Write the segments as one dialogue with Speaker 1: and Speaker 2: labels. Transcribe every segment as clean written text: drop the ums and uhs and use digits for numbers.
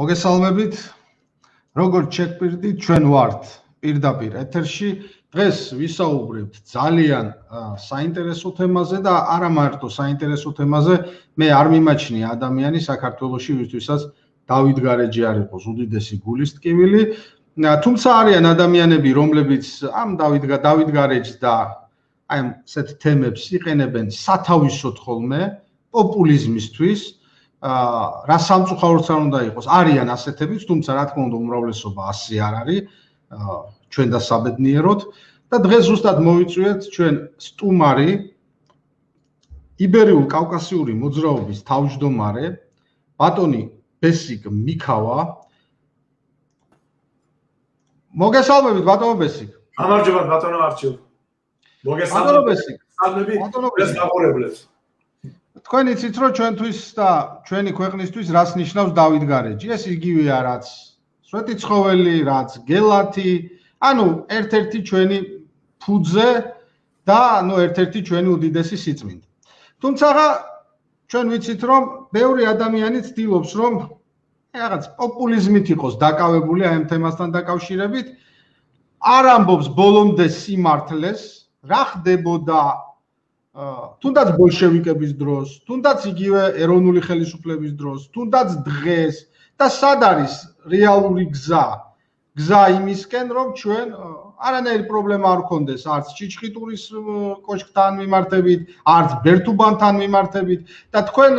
Speaker 1: მოგესალმებით. როგორც შეგვპირდით, ჩვენ ვართ პირდაპირ ეთერში. დღეს ვისაუბრებთ ძალიან საინტერესო თემაზე და არა მარტო საინტერესო თემაზე, მე არ მიმაჩნია ადამიანი საქართველოში, ვისთვისაც დავით გარეჯი არ იყოს უდიდესი გულის ტკივილი, თუმცა არიან ადამიანები, რომლებიც ამ დავით გარეჯს და აი ასეთ თემებს იყენებენ სათავისოდ ხოლმე პოპულიზმისთვის. რა სამწუხაროც არ უნდა იყოს, არიან ასეთებიც, თუმცა რა თქმა უნდა უმრავლესობა ასე არ არის, ჩვენ და საბედნიეროდ და დღეს ზუსტად მოვიწვიეთ ჩვენ სტუმარი იბერიულ კავკასიური მოძრაობის თავმჯდომარე ბატონი ბესიკ მიქავა. მოგესალმებით ბატონო ბესიკ.
Speaker 2: გამარჯობა ბატონო არჩილ.
Speaker 1: ბატონო ბესიკ.
Speaker 2: ბატონო ბესიკ გაყურებლებს.
Speaker 1: თქვენ იცით რომ ჩვენთვის და ჩვენი ქვეყნისთვის რას ნიშნავს დავით გარეჯი? ეს იგივეა რაც სვეტიცხოველი, რაც გელათი, ანუ ერთ-ერთი ჩვენი ფუძე და ერთ-ერთი ჩვენი უდიდესი სიწმინდე. თუმცა ჩვენ ვიცით რომ ბევრი ადამიანი ცდილობს რომ რაღაც პოპულიზმით იყოს დაკავებული აი ამ თემასთან დაკავშირებით, არ ამბობს ბოლომდე სიმართლეს, რა ხდებოდა თუნდაც ბოლშევიკების დროს, თუნდაც იგივე ეროვნული ხელისუფლების დროს, თუნდაც დღეს და სად არის რეალური გზა იმისკენ, რომ ჩვენ არანაირი პრობლემა არ გქონდეს არც ჩიჩხიტურის კოშკთან მიმართებით, არც ბერთუბანთან მიმართებით და თქვენ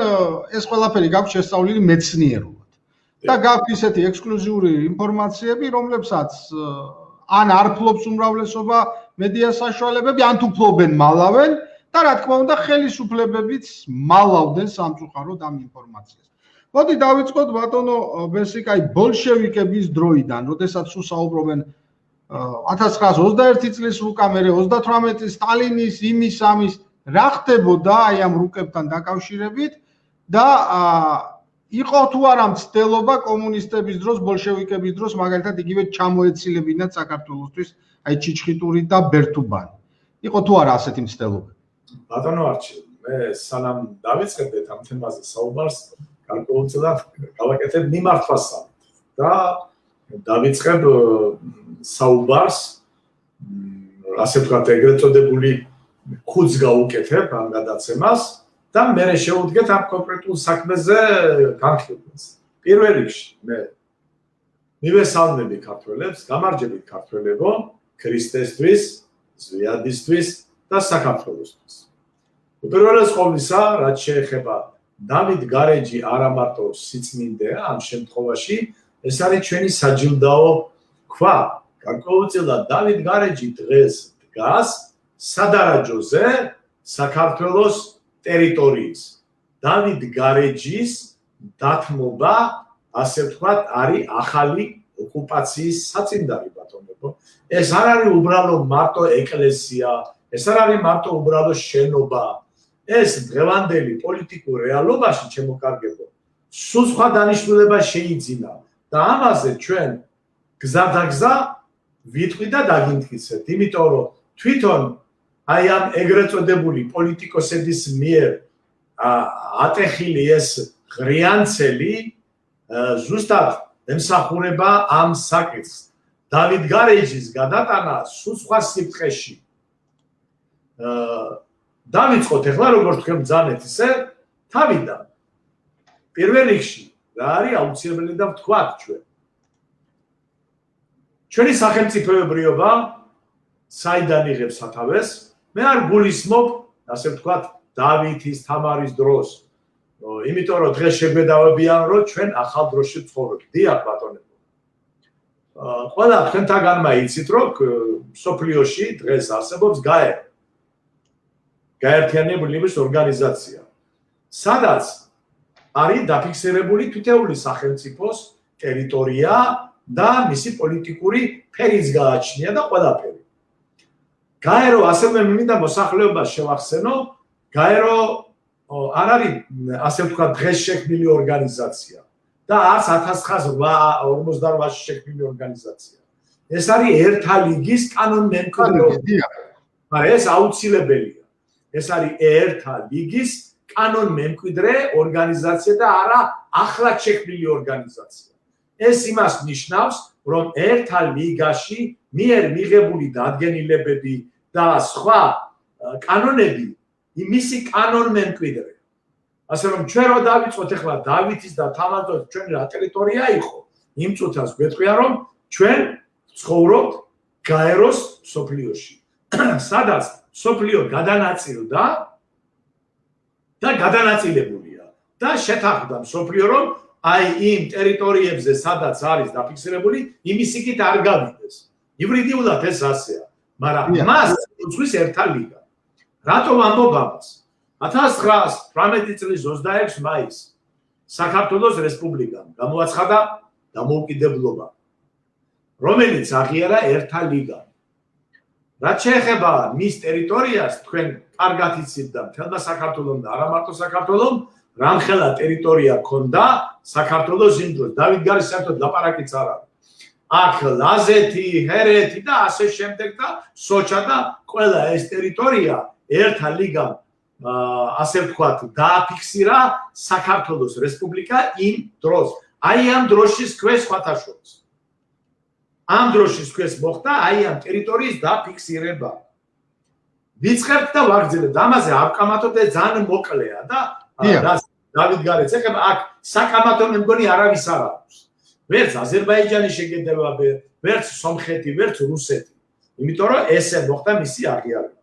Speaker 1: ეს ყველაფერი გაქვთ შესწავლილი მეცნიერულად. და გაქვთ ისეთი ექსკლუზიური ინფორმაციები, რომლებსაც ან არ ფლობს უმრავლესობა მედია საშუალებები, ან თუ ფლობენ მალავენ და რა თქმა უნდა ხელისუფლებებიც მალავდნენ სამწუხაროდ ამ ინფორმაციას. მოდი დავიწყოთ ბატონო ბესიკ აი ბოლშევიკების დროიდან, როდესაც სულ საუბრობენ 1921 წლის რუკამერე, 38 წლის სტალინის იმის ამის რა ხდებოდა აი ამ რუკებთან დაკავშირებით და იყო თუ არა მცდელობა კომუნისტების დროს, ბოლშევიკების დროს მაგალითად იგივე ჩამოეცილებინათ საქართველოსთვის აი ჩიჩხიტური და ბერთუბანი. იყო თუ არა ასეთი მცდელობა?
Speaker 2: ბატონო არჩილ, მე სანამ დავიწყებდეთ ამ თემაზე საუბარს, გარკვეულწილად გავაკეთებ მიმართვასთან და დავიწყებ საუბარს, ასე ვთქვათ, ეგრეთ წოდებული ხუთს გავუკეთებ ამ გადაცემას და მე შევუდგეთ ამ კონკრეტულ საქმეზე განხილვას. პირველ რიგში მე მივესალმები ქართველებს, გამარჯვებით ქართველებო, ქრისტესთვის, ზვიადისთვის და საქართველოსთვის. უპირველეს ყოვლისა, რაც შეეხება დავით გარეჯი არა მარტო სიწმინდეა ამ შემთხვევაში, ეს არის ჩვენი საჯილდაო ქვა. გარკვეულწილად დავით გარეჯი დღეს დგას სადარაჯოზე საქართველოს ტერიტორიის. დავით გარეჯის დათმობა, ასე ვთქვათ, არის ახალი ოკუპაციის საწინდარი ბატონებო. ეს არ არის უბრალოდ მარტო ეკლესია, ეს არ არის მარტო უბრალოდ შენობა. ეს დღევანდელი პოლიტიკურ რეალობაში ჩემოკარგებო, სულ სხვა დანიშნულება შეიძინა და ამაზე ჩვენ გზადაგზა ვიტყვი და დაგიმტკიცებთ, იმიტომ რომ თვითონ აი ამ ეგრეთ წოდებული პოლიტიკოსების მიერ ატეხილი ეს ღრიანცელი ზუსტად ემსახურება ამ საკითხს. დავით გარეჯის გადატანა სულ სხვა სიბრტყეში დავიწყოთ ახლა როგორც თქვენ ბრძანეთ ისე თავიდან. პირველ რიგში რა არის აუცილებელი და ვთქვათ ჩვენ. ჩვენი სახელმწიფოებრიობა საიდან იღებს სათავეს? მე არ გულისხმობ, ასე ვთქვათ, დავითის, თამარის დროს. იმიტომ რომ დღეს შეგვედავებიან რომ ჩვენ ახალ დროში ვცხოვრობთ. დიახ ბატონებო. ყველა თქვენთაგანმა იცით რომ სოფლიოში დღეს არსებობს გაერთიანების ორგანიზაცია, სადაც არის დაფიქსირებული თითოეული სახელმწიფოს ტერიტორია და მისი პოლიტიკური ფერიც გააჩნია და ყველაფერი. გაერო ასევე მინდა მოსახლეობას შევახსენო, გაერო არ არის ასე ვთქვათ დღეს შექმნილი ორგანიზაცია და არც 1948-ში შექმნილი ორგანიზაცია. ეს არის ერთა ლიგის კანონმემკვიდრეობა. მაგრამ ეს აუცილებელია. ეს არის ერთა ლიგის კანონმემკვიდრე ორგანიზაცია და არა ახლად შექმნილი ორგანიზაცია. ეს იმას ნიშნავს, რომ ერთა ლიგაში მიერ მიღებული დადგენილებები და სხვა კანონები მისი კანონმემკვიდრეა. ასე რომ ჩვენ რო დავიწყოთ ახლა დავითის და თამაზოს ჩვენი რა ტერიტორია იყო, იმ წუთას გვეტყვია რომ ჩვენ ცხოვრობთ გაეროს სოფლიოში. სადაც სოფლიო გადანაწილდა და გადანაწილებულია და შეთანხმდა სოფლიო რომ აი იმ ტერიტორიებზე სადაც არის დაფიქსირებული იმის იქით არ გავიდეს. ივრიდიულად ეს ასეა, მაგრამ მას უძღვის ერთა ლიგა. რატომ ამბობ ამას? 1918 წლის 26 მაისს საქართველოს რესპუბლიკამ გამოაცხადა დამოუკიდებლობა, რომელიც აღიარა ერთა ლიგამ. რაც შეეხება მის ტერიტორიას, თქვენ კარგად იცით და მთელმა საქართველომ და არა მარტო საქართველომ, რამხელა ტერიტორია ჰქონდა საქართველოს იმ დროს. დავით გარის საერთოდ ლაპარაკიც არ არის. აქ ლაზეთი, ჰერეთი და ასე შემდეგ და სოჭა და ყველა ეს ტერიტორია ერთა ლიგამ ასე ვთქვათ დააფიქსირა საქართველოს რესპუბლიკა იმ დროს. აი ამ დროშის ქვეშ სხვათაშორის. ამ დროშის ქვეშ მოხდა აი ამ ტერიტორიის დაფიქსირება. ვიწყებთ და ვაგრძელებთ. ამაზე ავკამათოთ და ძალიან მოკლეა და რაც დავით გარეთს ეხება აქ საკამათო მე მგონი არავის არ აქვს. ვერც აზერბაიჯანი შეგედება, ვერც სომხეთი, ვერც რუსეთი. იმიტომ რომ ესე მოხდა მისი აღიარება.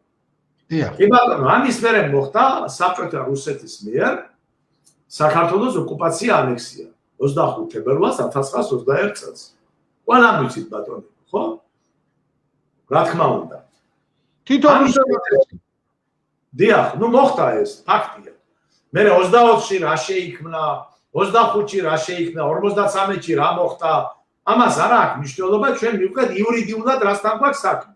Speaker 2: კი ბატონო, ამის მერე მოხდა საბჭოთა რუსეთის მიერ საქართველოს ოკუპაცია ანექსია 25 თებერვალს 1921 წელს. ყველამ ვიცით ბატონო, ხო? რა თქმა უნდა.
Speaker 1: თვითონ
Speaker 2: დიახ, ნუ მოხდა ეს, ფაქტია. მერე 24-ში რა შეიქმნა, 25-ში რა შეიქმნა, 53-ში რა მოხდა, ამას არ აქვს მნიშვნელობა, ჩვენ მივხვდეთ იურიდიულად რასთან გვაქვს საქმე.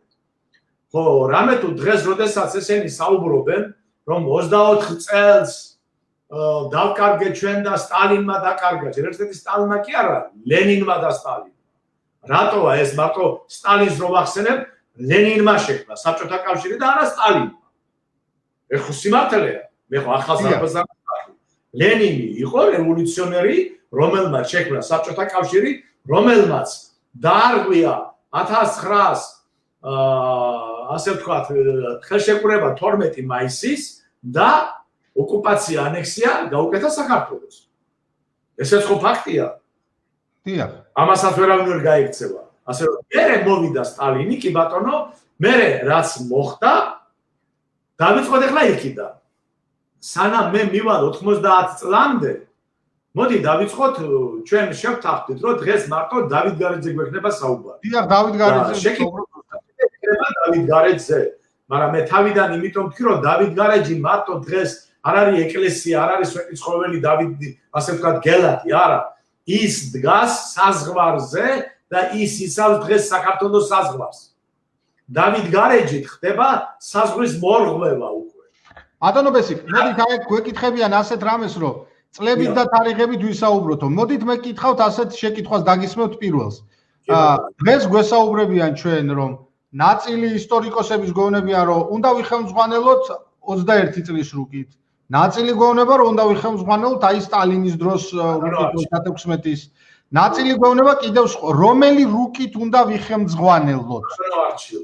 Speaker 2: ხო, რამე თუ დღეს როდესაც ესენი საუბრობენ, რომ 24 წელს დავკარგეთ ჩვენ და სტალინმა დაკარგა, ერთ-ერთი სტალინმა კი არა, ლენინმა და სტალინმა. რატოა ეს მარტო სტალინს რო ვახსენებ, ლენინმა შექმნა საბჭოთა კავშირი და არა სტალინმა. ეხო სიმართლეა, მე ხო ახალ საფასს ლენინი იყო რევოლუციონერი, რომელმაც შექმნა საბჭოთა კავშირი, რომელმაც დაარღვია 1900 ასე ვთქვათ, ხელშეკრულება 12 მაისის და ოკუპაცია, ანექსია გაუკეთა საქართველოს. ესეც ხო ფაქტია.
Speaker 1: დიახ.
Speaker 2: ამასაც ვერავინ ვერ გაიქცევა. ასე რომ მერე მოვიდა სტალინი, კი ბატონო, მერე რაც მოხდა, დავიწყოთ ახლა იქიდან. სანამ მე მივალ 90 წლამდე, მოდი დავიწყოთ, ჩვენ შევთანხმდით, რომ დღეს მარტო დავით გარეჯზე გვექნება საუბარი.
Speaker 1: დიახ, დავით გარეჯზე
Speaker 2: დავით გარეჯზე, მაგრამ მე თავიდან იმიტომ ვთქვი, რომ დავით გარეჯი მარტო დღეს არ არის ეკლესია, არ არის სვეტიცხოველი დავით, ასე ვთქვათ, გელათი, არა. ის დგას საზღვარზე და ის იცავს დღეს საქართველოს საზღვარს. დავით გარეჯით ხდება საზღვრის მორღვევა უკვე.
Speaker 1: ბატონო ბესი, მოდით აი გვეკითხებიან ასეთ რამეს, რომ წლებით და თარიღებით ვისაუბროთო. მოდით მე გითხავთ ასეთ შეკითხვას დაგისმევთ პირველს. დღეს გვესაუბრებიან ჩვენ, რომ ნაწილი ისტორიკოსების გვეუბნებიან, რომ უნდა ვიხელმძღვანელოთ 21 წლის რუკით. ნაწილი გვეუბნება, რომ უნდა ვიხელმძღვანელოთ აი სტალინის დროს 16-ის. ნაწილი გვეუბნება კიდევ რომელი რუკით უნდა ვიხელმძღვანელოთ.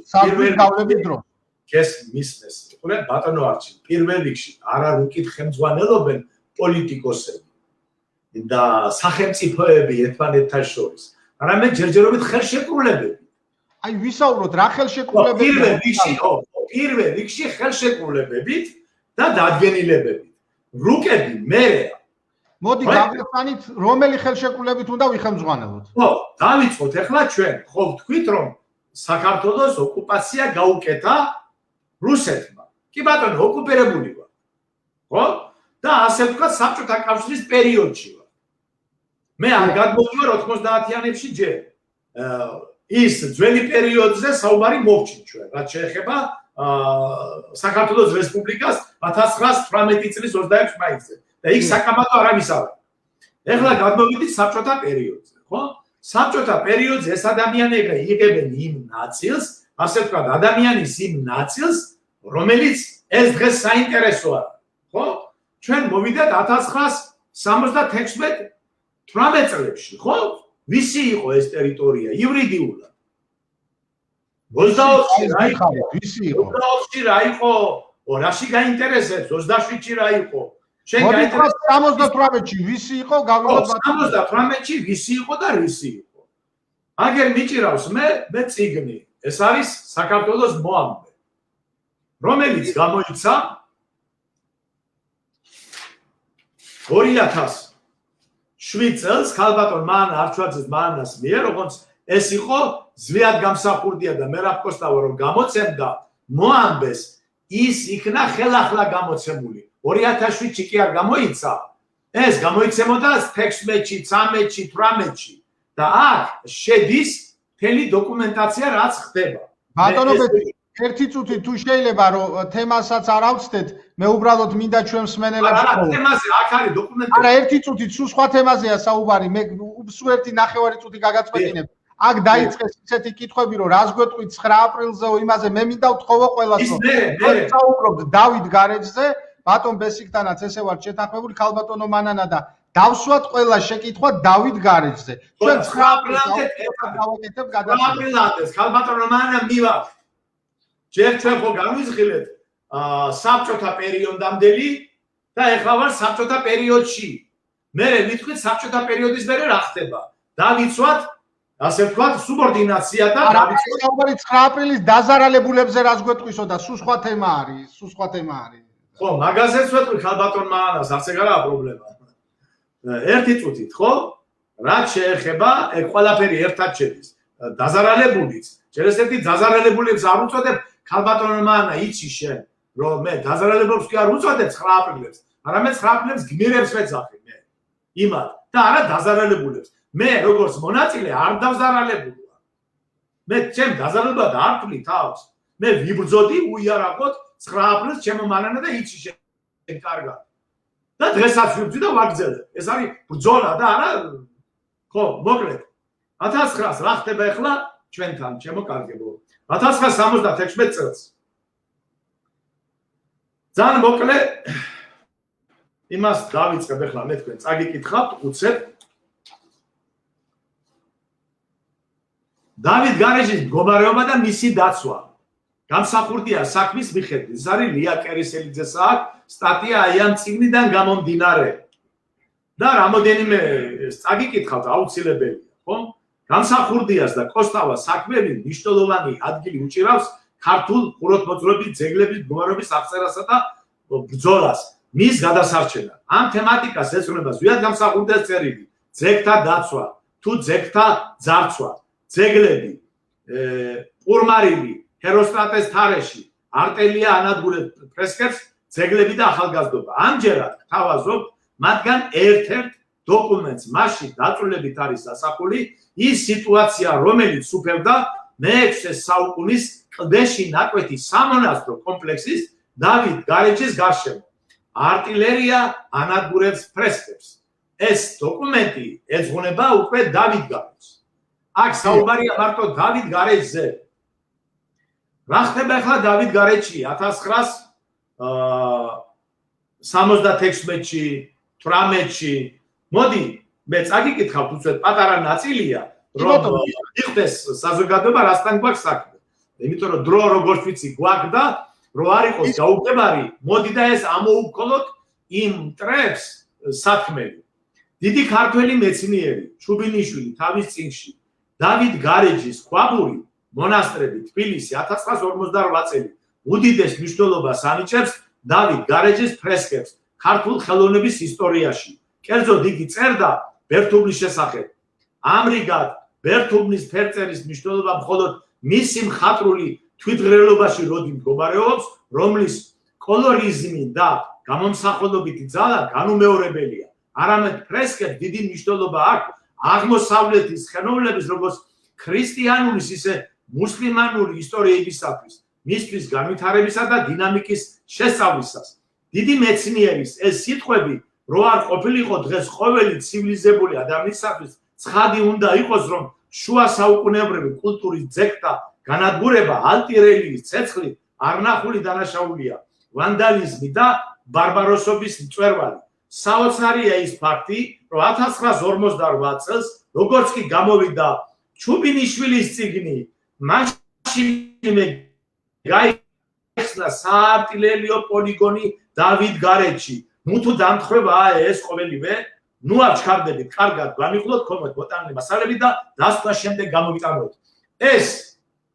Speaker 1: საბჭოთა გავლების დროს.
Speaker 2: ეს მისმეს. ხოლე ბატონო არჩილ, პირველ რიგში არა რუკით ხელმძღვანელობენ პოლიტიკოსები და სახელმწიფოები ერთმანეთთან შორის. არამედ ჯერჯერობით ხელშეკრულებები.
Speaker 1: აი ვისაუბროთ რა ხელშეკრულებები?
Speaker 2: პირველ რიგში ხელშეკრულებებით და დადგენილებებით. რუკები მერეა.
Speaker 1: მოდი გავიხსენით, რომელი ხელშეკრულებით უნდა ვიხელმძღვანელოთ.
Speaker 2: ხო, დავიწყოთ ახლა ჩვენ. ხო, ვთქვით რომ საქართველოს ოკუპაცია გაუკეთა რუსეთმა. კი ბატონო, ოკუპირებული ვარ. ხო? და ასე ვთქვათ, საბჭოთა კავშირის პერიოდში ვარ. მე არ გადმოვიარ 90-იანებში ჯერ. ის ძველი პერიოდზე საუბარი მოვჩით ჩვენ, რაც შეეხება საქართველოს რესპუბლიკას 1918 წლის 26 მაისზე. და იქ საკამათო არავის არ არის. ეხლა გადმოვიდით საბჭოთა პერიოდზე, ხო? საბჭოთა პერიოდზე ეს ადამიანები იღებენ იმ ნაწილს, ასე ვთქვათ, ადამიანის იმ ნაწილს, რომელიც ეს დღეს საინტერესოა, ხო? ჩვენ მოვიდეთ 1976-18 წლებში, ხო? ვისი იყო ეს ტერიტორია ივრიდიულად 24-ში რა იყო
Speaker 1: ვისი იყო
Speaker 2: 24-ში რა იყო რაში გაინტერესებს 27-ში რა იყო შენ
Speaker 1: გაინტერესებს 78-ში ვისი იყო გაგონოთ
Speaker 2: 78-ში ვისი იყო და რისი იყო აგერ მიჭირავს მე წიგნი ეს არის საქართველოს მოამბე რომელიც გამოიცა 2007 წელს ქალბატონ მან არჩვაძის მანას მიერ როგორც ეს იყო ზვიად გამსახურდია და მე რა ვკოსტავა რომ გამოცემდა მოამბეს ის იქნა ხელახლა გამოცემული 2007-ში კი არ გამოიცა ეს გამოიცემოდა 16-ში 13-ში 18-ში და აქ შედის მთელი დოკუმენტაცია რაც ხდება
Speaker 1: ბატონო ერთი წუთი თუ შეიძლება რომ თემასაც არ ავწდეთ მე უბრალოდ მინდა ჩვენ მსმენელებს
Speaker 2: არა თემაზე აქ არის დოკუმენტაცია
Speaker 1: არა ერთი წუთი სულ სხვა თემაზეა საუბარი მე სულ ერთი ნახევარი წუთი გაგაწყვეტინებ აქ დაიწყეს ისეთი კითხვები რომ რას გვეტყვით 9 აპრილზეო იმაზე მე მინდა ვთხოვო ყველას რომ საუბრობთ დავით გარეჯზე ბატონ ბესიკთანაც ესე ვარ შეთანხმებული ქალბატონო მანანა და დავსვათ ყველა შეკითხვა დავით გარეჯზე ჩვენ 9 აპრილამდე გავაკეთებ
Speaker 2: გადასვლას ქალბატონო მანანა მივარ ჯერ ჩვენ ხო განვიზღილეთ საბჭოთა პერიოდამდელი და ეხლა ვარ საბჭოთა პერიოდში მე ვიტყვით საბჭოთა პერიოდის მერე რა ხდება დავიცვათ ასე ვთქვათ სუბორდინაცია და
Speaker 1: დავიცვათ საუბარი 9 აპრილის დაზარალებულებზე რას გვეტყვისო და სულ სხვა თემა არის ხო
Speaker 2: მაგაზეც ვეტყვი ქალბატონ მანას არც ეგარაა პრობლემა ერთი წუთით ხო რაც შეეხება ეგ ყველაფერი ერთად შედის დაზარალებულიც ჯერ ეს ერთი დაზარალებულებს არ უწოდებ ქალბატონ მანა იცი შენ რომ მე დაზარალებულებს კი არ უწოდებ 9 აპრილებს არამედ 9 აპრილებს გმირებს ვეძახი მე იმად და არა დაზარალებულებს მე როგორც მონაწილე არ დაზარალებულია მე ჩემ დაზარალებლად არ ვთვლი თავს მე ვიბრძოდი უიარაღოთ 9 აპრილს ჩემო მანანა და იცი შენ კარგად და დღესაც ვიბრძი და ვაგრძელებ ეს არის ბრძოლა და არა ხო მოკლედ 1900 რა ხდება ახლა ჩვენთან ჩემო კარგებო 1976 წელს ძალიან მოკლე იმას დავიწყებ ახლა მე თქვენ წაგიკითხავთ უცებ დავით გარეჯის მდგომარეობა და მისი დაცვა გამსახურდია საქმის მიხედვით ეს არის ლია კერესელიძეს აქ სტატია აი ამ წიგნიდან გამომდინარე და რამოდენიმე წაგიკითხავთ აუცილებელია ხო გამსახურდიას და კოსტავას საქმეები მნიშვნელოვანი ადგილი უჭირავს ქართულ ხუროთმოძღვრების ძეგლების მდგომარეობის აღწერასა და ბრძოლას მის გადასარჩენად ამ თემატიკას ეძღვნება ზვიად გამსახურდიას წერილი ძეგლთა დაცვა თუ ძეგლთა ძარცვა ძეგლები პურმარილი ჰეროსტრატეს თარეში არტელია ანადგურებს ფრესკებს ძეგლები და ახალგაზრდობა ამჯერად გთავაზობ მათგან ერთ-ერთ დოკუმენტს მასში დაწვრილებით არის ასახული ის სიტუაცია რომელიც უფევდა მე-6 საუკუნის კლდეში ნაკვეთი სამონასტრო კომპლექსის დავით გარეჯის გარშემო არტილერია ანადგურებს ფრესკებს ეს დოკუმენტი ეძღვნება უკვე დავით გარეჯს აქ საუბარია მარტო დავით გარეჯზე რა ხდება ახლა დავით გარეჯში 1976-ში 18-ში მოდი მე წაგიკითხავთ უცებ პატარა ნაწილია რომ იხდეს საზოგადოება რასთან გვაქვს საქმე იმიტომ რომ დრო როგორც ვიცი გვაქვს და რომ არ იყოს გაუგებარი მოდი და ეს ამოუქოლოთ იმ მტრებს საქმეები დიდი ქართველი მეცნიერი ჩუბინიშვილი თავის წიგნში დავით გარეჯის ქვაბური მონასტრები თბილისი 1958 წელი უდიდეს მნიშვნელობას ანიჭებს დავით გარეჯის ფრესკებს ქართულ ხელოვნების ისტორიაში კერძოდ იგი წერდა ბერთუბნის შესახებ ამრიგად ბერთუბნის ფერწერის მნიშვნელობა მხოლოდ მისი მხატვრული თვითღრელობაში როდი მდგომარეობს რომლის კოლორიზმი და გამომსახველობითი ძალა განუმეორებელია არამედ ფრესკებს დიდი მნიშვნელობა აქვს აღმოსავლეთის ხენოვლების როგორც ქრისტიანულის ისე მუსლიმანური ისტორიებისათვის მისთვის განვითარებისა და დინამიკის შესწავლისას დიდი მეცნიერის ეს სიტყვები რო არ ყოფილიყო დღეს ყოველი ცივილიზებული ადამიანისათვის ცხადი უნდა იყოს რომ შუა საუკუნეობრივი კულტურის ძეგლთა განადგურება ალტირელიის ცეცხლით არნახული დანაშაულია ვანდალიზმი და ბარბაროსობის მწვერვალი საოცარია ის ფაქტი რომ 1958 წელს როგორც კი გამოვიდა ჩუბინიშვილის წიგნი, მაშინ მე გაიხსნა საარტილერიო პოლიგონი დავითგარეჯში. ნუ თუ დამთხვევაა ეს ყოველივე, ნუ არ ჩქარდებით, კარგად განიხილოთ, გქონდეთ ბოტანური მასალები და დასვლა შემდეგ გამოვიტანოთ. ეს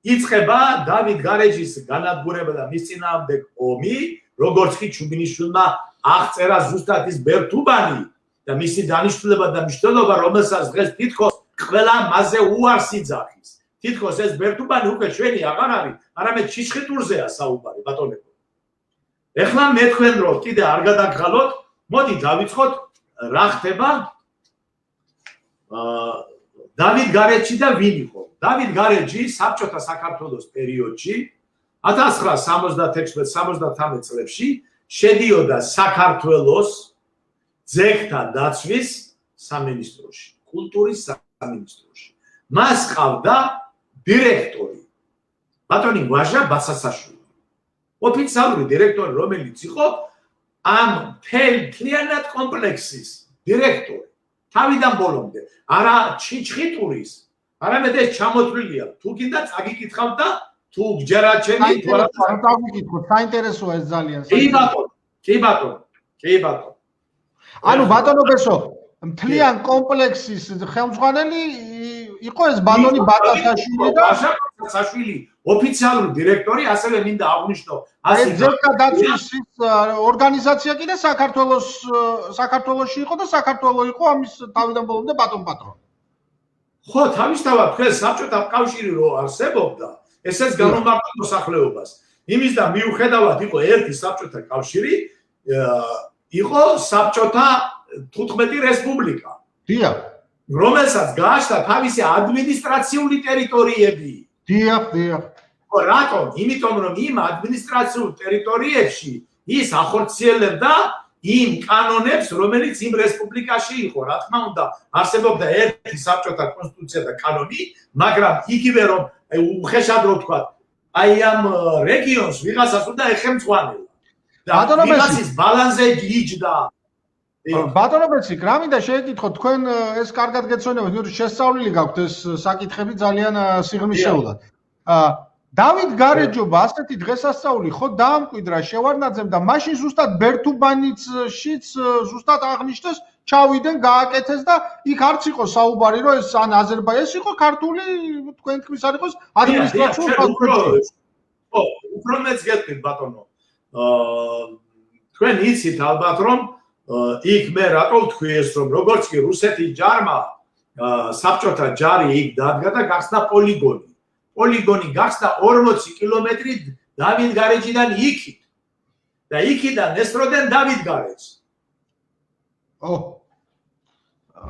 Speaker 2: იწყება დავითგარეჯის განადგურება და მის წინააღმდეგ ომი, როგორც კი ჩუბინიშვილმა აღწერა ზუსტად ის ბერთუბანი და მისი დანიშნულება და მნიშვნელობა, რომელსაც დღეს თითქოს ყველა მასზე უარს იძახის. თითქოს ეს ბერთუბანი უკვე ჩვენი აღარ არის, არამედ ჩიჩხიტურზეა საუბარი, ბატონებო. ეხლა მე თქვენ რომ კიდე არ გადაგღალოთ, მოდი დავიწყოთ რა ხდება დავითგარეჯში და ვინ იყო. დავითგარეჯი საბჭოთა საქართველოს პერიოდში 1976-73 წლებში შედიოდა საქართველოს ძეგლთა დაცვის სამინისტროში, კულტურის სამინისტროში. მას ყავდა დირექტორი ბატონი ვაჟა ბასასაშვილი. ოფიციალური დირექტორი, რომელიც იყო ამ მთლიანად კომპლექსის დირექტორი. თავიდან ბოლომდე, არა ჩიჩხიტურის, არამედ ეს ჩამოთვლილია. თუ გინდა წაგიკითხავთ და თუ გჯერაჩენი, თუ არა
Speaker 1: წაგიკითხოთ, საინტერესოა ეს ძალიან.
Speaker 2: კი ბატონო.
Speaker 1: ანუ ბატონობესო, მთლიან კომპლექსის ხელმძღვანელი იყო ეს ბატონი ბატასაშვილი და
Speaker 2: ბატასაშვილი ოფიციალური დირექტორი, ასევე მინდა აღვნიშნო,
Speaker 1: ასე ძეგლთა დაცვის ორგანიზაცია კიდე საქართველოში იყო და საქართველოს იყო ამის თავიდან ბოლომდე ბატონ-პატრონი.
Speaker 2: ხო, თავისთავად თქვენ საბჭოთა კავშირი რო არსებობდა, ესეც განმარტო მოსახლეობას. იმის და მიუხედავად იყო ერთი საბჭოთა კავშირი, იყო საბჭოთა 15 რესპუბლიკა.
Speaker 1: დიახ.
Speaker 2: რომელსაც გააჩნდა თავისი ადმინისტრაციული ტერიტორიები.
Speaker 1: დიახ.
Speaker 2: ხო, რატომ? იმიტომ რომ იმ ადმინისტრაციულ ტერიტორიებში ის ახორციელებდა იმ კანონებს, რომელიც იმ რესპუბლიკაში იყო. რა თქმა უნდა, არსებობდა ერთი საბჭოთა კონსტიტუცია და კანონი, მაგრამ იგივე რომ უხეშად რო ვთქვა, აი ამ რეგიონს ვიღაცას უნდა ეხემძღვანელა. და ვიღაცის ბალანსზე იჯდა.
Speaker 1: ბატონობეცი, რა მინდა შეეკითხოთ, თქვენ ეს კარგად გეცნობათ, ნუ შესწავლილი გაქვთ ეს საკითხები ძალიან სიღრმისეულად. დავითგარეჯობა ასეთი დღესასწაული ხო დაამკვიდრა შევარდნაძემ და მაშინ ზუსტად ბერთუბანიცშიც ზუსტად აღნიშნეს, ჩავიდნენ, გააკეთეს და იქ არც იყო საუბარი, რომ ეს ან აზერბაიჯანი, ეს იყო ქართული, თქვენ თქმის არ იყოს ადმინისტრაციული
Speaker 2: კონტროლი. ხო, უფრო მეც გეტყვით ბატონო. თქვენ იცით ალბათ რომ იქ მე რატო ვთქვი ეს რომ როგორც კი რუსეთის ჯარმა საბჭოთა ჯარი იქ დადგა და გახსნა პოლიგონი. პოლიგონი გახსნა 40 კილომეტრი დავითგარეჯიდან იქით. და იქიდან ესროდნენ დავითგარეჯს.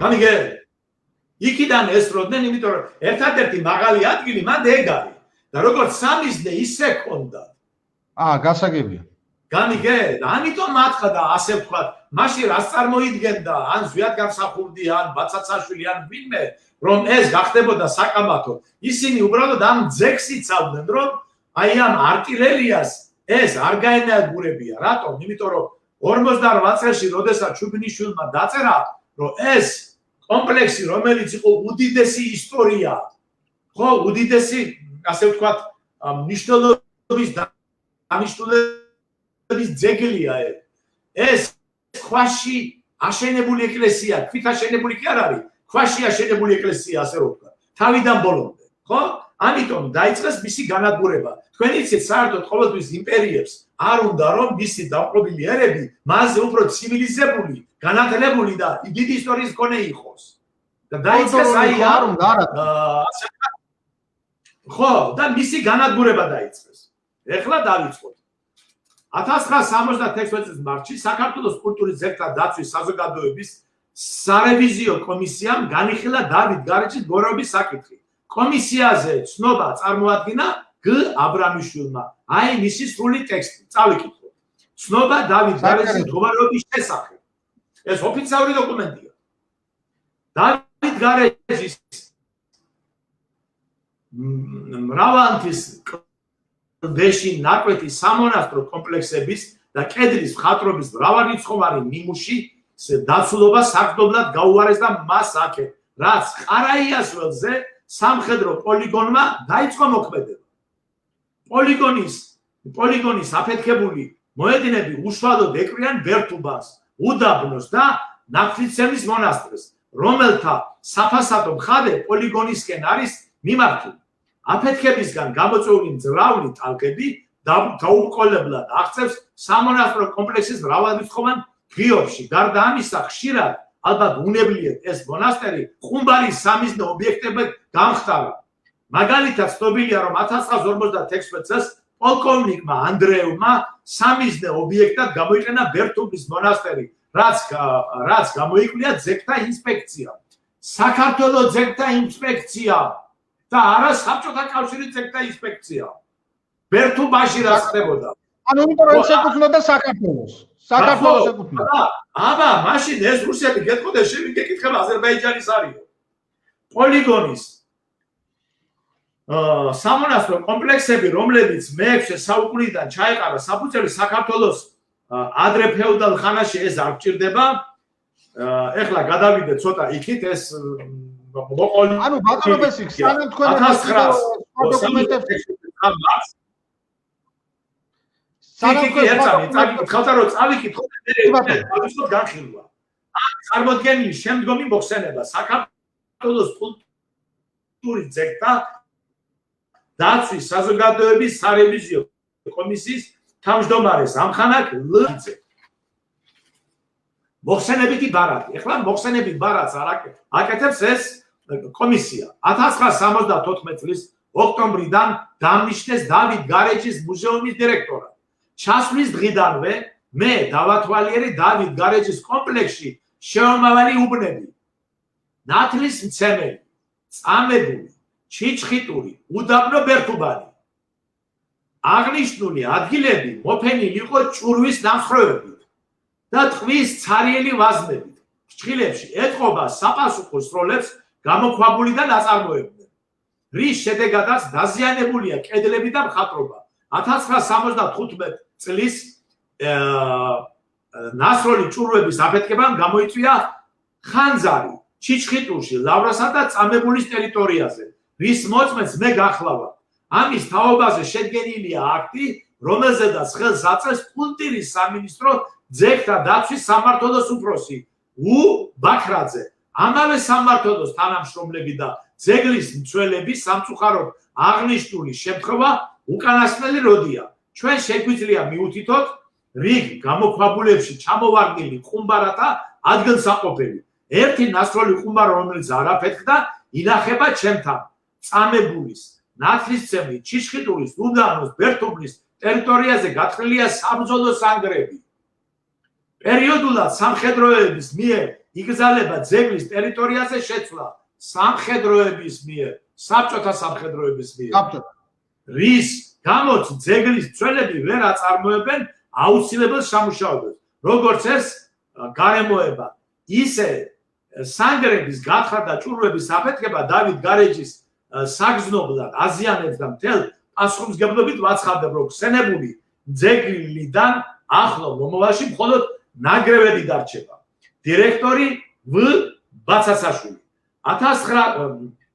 Speaker 2: გამიგე? იქიდან ესროდნენ, იმიტომ რომ ერთადერთი მაღალი ადგილი მანდ ეგ არის. და როგორც სამიზნე ისე ქონდა.
Speaker 1: გასაგებია.
Speaker 2: გამიგე? და ამიტომ მათქა და ასე ვთქვათ, მაშინ რას წარმოიდგენდა, ან ზვიად გამსახურდი, ან ბაცაცაშვილი, ან ვინმე, რომ ეს გახდებოდა საკამათო. ისინი უბრალოდ ამ ძეგლს იცავდნენ, რომ აი ამ არტილერიას ეს არ გაენადგურებია. რატომ? იმიტომ რომ 58 წელში, როდესაც ჩუბინიშვილმა დაწერა, რომ ეს კომპლექსი, რომელიც იყო უდიდესი ისტორია, ხო, უდიდესი, ასე ვთქვათ, მნიშვნელობის დანიშნულების ძეგლია ეს ქვაში აშენებული ეკლესია, ქვით აშენებული კი არ არის, ქვაში აშენებული ეკლესია, ასე რომ ვთქვა, თავიდან ბოლომდე, ხო? ამიტომ დაიწყეს მისი განადგურება. თქვენ იცით, საერთოდ ყოველთვის იმპერიებს არ უნდა რომ მისი დამპყრობილი ერები მასზე უფრო ცივილიზებული, განათლებული და დიდი ისტორიის მქონე იყოს. და დაიწყეს აი არ უნდა ხო, და მისი განადგურება დაიწყეს. ეხლა დავიწყოთ. 1966 წლის მარტში საქართველოს კულტურის ძეგლთა დაცვის საზოგადოების სარევიზიო კომისიამ განიხილა დავითგარეჯის გოროების საკითხი. კომისიაზე ცნობა წარმოადგინა გ აბრამიშვილმა. აი მისი სრული ტექსტი, წავიკითხოთ. ცნობა დავითგარეჯის მდგომარეობის შესახებ. ეს ოფიციალური დოკუმენტია. დავითგარეჯის მრავალთის დეში ნაკვეთი სამონასტრო კომპლექსების და კედლის მხატვრობის მრავალრიცხოვანი ნიმუში დაცულობა საგდობლად გაუარეს და მას აქეთ რაც ყარაიას ველზე სამხედრო პოლიგონმა დაიწყო მოქმედება. პოლიგონის აფეთქებული მოედნები უშუალოდ ეკრიან ბერთუბას, უდაბნოს და ნაფთლისცემის მონასტრს, რომელთა საფასადო მხარე პოლიგონისკენ არის მიმართული. აფეთქებისგან გამოწვეული მძლავრი ტალღები დაუყოლებლად აღწევს სამონასტრო კომპლექსის მრავალრიცხოვან ღიობში. გარდა ამისა, ხშირად ალბათ უნებლიეთ ეს მონასტერი ხუმბარის სამიზნე ობიექტებად გამხდარა. მაგალითად, ცნობილია, რომ 1956 წელს პოლკოვნიკმა ანდრეევმა სამიზნე ობიექტად გამოიყენა ბერთუბის მონასტერი, რაც გამოიკვლინა ძეგლთა ინსპექცია. საქართველოს ძეგლთა ინსპექცია და არა საბჭოთა კავშირის ძეგლთა ინსპექცია. ბერთუბაში რა ხდებოდა?
Speaker 1: ანუ იმიტომ რომ ეკუთვნოდა საქართველოს. საქართველოს ეკუთვნოდა.
Speaker 2: აბა, მაშინ ეს რუსები გეტყოდა, შენ გეკითხება აზერბაიჯანის არისო. პოლიგონის სამონასტრო კომპლექსები, რომლებიც მე-6 საუკუნიდან ჩაეყარა საფუძველი საქართველოს ადრე ფეოდალ ხანაში, ეს არ გჭირდება. ეხლა გადავიდეთ ცოტა იქით ეს მოყოლი.
Speaker 1: ანუ ბატონობას იქ სანამ თქვენ დოკუმენტებს
Speaker 2: განხილვა. წარმოდგენილი შემდგომი მოხსენება საქართველოს კულტურის ძეგლთა დაცვის საზოგადოების სარევიზიო კომისიის თავმჯდომარეს ამხანაგ ლიძე. მოხსენებითი ბარათი. ეხლა მოხსენებით ბარათს აკეთებს ეს კომისია. 1974 წლის ოქტომბრიდან დამნიშნეს დავით გარეჯის მუზეუმის დირექტორად. ჩასვლის დღიდანვე მე დავათვალიერე დავით გარეჯის კომპლექსში შეომავალი უბნები, ნათლის მცემელი, წამებული, ჩიჩხიტური, უდაბნო ბერთუბანი. აღნიშნული ადგილები მოფენილი იყო ჭურვის ნამსხვრევებით და ტყვის ცარიელი ვაზნებით. ფრჩხილებში ეტყობა საპასუხოს როლებს გამოქვაბული და ნაწარმოებდნენ, რის შედეგადაც დაზიანებულია კედლები და მხატვრობა. 1975 წლის ნასროლი ჭურვების აფეთქებამ გამოიწვია ხანძარი ჩიჩხიტურში, ლავრასა და წამებულის ტერიტორიაზე, რის მოწმეც მე გახლავა. ამის თაობაზე შედგენილია აქტი, რომელზედაც ხელს აწევს კულტურის სამინისტრო ძეგლთა დაცვის სამმართველოს უფროსი ბაქრაძე. ამავე სამმართველოს თანამშრომლები და ძეგლის მცველები სამწუხაროდ აღნიშნული შემთხვევა უკანასკნელი როდია. ჩვენ შეგვიძლია მიუთითოთ რიგ გამოქვაბულებში ჩამოვარდნილი ხუმბარათა ადგილსაყოფელი. ერთი ნასროლი ხუმბარა, რომელიც არ აფეთქდა, ინახება ჩემთან წამებულის, ნათლისმცემლის, ჩიჩხიტურის, უდაბნოს, ბერთუბნის ტერიტორიაზე გათხრილია საბრძოლო სანგრები. პერიოდულად სამხედროების მიერ იგზალება ძეგლის ტერიტორიაზე შეცვლა სამხედროების მიერ, საბჭოთა სამხედროების მიერ. რის გამოც ძეგლის მცველები ვერ აწარმოებენ აუცილებელ სამუშაოებს, როგორც ეს გარემოება, ისე სანგრების გათხრა და ჭურვების აფეთქება დავით გარეჯის საგზნობლად აზიანებს და მთელ პასუხისმგებლობით ვაცხადებ, რომ ხსენებული ძეგლიდან ახლო მომავალში მხოლოდ ნანგრევები დარჩება. დირექტორი ვ ბაცასაშვილი.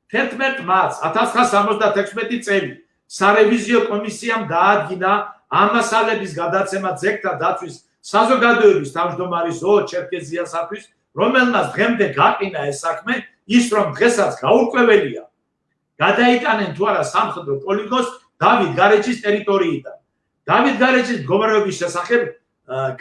Speaker 2: 11 მარტს 1976 წელი სარევიზიო კომისიამ დაადგინა ამ მასალების გადაცემა ძეგლთა დაცვის საზოგადოების თავმჯდომარის ჩერკეზიასათვის, რომელმაც დღემდე გაყინა ეს საქმე, ის რომ დღესაც გაურკვეველია გადაიტანენ თუ არა სამხედრო პოლიგონს დავით გარეჯის ტერიტორიიდან. დავით გარეჯის მდგომარეობის შესახებ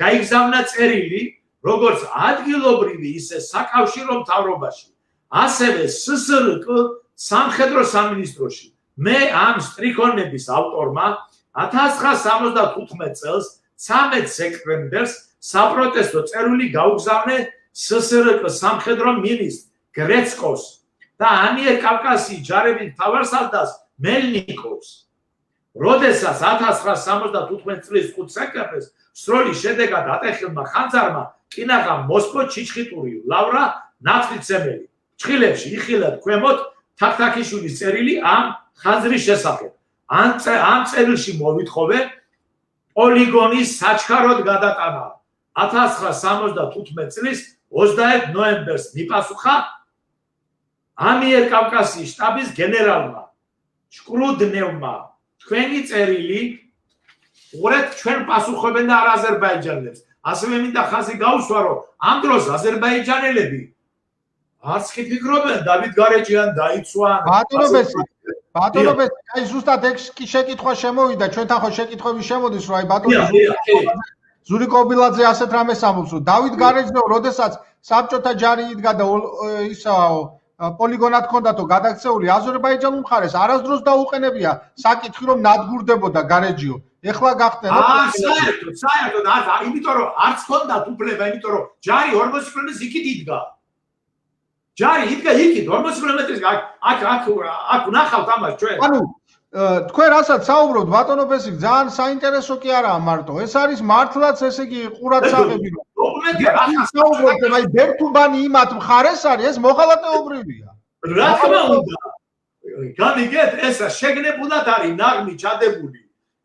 Speaker 2: გაიგზავნა წერილი როგორც ადგილობრივი, ისე საკავშირო მთავრობაში, ასევე ssrk სამხედრო სამინისტროში. მე ამ სტრიქონების ავტორმა 1975 წელს 13 სექტემბერს საპროტესტო წერილი გაუგზავნე ssrk სამხედრო მინისტრ გრეცკოს და ამიერკავკასიის ჯარების მთავარსარდალს მელნიკოვს. როდესაც 1975 წლის 5 სექტემბერს სროლის შედეგად ატეხილმა ხანძარმა კინაღა მოსკო ჩიჩხიტური ლავრა ნათლისმცემელი. ფრჩხილებში იხილეთ ქვემოთ თაქთაქიშვილის წერილი ამ ხანძრის შესახებ. ამ წერილში მოვითხოვე პოლიგონის საჩქაროდ გადატანა. 1975 წლის 21 ნოემბერს მიპასუხა ამიერკავკასიის შტაბის გენერალმა შკრუდნევმა თქვენი წერილი უყურეთ ჩვენ პასუხობენ და არ აზერბაიჯანელებს ასევე მინდა ხაზი გაუსვა რომ ამ დროს აზერბაიჯანელები არც კი ფიქრობენ დავით გარეჯიან დაიცვან
Speaker 1: ბატონობეს აი ზუსტად ეგ კი შეკითხვა შემოვიდა ჩვენთან ხო შეკითხვები შემოდის რომ აი ბატონო ზური კობილაძე ასეთ რამეს ამბობს რომ დავით გარეჯნო როდესაც საბჭოთა ჯარი იდგა და ისაო პოლიგონად ჰქონდათო გადაქცეული აზერბაიჯანულ მხარეს არასდროს დაუყენებია საკითხი რომ ნადგურდებოდა გარეჯიო ეხლა გახდება
Speaker 2: საერთოდ იმიტომ რომ არც ჰქონდათ უფლება იმიტომ რომ ჯარი 40 კილომეტრის იქით იდგა ჯარი იდგა იქით 40 კილომეტრის აქ ვნახავთ ამას ჩვენ
Speaker 1: ანუ თქვენ რასაც საუბრობთ ბატონო ბესი ძალიან საინტერესო კი არაა მარტო ეს არის მართლაც ესე იგი ყურადსაღები რომ დოკუმენტი საუბრობთ აი ბერთუბანი იმათ მხარეს არის ეს მოღალატეობრივია
Speaker 2: რა თქმა უნდა განიგეთ ეს შეგნებულად არის ნაღმი ჩადებული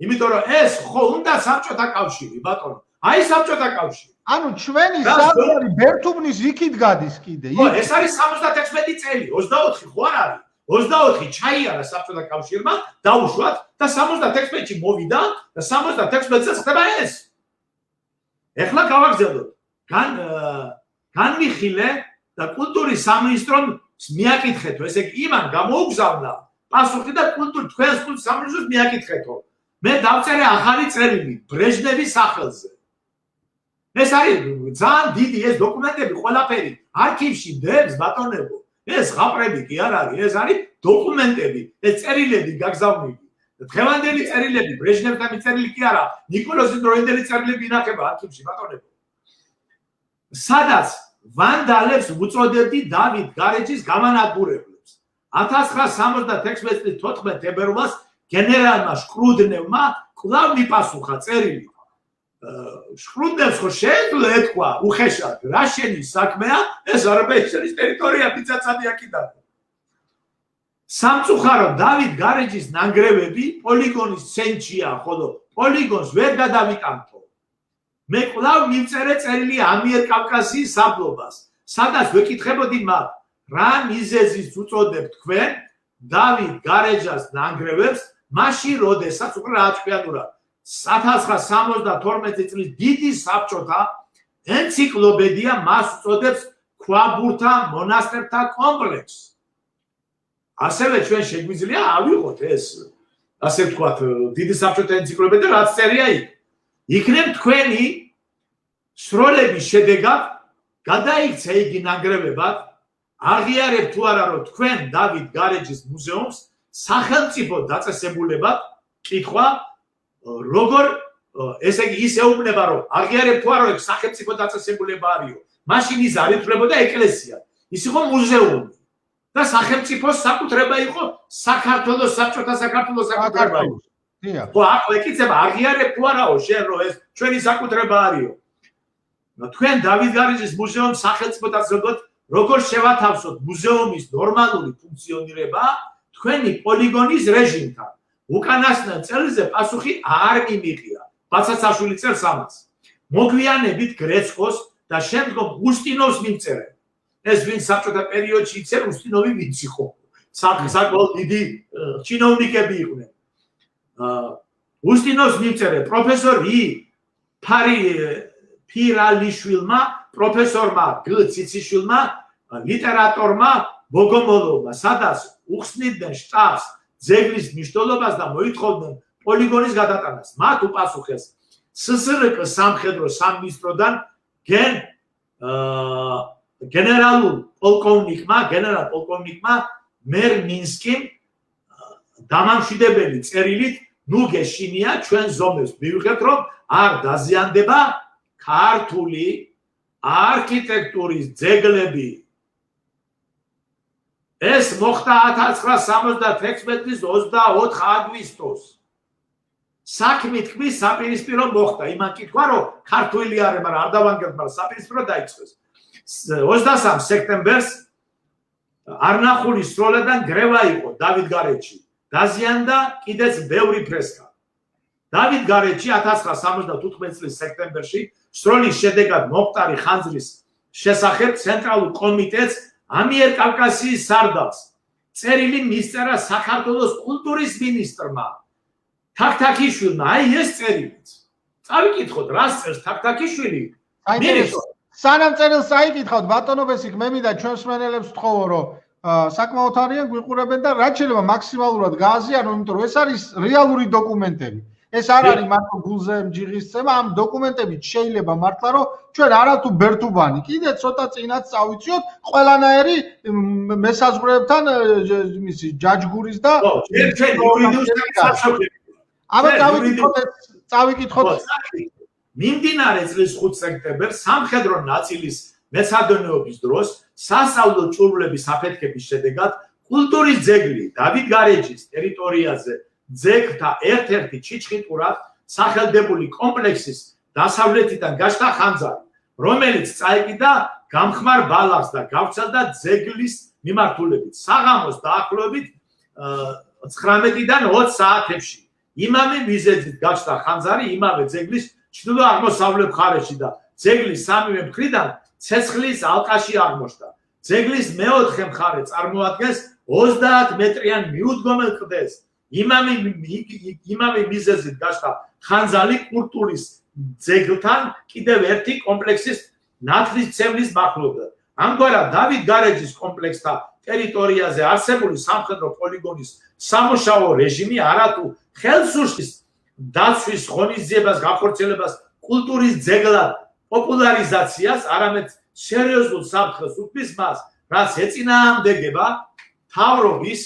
Speaker 2: იმიტომ რომ ეს ხო უნდა საბჭოთა კავშირი ბატონო აი საბჭოთა კავშირი
Speaker 1: ანუ ჩვენი საბჭოთა ბერთუბნის იქით გადის კიდე
Speaker 2: ხო ეს არის 76 წელი 24 ხო არ არის 24 ჩაიარა საბჭოთა კავშირმა დაუშვათ და 76-ში მოვიდა და 76-ზე ხდება ეს. ეხლა გავაგზავნოთ. განვიხილე და კულტურის სამინისტრომ მიაკითხეთო, ესე იგი იმან გამოუგზავნა პასუხი და თქვენს კულტურის სამინისტროს მიაკითხეთო. მე დავწერე ახალი წერილი ბრეჟნევის სახელზე. ეს არის ძალიან დიდი ეს დოკუმენტები ყველაფერი არქივში დებს ბატონებო. ეს ღაპრები კი არ არის, ეს არის დოკუმენტები, ეს წერილები გაგზავნილი. დღევანდელი წერილები, ბრეჟნევთან წერილი კი არა, ნიკოლოზის დროინდელი წერილები ინახება არქივში, ბატონებო. სადაც ვანდალებს უწოდებდი დავით გარეჯის გამანადგურებლებს. 1976 წლის 14 თებერვალს გენერალმა შკრუდნევმა კვლავ მიპასუხა წერილი. შკრუდნევს ხო შეეძლო ეთქვა უხეშად, რა შენი საქმეა, ეს აზერბაიჯანის ტერიტორია ფიცაცადი აქიდან. სამწუხარო დავით გარეჯის ნანგრევები პოლიგონის ცენტრია, ხოლო პოლიგონს ვერ გადავიკამთო. მე კვლავ მივწერე წერილი ამიერკავკასიის საბლობას, სადაც ვეკითხებოდი მათ, რა მიზეზით უწოდებთ თქვენ დავით გარეჯას ნანგრევებს, მაშინ როდესაც უკვე რა თქვენურა 1972 წლის დიდი საბჭოთა ენციკლოპედია მას უწოდებს ქვაბურთა მონასტერთა კომპლექსს. ასევე ჩვენ შეგვიძლია ავიღოთ ეს ასე ვთქვათ დიდი საბჭოთა ენციკლოპედია რაც წერია იქ. იქნებ თქვენი სროლების შედეგად გადაიქცა იგი ნანგრევებად აღიარებ თუ არა რომ თქვენ დავით გარეჯის მუზეუმს სახელმწიფო დაწესებულებად კითხვა როგორ ესე იგი ის ეუბნება რომ აღიარებ თუ არა რომ სახელმწიფო დაწესებულება არისო მაშინ ის არ ითვლებოდა ეკლესია ის იყო მუზეუმი და სახელმწიფოს საკუთრება იყო საქართველოს საბჭოთა საქართველოს საკუთრება იყო ხო ახლა ეკითხება აღიარებ თუ არაო შენ რომ ეს ჩვენი საკუთრება არისო თქვენ დავით გარეჯის მუზეუმს სახელმწიფო დაწესებულად როგორ შევათავსოთ მუზეუმის ნორმალური ფუნქციონირება თქვენი პოლიგონის რეჟიმთან უკანასკნელ წელზე პასუხი არ მიმიღია. ბაცაცაშვილი წერს ამას. მოგვიანებით გრეცკოს და შემდგომ უსტინოვს მივწერე. ეს ვინ საბჭოთა პერიოდში იცեր უსტინოვი ვინც იყო. საკმაოდ დიდი ჩინოვნიკები იყვნენ. უსტინოვს მივწერე პროფესორ ფირალიშვილმა, პროფესორმა გციციშვილმა, ლიტერატორმა ბოგომოლოვმა, სადაც უხსნიდნენ შტაბს ძეგლის მნიშვნელობას და მოითხოვდნენ პოლიგონის გადატანას. მათ უპასუხეს სსრკ სამხედრო სამინისტროდან გენერალ პოლკოვნიკმა მერმინსკიმ დამამშვიდებელი წერილით ნუ გეშინია ჩვენ ზომებს მივიღებთ რომ არ დაზიანდება ქართული არქიტექტურის ძეგლები. ეს მოხდა 1976 წლის 24 აგვისტოს. საქმე თქმის საპირისპირო მოხდა. იმან კითხვა რომ ქართული არის, მაგრამ არ დავანგებთ, მაგრამ საპირისპირო დაიწყეს. 23 სექტემბერს არნახული სროლიდან გრევა იყო დავით გარეჯში. დაზიანდა კიდეც ბევრი ფრესკა. დავით გარეჯში 1975 წლის სექტემბერში სროლის შედეგად მომხდარი ხანძრის შესახებ ცენტრალურ კომიტეტს ამიერკავკასიის სარდალს წერილი მისწერა საქართველოს კულტურის მინისტრმა თაქთაქიშვილმა. აი ეს წერილიც. წავიკითხოთ, რას წერს თაქთაქიშვილი?
Speaker 1: სანამ წერილს წაიკითხავთ, ბატონო ბესიკ, მე მინდა ჩვენს მსმენელებს ვთხოვო, რომ საკმაოდ არიან გვიყურებენ და რაც შეიძლება მაქსიმალურად გააზიანო, იმიტომ რომ ეს არის რეალური დოკუმენტები. ეს არ არის მარტო გულზე მჯიღისცემა, ამ დოკუმენტებით შეიძლება მართლა რომ ჩვენ არათუ ბერთუბანი, კიდე ცოტა წინაც წავიციოთ ყველანაირი მესაზღვრეებთან იმისი ჯაჯგურის და აბა წავიკითხოთ.
Speaker 2: მიმდინარე წლის 5 სექტემბერს სამხედრო ნაწილის მეცადინეობის დროს სასწავლო ჭურვლების აფეთქების შედეგად კულტურის ძეგლი დავით გარეჯის ტერიტორიაზე ძეგლთა ერთ-ერთი ჩიჩხიტურად სახელდებული კომპლექსის დასავლეთიდან გაჩნდა ხანძარი, რომელიც წაეკიდა გამხმარ ბალახს და გავრცელდა ძეგლის მიმართულებით საღამოს დაახლოებით 19-დან 20 საათებში. იმავე მიზეზით გაჩნდა ხანძარი იმავე ძეგლის ჩრდილო-აღმოსავლეთ მხარეში და ძეგლის სამივე მხრიდან ცეცხლის ალყაში აღმოჩნდა. ძეგლის მეოთხე მხარე წარმოადგენს 30 მეტრიან მიუდგომელ კლდეს. იმავე მიზეზით გაჩნდა ხანძარი კულტურის ძეგლთან კიდევ ერთი კომპლექსის ნათლისმცემლის მახლობლად. ამგვარად დავით გარეჯის კომპლექსთა ტერიტორიაზე არსებული სამხედრო პოლიგონის სამუშაო რეჟიმი არათუ ხელს უშლის დაცვის ღონისძიებას, განხორციელებას, კულტურის ძეგლად პოპულარიზაციას, არამედ სერიოზულ საფრთხეს უქმნის მას, რაც ეწინააღმდეგება მთავრობის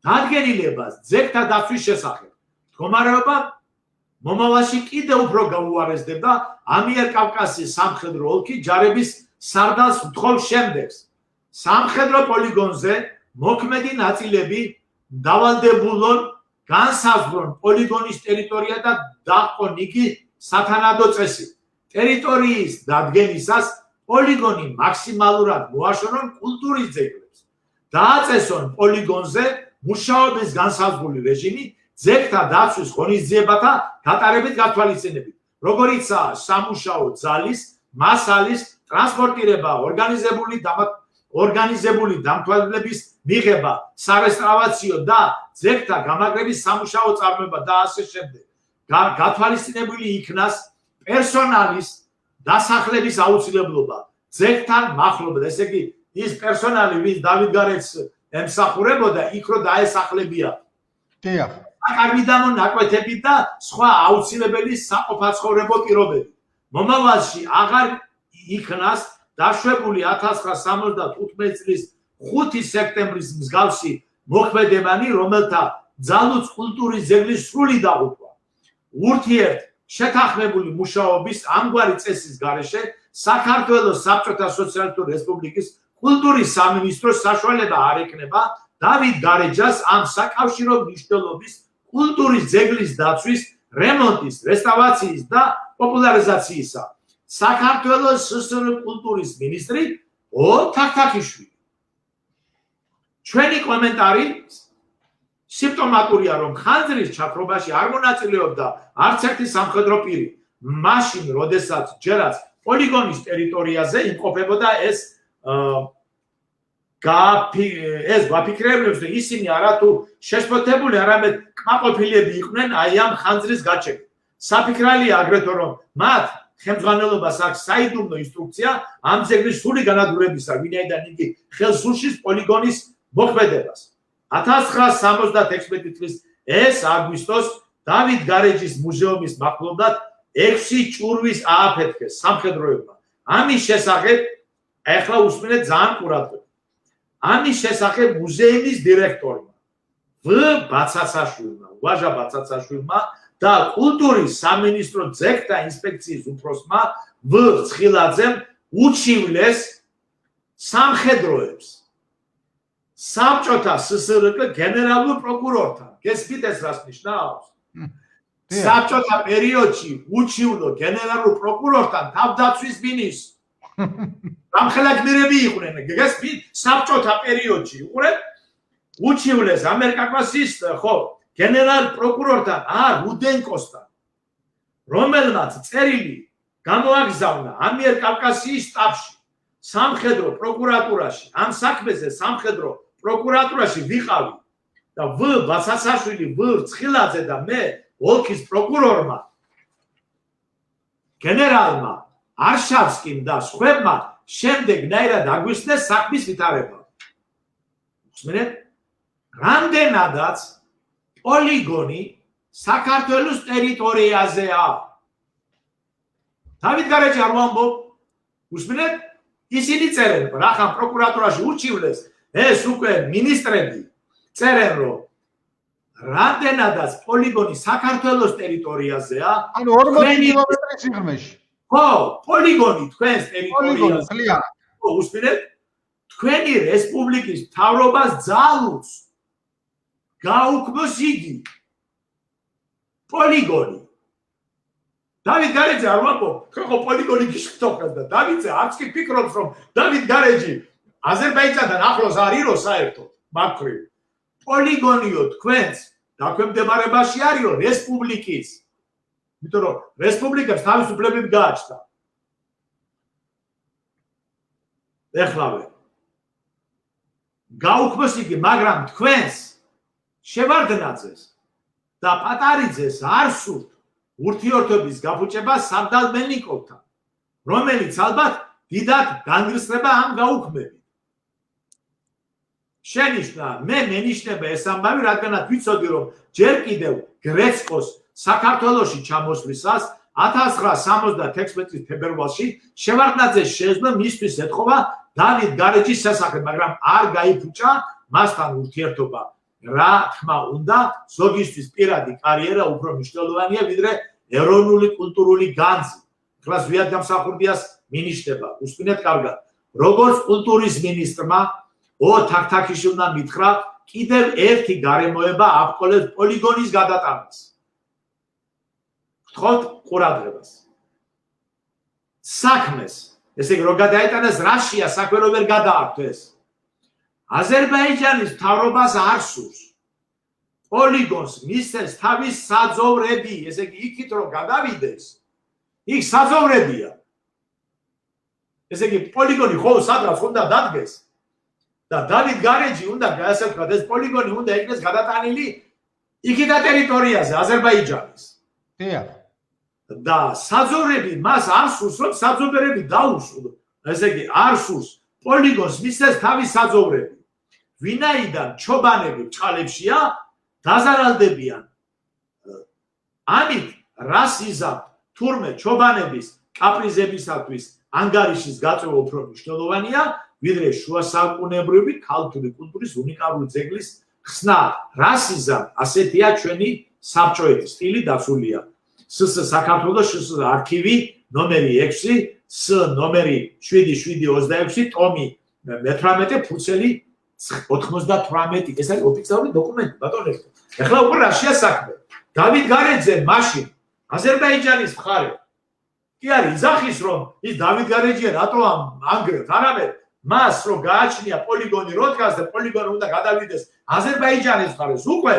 Speaker 2: დადგენილებას ძეგლთა დაცვის შესახებ. მდგომარეობა მომავალში კიდევ უფრო გაუარესდება ამიერკავკასიის სამხედრო ოლქი ჯარების სარდალს ვთხოვს შემდეგს. სამხედრო პოლიგონზე მოქმედი ნაწილები დავალდებულონ განსაზღვრონ პოლიგონის ტერიტორია და დაჰყონ იგი სათანადო წესი. ტერიტორიის დადგენისას პოლიგონი მაქსიმალურად მოაშორონ კულტურის ძეგლებს. დააწესონ პოლიგონზე მუშაობის განსაზღვრული რეჟიმი ძეგლთა დაცვის ღონისძიებათა გატარებით გათვალისწინებით, როგორიცაა სამუშაო ძალის, მასალის ტრანსპორტირება, ორგანიზებული დამთვალიერების მიღება, სარესტავრაციო და ძეგლთა გამაგრების სამუშაო წარმოება და ასე შემდეგ. გათვალისწინებული იქნას პერსონალის დასახლების აუცილებლობა ძეგლთან მახლობლად. ესე იგი, ის პერსონალი, ვინც დავით გარეჯს ემსახურებოდა, იქ რო დაესახლებია.
Speaker 1: დიახ.
Speaker 2: საკარმიდამო ნაკვეთები და სხვა აუცილებელი საყოფაცხოვრებო პირობები. მომავალში აღარ იქნას დაშვებული 1975 წლის 5 სექტემბრის მსგავსი მოქმედებანი, რომელთა ძალუც კულტურის ძეგლის სრული დაღუპვა. ურთიერთ შეთანხმებული მუშაობის ამგვარი წესის გარეშე საქართველოს საბჭოთა სოციალისტური რესპუბლიკის კულტურის სამინისტროს საშუალება არ ექნება დავით გარეჯას ამ საკავშირო მნიშვნელობის კულტურის ძეგლის დაცვის, რემონტის, რესტავრაციის და პოპულარიზაციისა. საქართველოს სსრ კულტურის მინისტრი თაქთაქიშვილი. ჩვენი კომენტარი სიმპტომატურია, რომ ხანძრის ჩაქრობაში არ მონაწილეობდა არც ერთი სამხედრო პირი. მაშინ, როდესაც ჯერაც პოლიგონის ტერიტორიაზე იმყოფებოდა ეს გვაფიქრებებს, რომ ისინი არათუ შეშფოთებული, არამედ კმაყოფილები იყვნენ აი ამ ხანძრის გაჩენით. საფიქრალია აგრეთვე, რომ მათ ხელმძღვანელობას აქვს საიდუმლო ინსტრუქცია ამ ძეგლის სრული განადგურებისა, ვინაიდან იგი ხელს უშლის პოლიგონის მოქმედებას. 1976 წლის 1 აგვისტოს დავით გარეჯის მუზეუმის მახლობლად 6 ჭურვის ააფეთქეს სამხედროებმა. ამის შესახებ ახლა უსმინეთ ძალიან ყურადღება. ამის შესახებ მუზეუმის დირექტორმა ვაჟა ბაცაცაშვილმა და კულტურის სამინისტრო ძეგლთა ინსპექციის უფროსმა ცხილაძემ უჩივლეს სამხედროებს საბჭოთა სსრკ გენერალურ პროკურორთან. გესმით ეს რას ნიშნავს? საბჭოთა პერიოდში უჩივლო გენერალურ პროკურორთან თავდაცვის მინისტრს. გამხელაგნერები იყვნენ, გესმით? საბჭოთა პერიოდში უყურეთ, უჩივლეს ამერიკაკასის გენერალ პროკურორთან, რუდენკოსთან, რომელმაც წერილი გამოაგზავნა ამიერკავკასიის შტაბში. სამხედრო პროკურატურაში, ამ საქმეზე სამხედრო პროკურატურაში ვიყავი და ბასასაშვილი, ცხილაძე და მე ოლქის პროკურორმა, გენერალმა არშავსკიმ და სხვებმა შემდეგნაირად აგვისწრეს საქმის ვითარება. ხსნით? რამდენადაც პოლიგონი საქართველოს ტერიტორიაზეა. დავით გარეჯი არ ვამბობ. უსმენთ? ისინი წერენ, რახან პროკურატურაში ურჩივლეს, ეს უკვე მინისტრები წერენ, რომ რამდენადაც პოლიგონი საქართველოს ტერიტორიაზეა,
Speaker 1: ანუ 40 კილომეტრის სიღრმეში.
Speaker 2: ხო, პოლიგონი თქვენს ტერიტორიაზე.
Speaker 1: კლია.
Speaker 2: ხო, უსმენთ? თქვენი რესპუბლიკის მთავრობას ძალუძს გაუქმოს იგი პოლიგონი. დავით გარეჯი არ ვამბობ, ხო პოლიგონი გიშტოქას და დავითზე არც კი ფიქრობს, რომ დავით გარეჯი აზერბაიჯანთან ახლოს არ ირო საერთოდ, მაგრივ. პოლიგონიო თქვენს დაქვემდებარებაში არისო რესპუბლიკის. იმიტომ რომ რესპუბლიკებს თავისუფლებით გააჩნდა. ეხლავე გაუქმოს იგი, მაგრამ თქვენს შევარდნაძეს და პატარიძეს არ სურთ ურთიერთობის გაფუჭება სარდალ მელნიკოვთან, რომელიც ალბათ დიდად განგრისდება ამ გაუქმებით. შენიშნა, მე მენიშნება ეს ამბავი, რადგანაც ვიცოდი, რომ ჯერ კიდევ გრეცკოს საქართველოში ჩამოსვლისას 1976 წლის თებერვალში შევარდნაძეს შეეძლო მისთვის ეთხოვა დავით გარეჯის შესახებ, მაგრამ არ გაიფუჭა მასთან ურთიერთობა. რა თქმა უნდა, ზოგისთვის პირადი კარიერა უფრო მნიშვნელოვანია, ვიდრე ეროვნული კულტურული განძი. ახლაც ვიად გამსახურდიას მინიშნება. უსმენთ კარგად. როგორც კულტურის მინისტრმა თაქთაქიშვილმა მითხრა, კიდევ ერთი გარემოება აბყოლებს პოლიგონის გადატანას. გთხოვთ ყურადღებას. საქმეს, ესე იგი, რომ გადაეტანეს რაშია, საქმე რომ ვერ გადაარქვეს. აზერბაიჯანის მთავრობას არ სურს პოლიგონს მისცეს თავის საძოვრები, ესე იგი, იქით რომ გადავიდეს, იქ საძოვრებია. ესე იგი, პოლიგონი ხო სადღაც უნდა დადგეს და დავით გარეჯი უნდა გაასაკუთროს, ეს პოლიგონი უნდა იქნეს გადატანილი იქითა ტერიტორიაზე, აზერბაიჯანის.
Speaker 1: დიახ.
Speaker 2: და საძოვრები მას არ სურს, რომ საძოვრები დაუსრულო. ესე იგი, არ სურს პოლიგონს მისცეს თავის საძოვრები. ვინაიდან ჩობანები წყალებშია, დაზარალდებიან. ამით რას იზამთ? თურმე ჩობანების კაპრიზებისათვის ანგარიშის გაწევა უფრო მნიშვნელოვანია, ვიდრე შუა საუკუნეებრივი ქალთული კულტურის უნიკალური ძეგლის ხსნა. რას იზამთ? ასეთია ჩვენი საბჭოეთი სტილი დაცულია. СС საქართველოს ШС არქივი ნომერი 6, ს ნომერი 7726, ტომი 18, ფურცელი 98. ეს არის ოფიციალური დოკუმენტი, ბატონო. ეხლა უკვე რაშია საქმე. დავით გარეჯზე მაშინ აზერბაიჯანის მხარე კი არის იძახის, რომ ის დავით გარეჯია რატო ანგრევს, არამედ მას რომ გააჩნია პოლიგონი როდგას და პოლიგონი უნდა გადავიდეს აზერბაიჯანის მხარეს, უკვე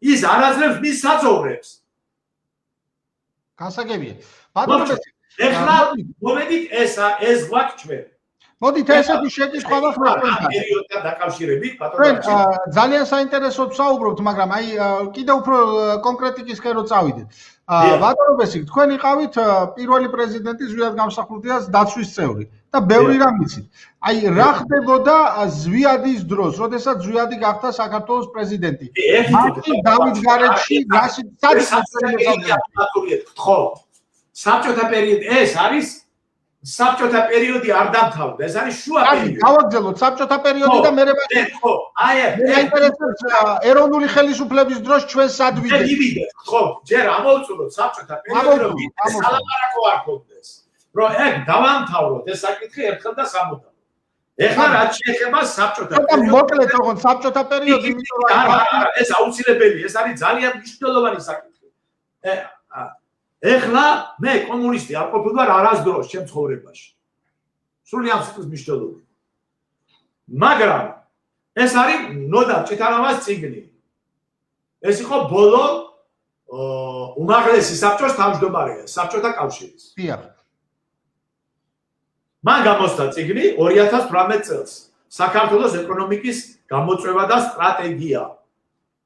Speaker 2: ის არ აძლევს მის საძოვრებს.
Speaker 1: გასაგებია. ბატონო,
Speaker 2: ეხლა მომედით ეს გვაქვს ჩვენ.
Speaker 1: მოდით ესეთი შეკითხვა ვახსენოთ.
Speaker 2: პერიოდთან დაკავშირებით, ბატონო.
Speaker 1: ძალიან საინტერესოდ ვსაუბრობთ, მაგრამ აი კიდევ უფრო კონკრეტიკისკენ რო წავიდეთ. ბატონო ბესიკ, თქვენ იყავით პირველი პრეზიდენტი ზვიად გამსახურდიას დაცვის წევრი და ბევრი რამ იცით. აი რა ხდებოდა ზვიადის დროს, როდესაც ზვიადი გახდა საქართველოს პრეზიდენტი? მათი დავით გარეჯში რაში საბჭოთა პერიოდი ეს არის საბჭოთა პერიოდი არ დამთავრდა, ეს არის შუა პერიოდი. გავაგზავნოთ საბჭოთა პერიოდი და მე
Speaker 2: ხო, აი
Speaker 1: ეს ეროვნული ხელისუფლების დროს ჩვენ სად ვიდეთ?
Speaker 2: მივიდეთ, ხო, ჯერ ამოვწუროთ საბჭოთა პერიოდი, სალაპარაკო არ გქონდეს. რომ ეგ დავამთავროთ ეს საკითხი ერთხელ და სამუდამოდ. ეხლა რაც შეეხება საბჭოთა
Speaker 1: პერიოდს, მოკლედ თქო საბჭოთა პერიოდი, იმიტომ რომ
Speaker 2: ეს აუცილებელია, ეს არის ძალიან მნიშვნელოვანი საკითხი. ეხლა მე კომუნისტი არ ყოფილვარ არასდროს ჩემ ცხოვრებაში. სრული ამ სიტყვის მნიშვნელობა. მაგრამ ეს არის ნოდა ჭიტარავას წიგნი. ეს იყო ბოლო უმაღლესი საბჭოს თავმჯდომარე საბჭოთა კავშირის.
Speaker 1: დიახ.
Speaker 2: მან გამოსცა წიგნი 2018 წელს საქართველოს ეკონომიკის გამოწვევა და სტრატეგია.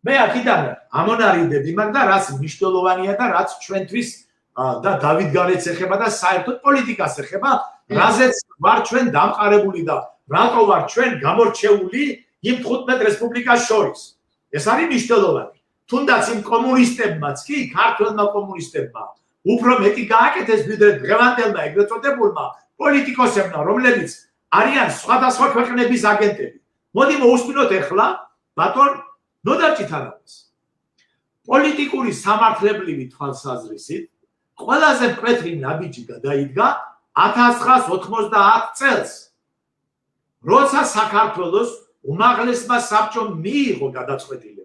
Speaker 2: მე აქედან ამონარიდები მაგ და რაც მნიშვნელოვანია და რაც ჩვენთვის და დავით გარეთს ეხება და საერთოდ პოლიტიკას ეხება, რაზეც ვარ ჩვენ დამყარებული და რატო ვარ ჩვენ გამორჩეული იმ 15 რესპუბლიკას შორის. ეს არის მნიშვნელოვანი. თუნდაც იმ კომუნისტებმაც კი, ქართველმა კომუნისტებმა უფრო მეტი გააკეთეს ვიდრე დღევანდელმა ეგრეთ წოდებულმა პოლიტიკოსებმა, რომლებიც არიან სხვადასხვა ქვეყნების აგენტები. მოდი მოусმინოთ ახლა ბატონ ნოდარ ჭითარაძეს. პოლიტიკური სამართლებრივი თვალსაზრისით ყველაზე მკვეთრი ნაბიჯი გადაიდგა 1990 წელს, როცა საქართველოს უმაღლესმა საბჭომ მიიღო გადაწყვეტილება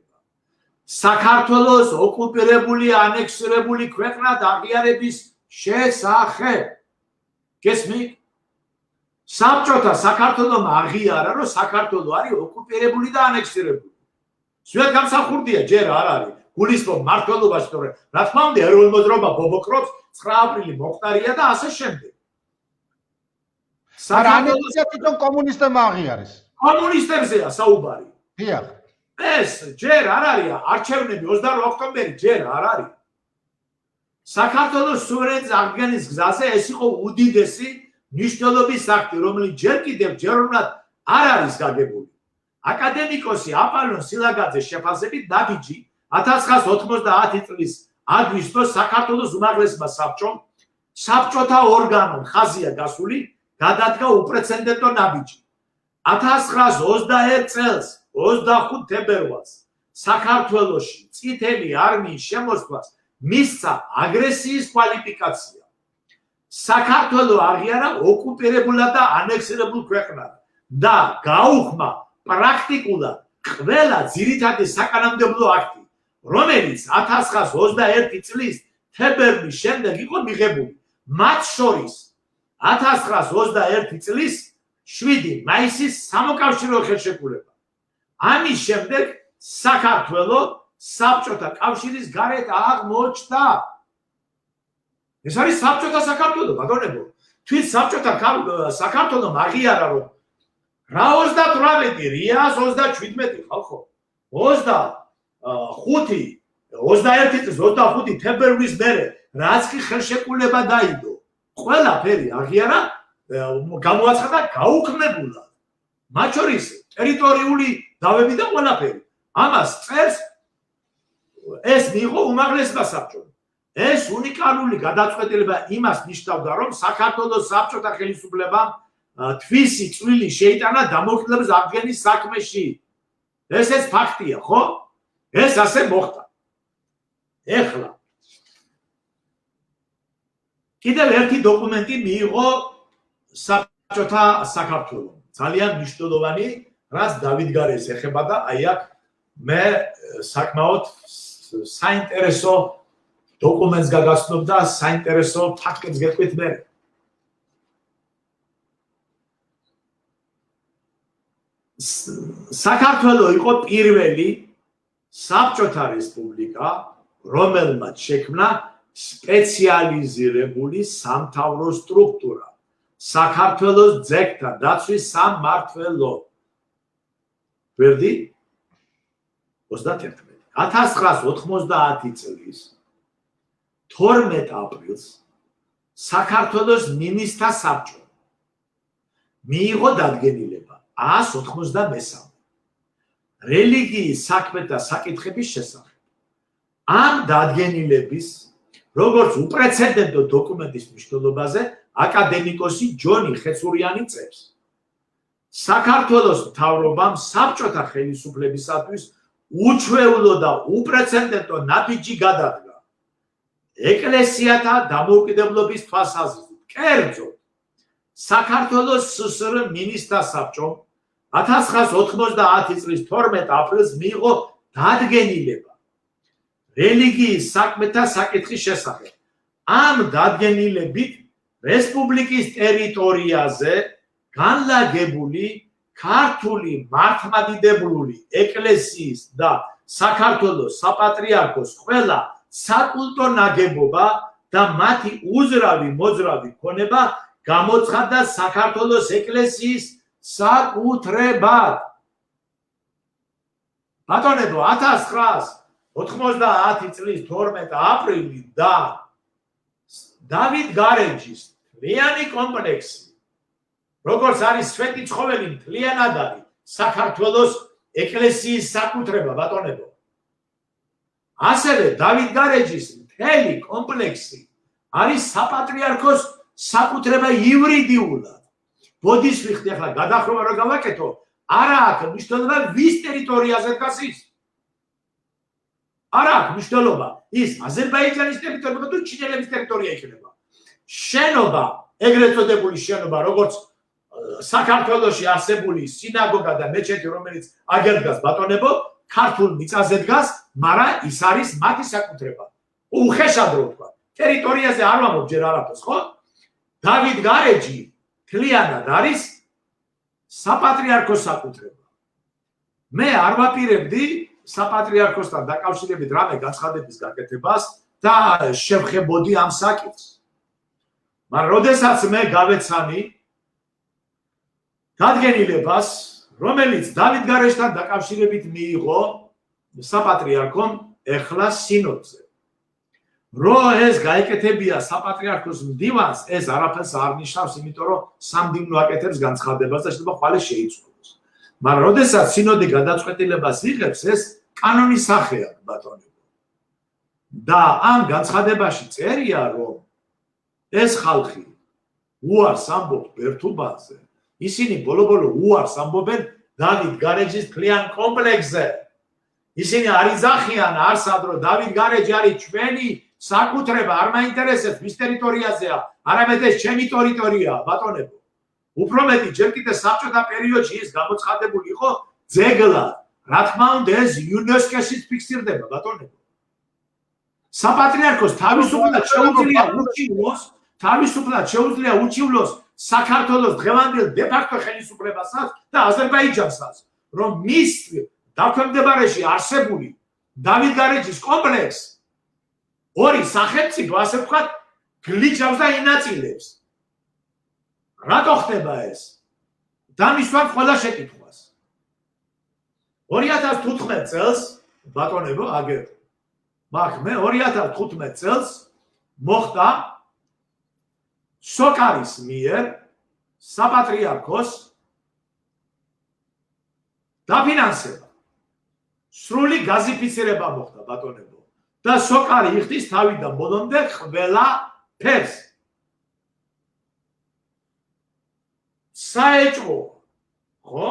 Speaker 2: საქართველოს ოკუპირებული, ანექსირებული ქვეყნად აღიარების შესახებ. გესმით? საბჭოთა საქართველომ აღიარა, რომ საქართველო არის ოკუპირებული და ანექსირებული. სულ გამსახურდია ჯერ არ არის გულისხმობ მართლობაში, თორე რა თქმა უნდა ეროვნულ მოძრაობა ბობოქრობს 9 აპრილი მოხდარია და ასე შემდეგ.
Speaker 1: ანექსია თვითონ კომუნისტებმა აღიარეს.
Speaker 2: კომუნისტებზეა საუბარი.
Speaker 1: დიახ.
Speaker 2: ეს ჯერ არ არის არჩევნები 28 ოქტომბერი ჯერ არ არის. საქართველოს სუვერენის აღდგენის გზაზე ეს იყო უდიდესი მნიშვნელობის აქტი, რომელიც ჯერ კიდევ ჯეროვნად არ არის გაგებული. აკადემიკოსი აპოლონ სილაგაძეს შეფასებით ნაბიჯი 1990 წლის აგვისტოს საქართველოს უმაღლესმა საბჭომ საბჭოთა ორგანომ ხაზია გასული გადადგა უპრეცედენტო ნაბიჯი. 1921 წელს 25 თებერვალს საქართველოში წითელი არმიის შემოსვლას მისცა აგრესიის კვალიფიკაცია. საქართველო აღიარა ოკუპირებულად და ანექსირებულ ქვეყნად და გაუხმა პრაქტიკულად ყველა ძირითადი საკანონმდებლო აქტი, რომელიც 1921 წლის თებერვლის შემდეგ იყო მიღებული, მათ შორის 1921 წლის 7 მაისის სამოკავშირო ხელშეკრულება. ამის შემდეგ საქართველო საბჭოთა კავშირის გარეთ აღმოჩნდა. ეს არის საბჭოთა საქართველო, ბატონებო. თვით საბჭოთა საქართველომ აღიარა, რომ რა 38, რიას 27 ხალხო. 21 წლის 25 თებერვლის მერე რაც კი ხელშეკრულება დაიდო, ყველაფერი აღიარა, გამოაცხადა გაუქმებულად. მათ შორის ტერიტორიული დავები და ყველაფერი. ამას წერს ეს მიიღო უმაღლესმა საბჭომ. ეს უნიკალური გადაწყვეტილება იმას ნიშნავდა, რომ საქართველოს საბჭოთა ხელისუფლებამ თვისი წვლილი შეიტანა დამოუკიდებლობის აღდგენის საქმეში. ესეც ფაქტია, ხო? ეს ასე მოხდა. ეხლა კიდევ ერთი დოკუმენტი მიიღო საბჭოთა საქართველომ. ძალიან მნიშვნელოვანი, რაც დავით გარეს ეხება და აი აქ მე საკმაოდ საინტერესო დოკუმენტს გაგაცნობ და საინტერესო ფაქტებს გეტყვით მე. საქართველო იყო პირველი საბჭოთა რესპუბლიკა, რომელმაც შექმნა სპეციალიზირებული სამთავრო სტრუქტურა, საქართველოს ძეგლთა დაცვის სამმართველო. ვერდი 31. 1990 წლის 12 აპრილს საქართველოს მინისტრთა საბჭომ მიიღო დადგენილება 193 რელიგიის საქმეთა საკითხების შესახებ. ამ დადგენილების, როგორც უპრეცედენტო დოკუმენტის მნიშვნელობაზე, აკადემიკოსი ჯონი ხეცურიანი წერს. საქართველოს მთავრობამ საბჭოთა ხელისუფლებისათვის უჩვეულო და უპრეცედენტო ნაბიჯი გადადგა. ეკლესიათა დამოუკიდებლობის თვალსაზრისით, კერძოდ საქართველოს სსრ მინისტრთა საბჭომ 1990 წლის 12 აპრილს მიიღო დადგენილება რელიგიის საქმეთა საკითხის შესახებ. ამ დადგენილებით რესპუბლიკის ტერიტორიაზე განლაგებული ქართული მართლმადიდებლური ეკლესიის და საქართველოს საპატრიარქოს ყველა საკულტო ნაგებობა და მათი უზრავი მოძრავი ქონება გამოცხადდა საქართველოს ეკლესიის საკუთრებად. ბატონებო, 1990 წლის 12 აპრილიდან დავით გარეჯის მთლიანი კომპლექსი, როგორც არის სვეტი ცხოველი, მთლიანად არის საქართველოს ეკლესიის საკუთრება, ბატონებო. ასევე დავით გარეჯის მთელი კომპლექსი არის საპატრიარქოს საკუთრება იურიდიულად. ბოდის ვიხდი ახლა გადახრობა რო გავაკეთო, არა აქვს მნიშვნელობა ვის ტერიტორიაზე დგას ის. არა აქვს მნიშვნელობა ის აზერბაიჯანის ტერიტორია თუ ჩინელების ტერიტორია იქნება. შენობა, ეგრეთ წოდებული შენობა, როგორც საქართველოში არსებული სინაგოგა და მეჩეთი, რომელიც აგერ დგას, ბატონებო, ქართულ მიწაზე დგას, მაგრამ ის არის მათი საკუთრება. უხეშადრო თქვა. ტერიტორიაზე არ ვამბობ ჯერ არაფერს, ხო? დავით გარეჯი მთლიანად არის საპატრიარქოს საკუთრება. მე არ ვაპირებდი საპატრიარქოსთან დაკავშირებით რამე განცხადების გაკეთებას და შევხებოდი ამ საკითხს. მაგრამ როდესაც მე გავეცანი დადგენილებას, რომელიც დავით გარეჯთან დაკავშირებით მიიღო საპატრიარქომ ეხლა სინოდზე. რო ეს გაეკეთებია საპატრიარქოს მდივანს, ეს არაფერს არ ნიშნავს, იმიტომ რომ სამდივნო აკეთებს განცხადებას და შეიძლება ხვალე შეიცვალოს. მაგრამ როდესაც სინოდი გადაწყვეტილებას იღებს, ეს კანონის სახეა, ბატონებო. და ამ განცხადებაში წერია, რომ ეს ხალხი უარს ამბობს ბერთუბანზე, ისინი ბოლო-ბოლო უარს ამბობენ დავით გარეჯის მთლიან კომპლექსზე. ისინი არ იძახიან არსად, რომ დავით გარეჯი არის ჩვენი საკუთრება, არ მაინტერესებს ვის ტერიტორიაზეა, არამედ ეს ჩემი ტერიტორიაა, ბატონებო. უფრო მეტი, ჯერ კიდევ საბჭოთა პერიოდში ის გამოცხადებული იყო ძეგლად. რა თქმა უნდა, ეს იუნესკოშიც ფიქსირდება, ბატონებო. საპატრიარქოს თავისუფლად შეუძლია უჩივლოს საქართველოს დღევანდელ დე-ფაქტო ხელისუფლებასაც და აზერბაიჯანსაც, რომ მის დაქვემდებარეში არსებული დავით გარეჯის კომპლექსს ორი სახელმწიფო, ასე ვთქვათ, გლიჩავს და ინაწილებს. რატო ხდება ეს? დამისვამ ყველა შეკითხვას. 2015 წელს, ბატონებო, აგერ მაგ მე 2015 წელს მოხდა სოკარის მიერ საპატრიარქოს დაფინანსება. სრული გაზიფიცირება მოხდა, ბატონებო. და სოკარი იხდის თავიდან ბოლომდე ყველა ფერს. საეჭვო, ხო?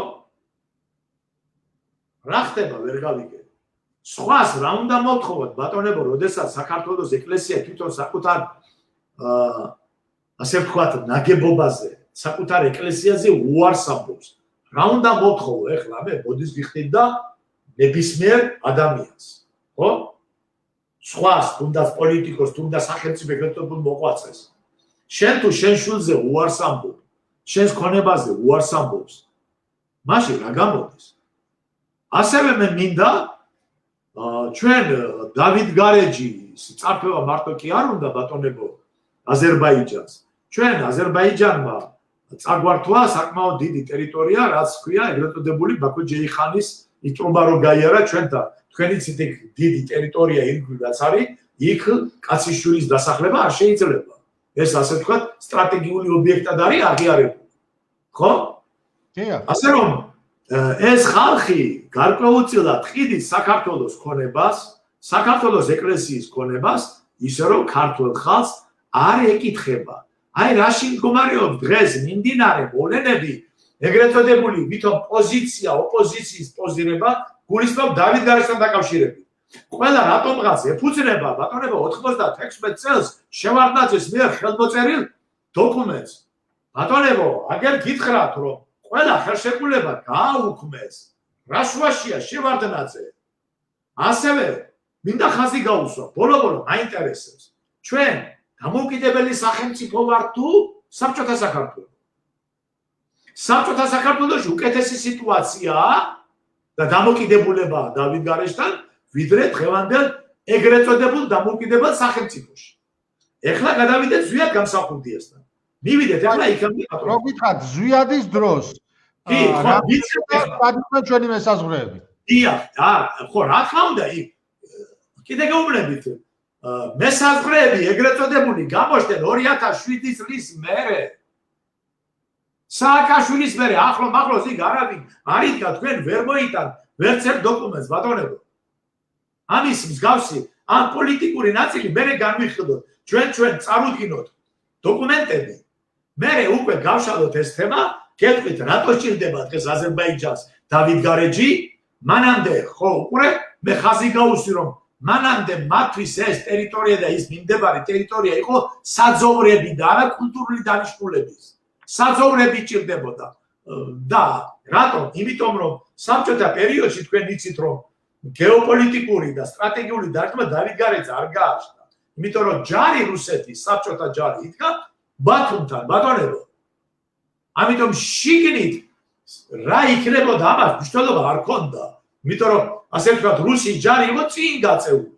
Speaker 2: რა ხდება, ვერ გავიგე. სხვას რა უნდა მოვთხოვოთ, ბატონებო, როდესაც საქართველოს ეკლესია თვითონ საკუთარ ასე ვთქვათ, ნაგებობაზე, საკუთარ ეკლესიაზე უარს ამბობს. რა უნდა მოვთხოვო ეხლა მე ბოდის ვიხდით და ნებისმიერ ადამიანს, ხო? სხვას, თუნდაც პოლიტიკოს, თუნდაც სახელმწიფო ეგრეთობილ მოღვაწეს. შენ თუ შენ შვილზე უარს ამბობ, შენს ქონებაზე უარს ამბობს, მაშინ რა გამოდის? ასევე მე მინდა ჩვენ დავით გარეჯის წარფევა მარტო კი არ უნდა, ბატონებო, აზერბაიჯანს. ჩვენ აზერბაიჯანმა წაგვართვა საკმაოდ დიდი ტერიტორია, რაც ქვია ეგრეთ წოდებული ბაქო-ჯეიხანის იტრობა რო გაიარა ჩვენთან. თქვენი ციტი დიდი ტერიტორია ირგვლივ რაც არის, იქ კაციშვილის დასახლება არ შეიძლება. ეს ასე ვთქვათ, სტრატეგიული ობიექტად არის აღიარებული. ხო?
Speaker 1: დიახ.
Speaker 2: ასე რომ ეს ხალხი გარკვეულწილად ყიდის საქართველოს ქონებას, საქართველოს ეკლესიის ქონებას, ისე რომ ქართულ ხალხს არ ეკითხება. აი რაში მდგომარეობს დღეს მიმდინარე მოვლენები, ეგრეთ წოდებული ვითომ პოზიცია, ოპოზიციის პოზირება გულისხმობ დავით გარეჯთან დაკავშირებით. ყველა რატომღაც ეფუძნება, ბატონებო, 96 წელს შევარდნაძის მიერ ხელმოწერილ დოკუმენტს. ბატონებო, აგერ გითხრათ, რომ ყველა ხელშეკრულება გააუქმეს. რა შუაშია შევარდნაძე? ასევე მინდა ხაზი გაუსვა, ბოლო-ბოლო მაინტერესებს. ჩვენ დამოუკიდებელი სახელმწიფო ვართ თუ საბჭოთა საქართველო? საბჭოთა საქართველოში უკეთესი სიტუაციაა და დამოუკიდებულებაა დავით გარეჯთან, ვიდრე დღევანდელ ეგრეთ წოდებულ დამოუკიდებელ სახელმწიფოში. ეხლა გადავიდეთ ზვიად გამსახურდიასთან. მივიდეთ ახლა იქამდე
Speaker 1: რო გითხრათ ზვიადის დროს
Speaker 2: კი, ხო,
Speaker 1: ვიცით ჩვენი მესაზღვრეები.
Speaker 2: დიახ, ხო, რა თქმა უნდა, კიდე გაუბნებით. მესაზღვრეები ეგრეთ წოდებული გამოჩნდნენ 2007 წლის მერე. სააკაშვილის მერე ახლო-მახლოს იქ არავინ არ იდგა, თქვენ ვერ მოიტანთ ვერც ერთ დოკუმენტს, ბატონებო. ამის მსგავსი ამ პოლიტიკური ნაწილი მერე განვიხილოთ, ჩვენ წარუდგინოთ დოკუმენტები. მერე უკვე გავშალოთ ეს თემა, გეტყვით რატო სჭირდება დღეს აზერბაიჯანს დავით გარეჯი, მანამდე ხო უყურე, მე ხაზი გავუსვი რომ მანამდე მათთვის ეს ტერიტორია და ის მიმდებარე ტერიტორია იყო საძოვრები და არა კულტურული დანიშნულების. საძოვრები ჭირდებოდა. და რატომ? იმიტომ რომ საბჭოთა პერიოდში თქვენ იცით რომ გეოპოლიტიკური და სტრატეგიული დარტყმა დავით გარეჯს არ გააჩნდა. იმიტომ რომ ჯარი რუსეთის, საბჭოთა ჯარი იდგა ბათუმთან, ბატონებო. ამიტომ შიგნით რა იქნებოდა ამას მნიშვნელობა არ ქონდა. იმიტომ რომ ასე ვთქვათ, რუსის ჯარი იყო წინ გაწეული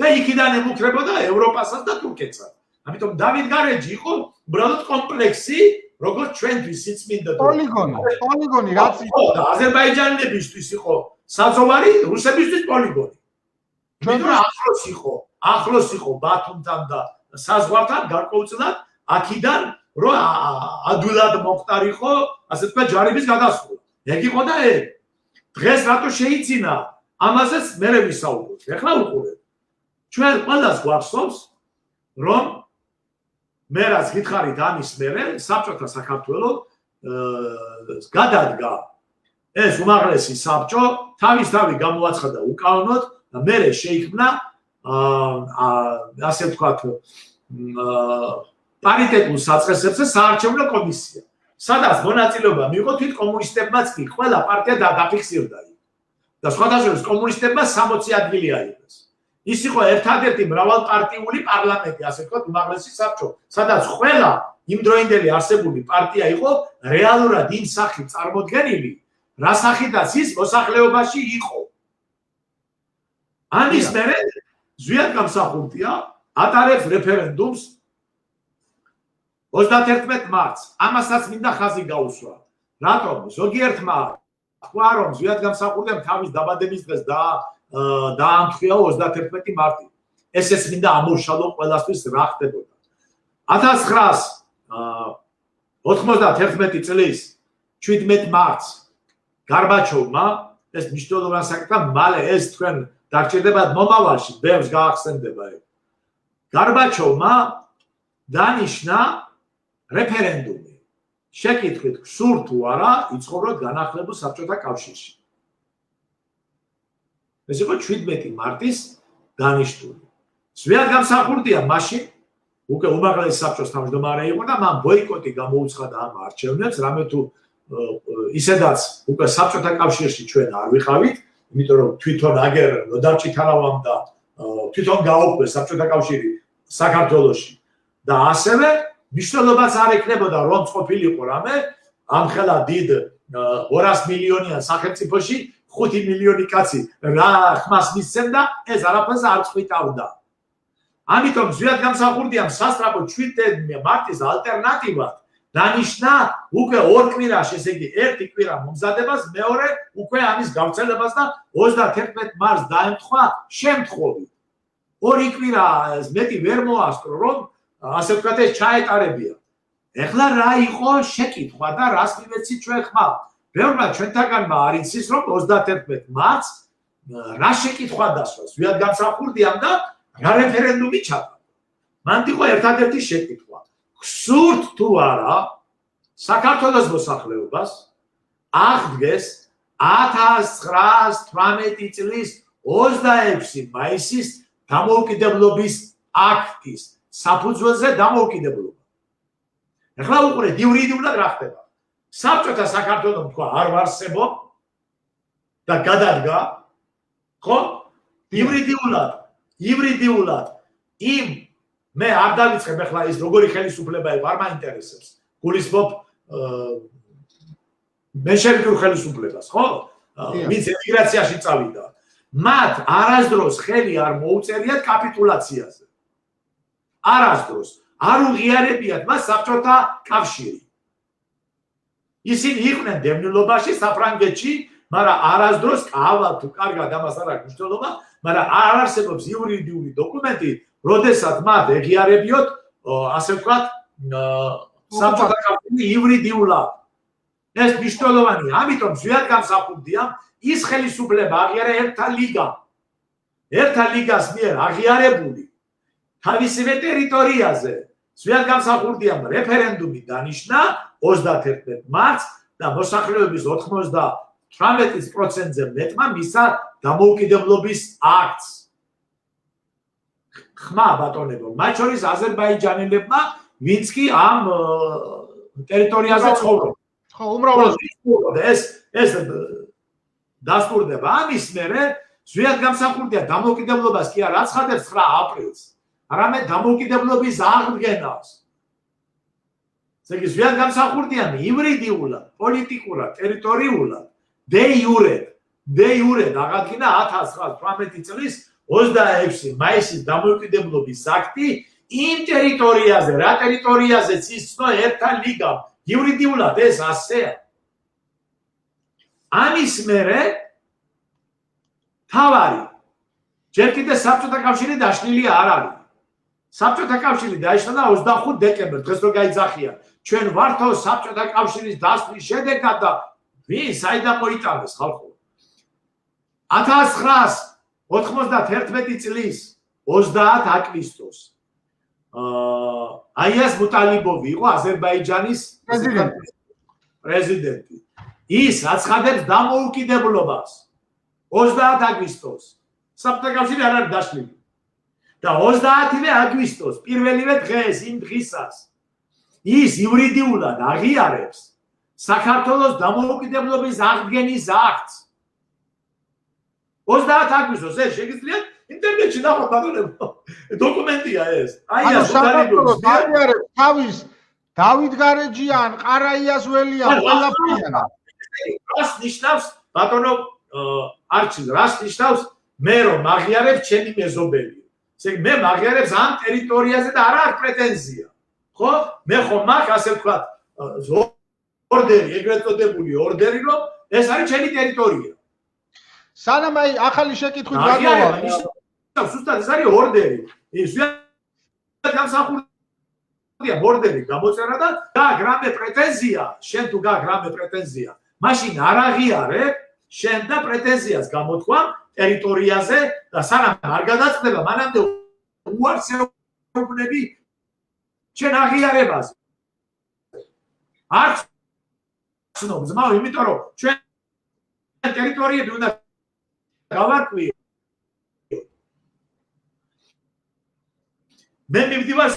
Speaker 2: და იქიდან ემუქრებოდა ევროპასაც და თურქეთსაც. ამიტომ დავით გარეჯი იყო უბრალოდ კომპლექსი, როგორც ჩვენთვის სიწმინდა
Speaker 1: პოლიგონი, რაც
Speaker 2: იყო და აზერბაიჯანელებისთვის იყო საძოვარი, რუსებისთვის პოლიგონი. ჩვენ ახლოს იყო ბათუმთან და საზღვართან გარკვეულწილად აქიდან რომ ადვილად მოხდარიყო, ასე ვთქვათ, ჯარების გადასვლა. ეგ იყო და ეგ. დღეს რატო შეიძინა? ამაზეც მერე ვისაუბროთ. ეხლა უყურეთ. ჩვენ ყველას გვახსოვს, რომ მე რაც გითხარით ამის მერე, საბჭოთა საქართველოს გადადგა ეს უმაღლესი საბჭო, თავისთავად გამოაცხადა უკანონოდ და მერე შეიქმნა ასე ვთქვათ, პარიტეტულ საწესებზე საარჩევნო კომისია. სადაც მონაწილეობა მიიღო თვით კომუნისტებმაც კი, ყველა პარტია დაფიქსირდა იქ. და სხვადასხვა კომუნისტებმა 60 ადგილი აიღეს. ის იყო ერთადერთი მრავალპარტიული პარლამენტი, ასე ვთქვათ, უმაღლესი საბჭო, სადაც ყველა იმდროინდელი არსებული პარტია იყო რეალურად იმ სახით წარმოდგენილი, რა სახითაც ის მოსახლეობაში იყო. ამის მერე ზვიად გამსახურდია ატარებს რეფერენდუმს 31 მარტს. ამასაც მინდა ხაზი გაუსვა. რატომ? ზოგიერთმა თქვა, რომ ზვიად გამსახურდიამ თავის დაბადების დღეს დაამთხვია 31 მარტი. ესეც მინდა ამოვშალო ყველასთვის რა ხდებოდა. 1991 წლის 17 მარტს გარბაჩოვმა ეს მნიშვნელოვანი საკითხია, მალე ეს თქვენ დაგჭირდებათ მომავალში, ბევრს გაახსენდება ეგ. გარბაჩოვმა დანიშნა რეფერენდუმი. შეკითხვით, გსურთ თუ არა იცხოვროთ განახლებულ საბჭოთა კავშირში. ეს იყო 17 მარტის დანიშნული. ზვიად გამსახურდია მაშინ უკვე უმაღლესი საბჭოს თავმჯდომარე იყო და მან ბოიკოტი გამოუცხადა ამ არჩევნებს, რამე თუ ისედაც უკვე საბჭოთა კავშირში ჩვენ არ ვიყავით, იმიტომ რომ თვითონ აგერ ნოდარჩი-თარავამ და თვითონ გაუქმეს საბჭოთა კავშირი საქართველოში და ასევე მნიშვნელობაც არ ექნებოდა რომ ყოფილიყო რამე ამხელა დიდ 200 მილიონიან სახელმწიფოში 5 მილიონი კაცი რა ხმას მისცემდა, ეს არაფერს არ წვითავდა. ამიტომ ზვიად გამსახურდიამ სასწრაფო 17 მარტის ალტერნატივად დანიშნა უკვე ორ კვირაში, ესე იგი ერთი კვირა მომზადებას, მეორე უკვე ამის გავრცელებას და 31 მარტს დაემთხვა შემთხვევით. ორი კვირა მეტი ვერ მოასწრო, რომ ასე ვთქვათ, ეს ჩაეტარებია. ეხლა რა იყო შეკითხვა და რას მივეცით ჩვენ ხმალ? ბევრმა ჩვენთაგანმა არ იცის, რომ 31 მარტს რა შეკითხვა დასვა ზვიად გამსახურდიამ და რა რეფერენდუმი ჩატარდა. მან იყო ერთადერთი შეკითხვა. გსურთ თუ არა საქართველოს მოსახლეობას აღდგეს 1918 წლის 26 მაისის დამოუკიდებლობის აქტის საფუძველზე დამოუკიდებლობა. ეხლა უყურეთ, იურიდიულად რა ხდება? საბჭოთა საქართველოს თქვა არ ვარსებობ და გადადგა, ხო? იურიდიულად იმ მე არ დავიწყებ ახლა ის როგორი ხელისუფლება იყო, არ მაინტერესებს. გულისხმობ მენშევიკურ ხელისუფლებას, ხო? ვინც ემიგრაციაში წავიდა. მათ არასდროს ხელი არ მოუწერიათ კაპიტულაციაზე. არასდროს. არ უღიარებიათ მას საბჭოთა კავშირი. ისინი იყვნენ დევნილობაში საფრანგეთში, მაგრამ არასდროს ავალ თუ კარგად ამას არ აქვს მნიშვნელობა, მაგრამ არ არსებობს იურიდიული დოკუმენტი, როდესაც მათ ეღიარებიოთ, ასე ვთქვათ, საბჭოთა კავშირი იურიდიულად. ეს მნიშვნელოვანია, ამიტომ ზვიად გამსახურდია ის ხელისუფლება აღიარა ერთა ლიგამ. ერთა ლიგას მიერ აღიარებული თავისივე ტერიტორიაზე ზვიად გამსახურდიამ რეფერენდუმი დანიშნა 31 მარტს და მოსახლეობის 98%-ზე მეტმა მისცა დამოუკიდებლობის აქტს. ხმა ბატონებო, მათ შორის აზერბაიჯანელებმა, ვინც კი ამ ტერიტორიაზე ცხოვრობს.
Speaker 1: ხო, უმრავლესობა
Speaker 2: ეს დასტურდება. ამის მერე ზვიად გამსახურდია დამოუკიდებლობას კი არ აცხადებს 9 აპრილს, არამედ დამოუკიდებლობის აღდგენას. ესე იგი ზვიად გამსახურდიანი იურიდიულად, პოლიტიკურად, ტერიტორიულად, დე იურე აღადგინა 1918 წლის 26 მაისის დამოუკიდებლობის აქტი იმ ტერიტორიაზე, რა ტერიტორიაზეც იცნო ერთა ლიგამ. იურიდიულად ეს ასეა. ამის მერე თავარი ჯერ კიდე საბჭოთა კავშირი დაშლილი არ არის. საბჭოთა კავშირი დაიშალა 25 დეკემბერს, დღეს რო გაიძახია. ჩვენ ვართო საბჭოთა კავშირის დასვლის შედეგად და ვინ საიდან მოიტანეს ხალხო? 1991 წლის 30 აგვისტოს აიას მუტალიბოვი იყო აზერბაიჯანის პრეზიდენტი. ის აცხადებს დამოუკიდებლობას 30 აგვისტოს. საბჭოთა კავშირი არ არის დაშლილი. და 30 აგვისტოს პირველივე დღეს იმ დღისას ის იურიდიულად აღიარებს საქართველოს დამოუკიდებლობის აღდგენის აქტს. 30 აგვისტოს ეს შეგიძლიათ ინტერნეტში ნახოთ ბატონებო. დოკუმენტია ეს.
Speaker 1: ანუ საქართველოს აღიარებს თავის დავით გარეჯიან, ყარაიას ველიან, ყველაფერიანა.
Speaker 2: რას ნიშნავს ბატონო არჩილ, რას ნიშნავს მე რომ აღიარებ ჩემი მეზობელი. ესე მე აღიარებს ამ ტერიტორიაზე და არ აქვს პრეტენზია. ხო? მე ხომ მაქვს ასე ვთქვათ ორდერი, ეგრეთ წოდებული ორდერი, რომ ეს არის ჩემი ტერიტორია.
Speaker 1: სანამ აი ახალი შეკითხვით გადავალ.
Speaker 2: ზუსტად ეს არის ორდერი. ის გამსახურდია ორდერი გამოწერა და გაქვს რამე პრეტენზია, შენ თუ გაქვს რამე პრეტენზია, მაშინ არ აღიარებ შენ და პრეტენზიას გამოთქვა ტერიტორიაზე და სანამ არ გადაწყდება, მანამდე უარს ეუბნები შენ აღიარებაზე. არც ცნობ ძმაო, იმიტომ რომ ჩვენ ტერიტორიები უნდა გავარკვიო. მე მივდივარ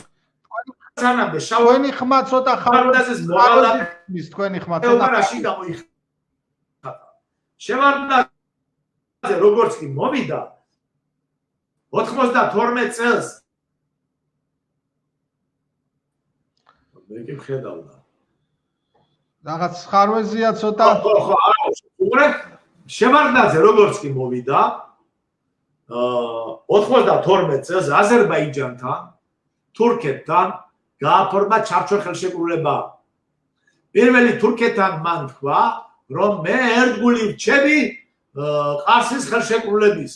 Speaker 2: სანამდე
Speaker 1: შავენი ხმა ცოტა
Speaker 2: ხარვადაზეს მორალად
Speaker 1: ის თქვენი ხმა ცოტა
Speaker 2: რაში გამოიხატა. შევარდნაძე როგორც კი მოვიდა 92 წელს მე კი ვხედავდა.
Speaker 1: რაღაც ხარვეზია ცოტა.
Speaker 2: ხო, უყურე შევარდნაძე როგორც კი მოვიდა 92 წელს აზერბაიჯანთან, თურქეთთან გააფორმა ჩარჩო ხელშეკრულება. პირველი თურქეთთან მან თქვა, რომ მე ერთგული ვრჩები ყარსის ხელშეკრულების.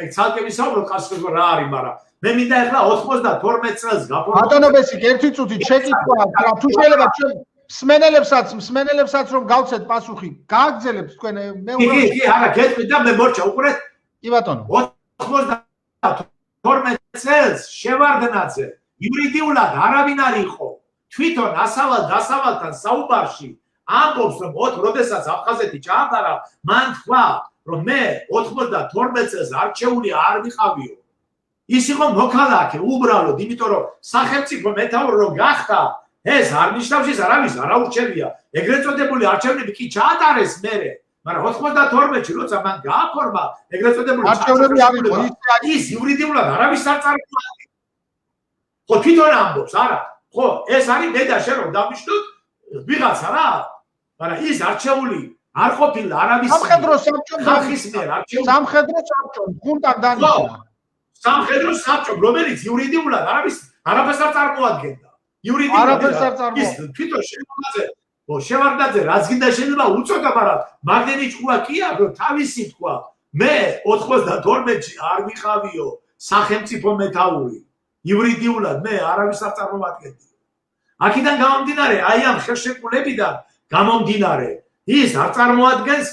Speaker 2: ეგ ცალკე ვისაუბროთ ყარსის რა არის, მაგრამ მე მინდა ახლა 92 წელს გაფორმა.
Speaker 1: ბატონობესი ერთი წუთი შეკითხვა, რა თუ შეიძლება ჩვენ მსმენელებსაც რომ გავცეთ პასუხი, გააგზელებთ თქვენ მე
Speaker 2: კი, არა, გეტყვი და მე მორჩა უყურეთ.
Speaker 1: კი ბატონო.
Speaker 2: 92 წელს შევარდნაძე იურიდიულად არავინ არ იყო. თვითონ დასავლთან საუბარში ამბობს, რომ როდესაც აფხაზეთი ჩააბარა, მან თქვა, რომ მე 92 წელს არჩეული არ ვიყავიო. ის იყო მოქალაქე, უბრალოდ, იმიტომ რომ სახელმწიფო მეთაური რო გახდა, ეს არ ნიშნავს ის არავის არ აურჩევია. ეგრეთ წოდებული არჩევნები კი ჩაატარეს მერე, მაგრამ 92-ში როცა მან გააფორმა ეგრეთ წოდებული
Speaker 1: არჩევნები აღიწყო,
Speaker 2: ის იურიდიულად არავის არ წარმოადგენს. ხო თვითონ ამბობს, არა. ხო, ეს არის მე და შენ რომ დავნიშნოთ ვიღაცა რა, მაგრამ ის არჩეული არ ყოფილა არავის
Speaker 1: სამხედრო საბჭომ
Speaker 2: ხალხის მიერ არჩეული
Speaker 1: სამხედრო საბჭომ ხუნტამ დანიშნა.
Speaker 2: სამხედრო საბჭომ, რომელიც იურიდიულად არავის არაფერს არ წარმოადგენდა. იურიდიულად ის თვითონ შევარდაძე რაც გინდა შეიძლება უწოდა, მაგრამ მაგდენი ჭკუა კი აქვს, რომ თავისი თქვა, მე 92-ში არ ვიყავიო სახელმწიფო მეთაური. იურიდიულად მე არავის არ წარმოვადგენდი. აქედან გამომდინარე, აი ამ ხელშეკრულებიდან გამომდინარე, ის არ წარმოადგენს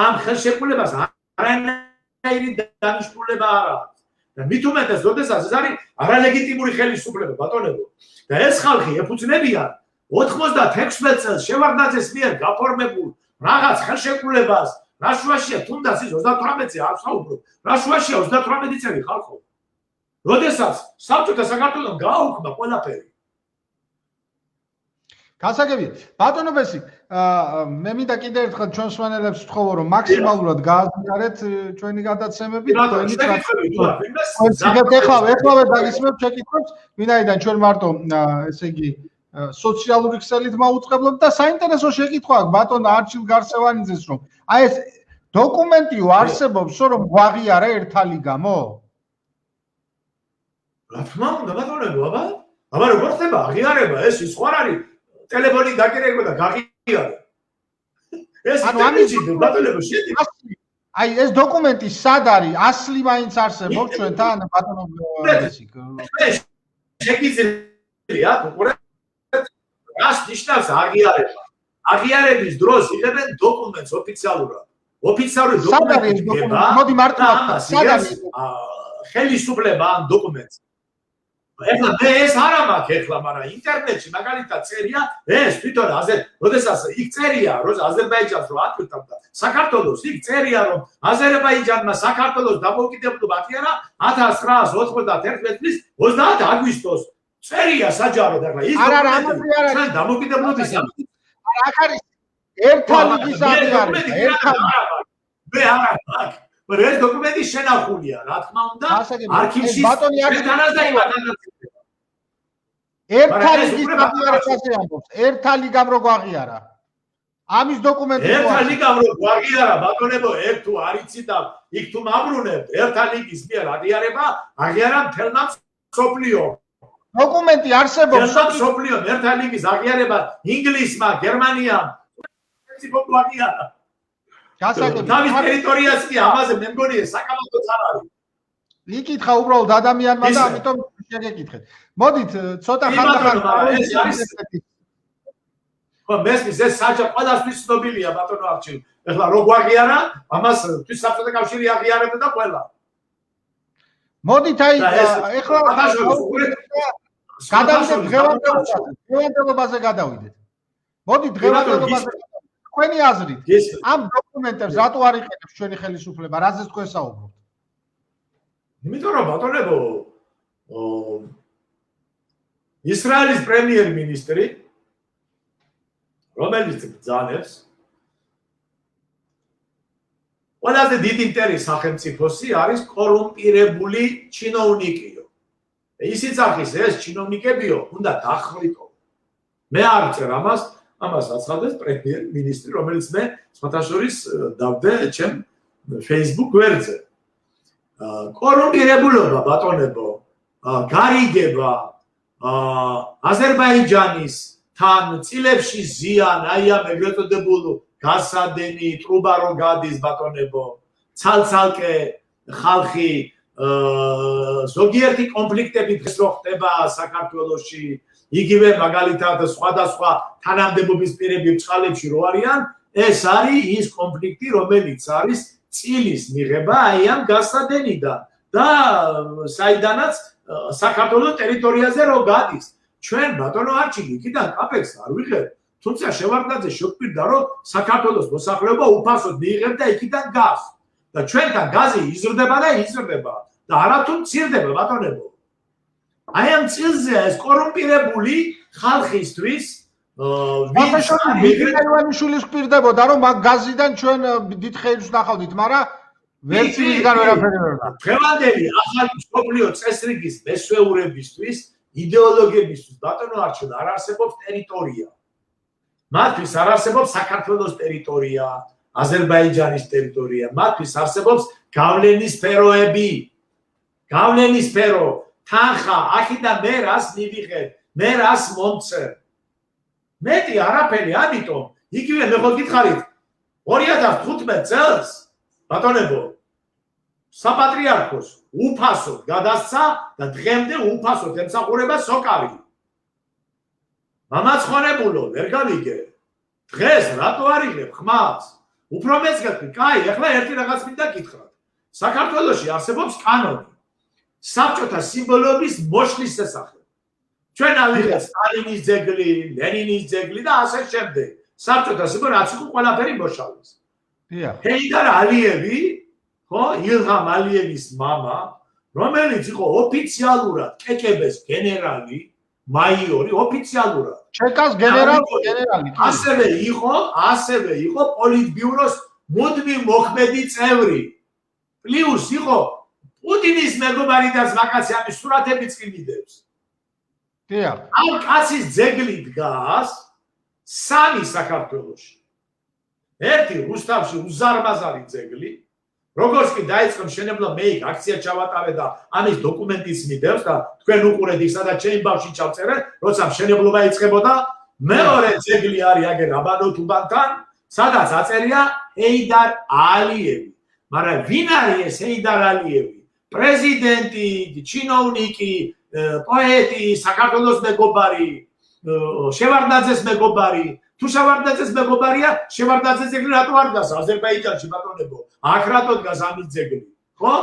Speaker 2: ამ ხელშეკრულებას არანაირი დანიშნულება არ აქვს. და მით უმეტეს, როდესაც ეს არის არალეგიტიმური ხელისუფლება, ბატონებო. და ეს ხალხი ეფუძნებიან 96 წელს შევარდნაძის მიერ გაფორმებულ რაღაც ხელშეკრულებას, რა შუაშია, თუნდაც ის 38-ზე არ საუბრობ, რა შუაშია 38 წელი ხალხო. როდესაც საბჭოთა საქართველოს გააუქმა ყველაფერი.
Speaker 1: გასაგებია. ბატონო ბესი, მე მინდა კიდევ ერთხელ ჩვენ სვანელებს ვთხოვო, რომ მაქსიმალურად გააზიარეთ ჩვენი გადაცემები,
Speaker 2: ჩვენი
Speaker 1: ეხლავე დაგისმევთ შეკითხვებს, ვინაიდან ჩვენ მარტო ესე იგი სოციალური ქსელით მაუწყებლობთ და საინტერესო შეკითხვა აქვს ბატონ არჩილ გარსევანიძეს, რომ აი ეს დოკუმენტიო არსებობს, რომ გვაღიარა ერთალი გამო?
Speaker 2: რა თქმა უნდა, ბატონებო, აბა როგორ ხდება აღიარება, ეს ის ხო არ არის ტელეფონი დაკერება და გაღიარა. ეს ინტერნეტი ბატონებო შედი.
Speaker 1: აი ეს დოკუმენტი სად არის? ასლი მაინც არსებობს ჩვენთან, ბატონო ბესი.
Speaker 2: შეგიძლია უყურე რას ნიშნავს აღიარება? აღიარების დროს იღებენ დოკუმენტს ოფიციალურად. ოფიციალური დოკუმენტი ხდება.
Speaker 1: მოდი მარტო სად არის
Speaker 2: ხელისუფლება ამ დოკუმენტს. ეხლა მე ეს არ მაქვს ეხლა, მაგრამ ინტერნეტში მაგალითად წერია ეს თვითონ როდესაც იქ წერია, რომ აზერბაიჯანს რო ატვირთავდა საქართველოს, იქ წერია, რომ აზერბაიჯანმა საქართველოს დამოუკიდებლობა აღიარა 1991 წლის 30 აგვისტოს. წერია საჯაროდ, ეხლა ის ჩვენ დამოუკიდებლობის
Speaker 1: არ არის ერთა ლიგის აღიარება, ერთა
Speaker 2: მე არა მაქვს. ეს დოკუმენტი შენახულია, რა თქმა უნდა, არქივში შეტანას და იმატანაცდება.
Speaker 1: ერთა ლიგის აღიარებაზე ამბობს, ერთა ლიგამ რო გვაღიარა. ამის დოკუმენტი
Speaker 2: ერთა ლიგამ რო გვაღიარა, ბატონებო, ერთ თუ არიცი და იქ თუ მაბრუნებთ, ერთა ლიგის მიერ აღიარება, აღიარა მთელმა მსოფლიო.
Speaker 1: დოკუმენტი არსებობს,
Speaker 2: მსოფლიო ერთა ლიგის აღიარება ინგლისმა, გერმანიამ, პრინციპობრივ აღიარა. თავის ტერიტორიას კი ამაზე მე მგონი საკამათოც არ არის.
Speaker 1: იკითხა უბრალოდ ადამიანმა და ამიტომ შეგეკითხეთ. მოდით ცოტა ხანდახან ხო
Speaker 2: მესმის ეს საჯა ყველასთვის ცნობილია ბატონო არჩილ. ეხლა რო გვაღიარა, ამას თვის საბჭოთა კავშირი აღიარებდა და ყველა.
Speaker 1: მოდით აი ეხლა გადავიდეთ დღევანდელობაზე გადავიდეთ. მოდით დღევანდელობაზე თქვენი აზრით ამ დოკუმენტებს რატო არ იყენებს ჩვენი ხელისუფლება, რაზეც თქვენ საუბრობთ?
Speaker 2: იმიტომ რომ ბატონებო ისრაელის პრემიერ-მინისტრი რომელიც ბრძანებს ყველაზე დიდი მტერი სახელმწიფოსი არის კორუმპირებული ჩინოვნიკიო. ისიც ახის ეს ჩინოვნიკებიო უნდა დახვრიტო. მე არ ვწერ ამას აცხადებს პრემიერ-მინისტრი, რომელიც მე სხვათაშორის დავდე ჩემ Facebook გვერდზე. კორუმპირებულობა ბატონებო, გარიგება, აზერბაიჯანის თან წილებში ზიან, აი ამ ეგრეთ წოდებულ გასადენი, ტრუბა რო გადის ბატონებო, ცალ-ცალკე ხალხი ზოგიერთი კონფლიქტები დღეს რო ხდება საქართველოში, იგივე მაგალითად სხვადასხვა თანამდებობის პირები ბჭყალებში რო არიან, ეს არის ის კონფლიქტი, რომელიც არის წილის მიღება აი ამ გასადენიდან და საიდანაც საქართველოს ტერიტორიაზე რო გადის. ჩვენ ბატონო არჩილი იქიდან კაპექს არ ვიღებთ, თუმცა შევარდნაძე შეგვირდა რომ საქართველოს მოსახლეობა უფასოდ მიიღებს და იქიდან გას. და ჩვენთან გაზი იზრდება და იზრდება და არათუ მცირდება ბატონებო. აი ამ წილზე ეს კორუმპირებული ხალხისთვის
Speaker 1: ვიჟანიშვილის გვირდებოდა რომ მაგ გაზიდან ჩვენ დიდ ხეილს ნახავდით, მაგრამ ვერც ვისგან ვერაფერი ვერ და.
Speaker 2: დღევანდელი ახალი მსოფლიო წესრიგის მესვეურებისთვის, იდეოლოგიებისთვის ბატონო არჩილ არ არსებობს ტერიტორია. მათთვის არ არსებობს საქართველოს ტერიტორია, აზერბაიჯანის ტერიტორია, მათთვის არსებობს გავლენის სფეროები. გავლენის სფერო თანხა, აქედან მე რას მივიღებ, მე რას მომწერ. მეტი არაფერი, ამიტომ იგივე მე ხო გითხარით 2015 წელს ბატონებო საპატრიარქოს უფასოდ გადასცა და დღემდე უფასოდ ემსახურება სოკავი. მამაცხონებულო, ვერ გავიგე. დღეს რატო არ იღებ ხმას? უფრო მეც გეტყვი, კაი, ახლა ერთი რაღაც მინდა გითხრათ. საქართველოში არსებობს კანონი საბჭოთა სიმბოლოების მოშლის შესახებ. ჩვენ ავიღეთ სტალინის ძეგლი, ლენინის ძეგლი და ასე შემდეგ. საბჭოთა სიმბოლო რაც იყო ყველაფერი მოშალეს. ჰეიდარ ალიევი, ხო, ილჰამ ალიევის მამა, რომელიც იყო ოფიციალურად კეკებეს გენერალი, მაიორი, ოფიციალურად.
Speaker 1: ჩეკას გენერალი.
Speaker 2: ასევე იყო პოლიტბიუროს მუდმივ მოქმედი წევრი. პლუს იყო პუტინის მეგობარი და ზმაკაცი, ამის სურათებიც კი მიდევს. ამ კაცის ძეგლი დგას 3 საქართველოში. ერთი რუსთავში უზარმაზარი ძეგლი, როგორც კი დაიწყო მშენებლობა, მე იქ აქცია ჩავატარე და ამის დოკუმენტიც მიდევს და თქვენ უყურეთ იქ სადაც ჩემი ბავშვი ჩავწერე, როცა მშენებლობა იწყებოდა, მეორე ძეგლი არის აგერ აბანოთუბანთან, სადაც აწერია ჰეიდარ ალიევი. მაგრამ ვინ არის ეს ჰეიდარ ალიევი? პრეზიდენტი, ჩინოვნიკი, პოეტი, საქართველოს მეგობარი, შევარდნაძეს მეგობარი. თუ შევარდნაძეს მეგობარია, შევარდნაძეს ძეგლი რატო არ დგას აზერბაიჯანში ბატონებო? აქ რატო დგას ამის ძეგლი? ხო?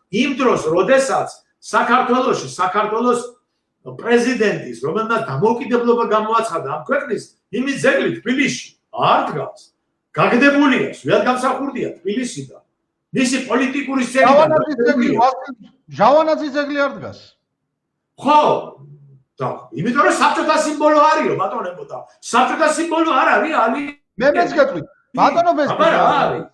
Speaker 2: იმ დროს, როდესაც საქართველოს პრეზიდენტის, რომელმაც დამოუკიდებლობა გამოაცხადა ამ ქვეყნის, იმის ძეგლი თბილისში არ დგას. გაგდებულია, სულად გამსახურდია თბილისიდან. მისი პოლიტიკური
Speaker 1: ჟავანაძის ძეგლი არ დგას.
Speaker 2: ხო, და იმიტომ რომ საბჭოთა სიმბოლო არისო, ბატონებო და საბჭოთა სიმბოლო არ არის,
Speaker 1: მე მეც გეტყვი. ბატონო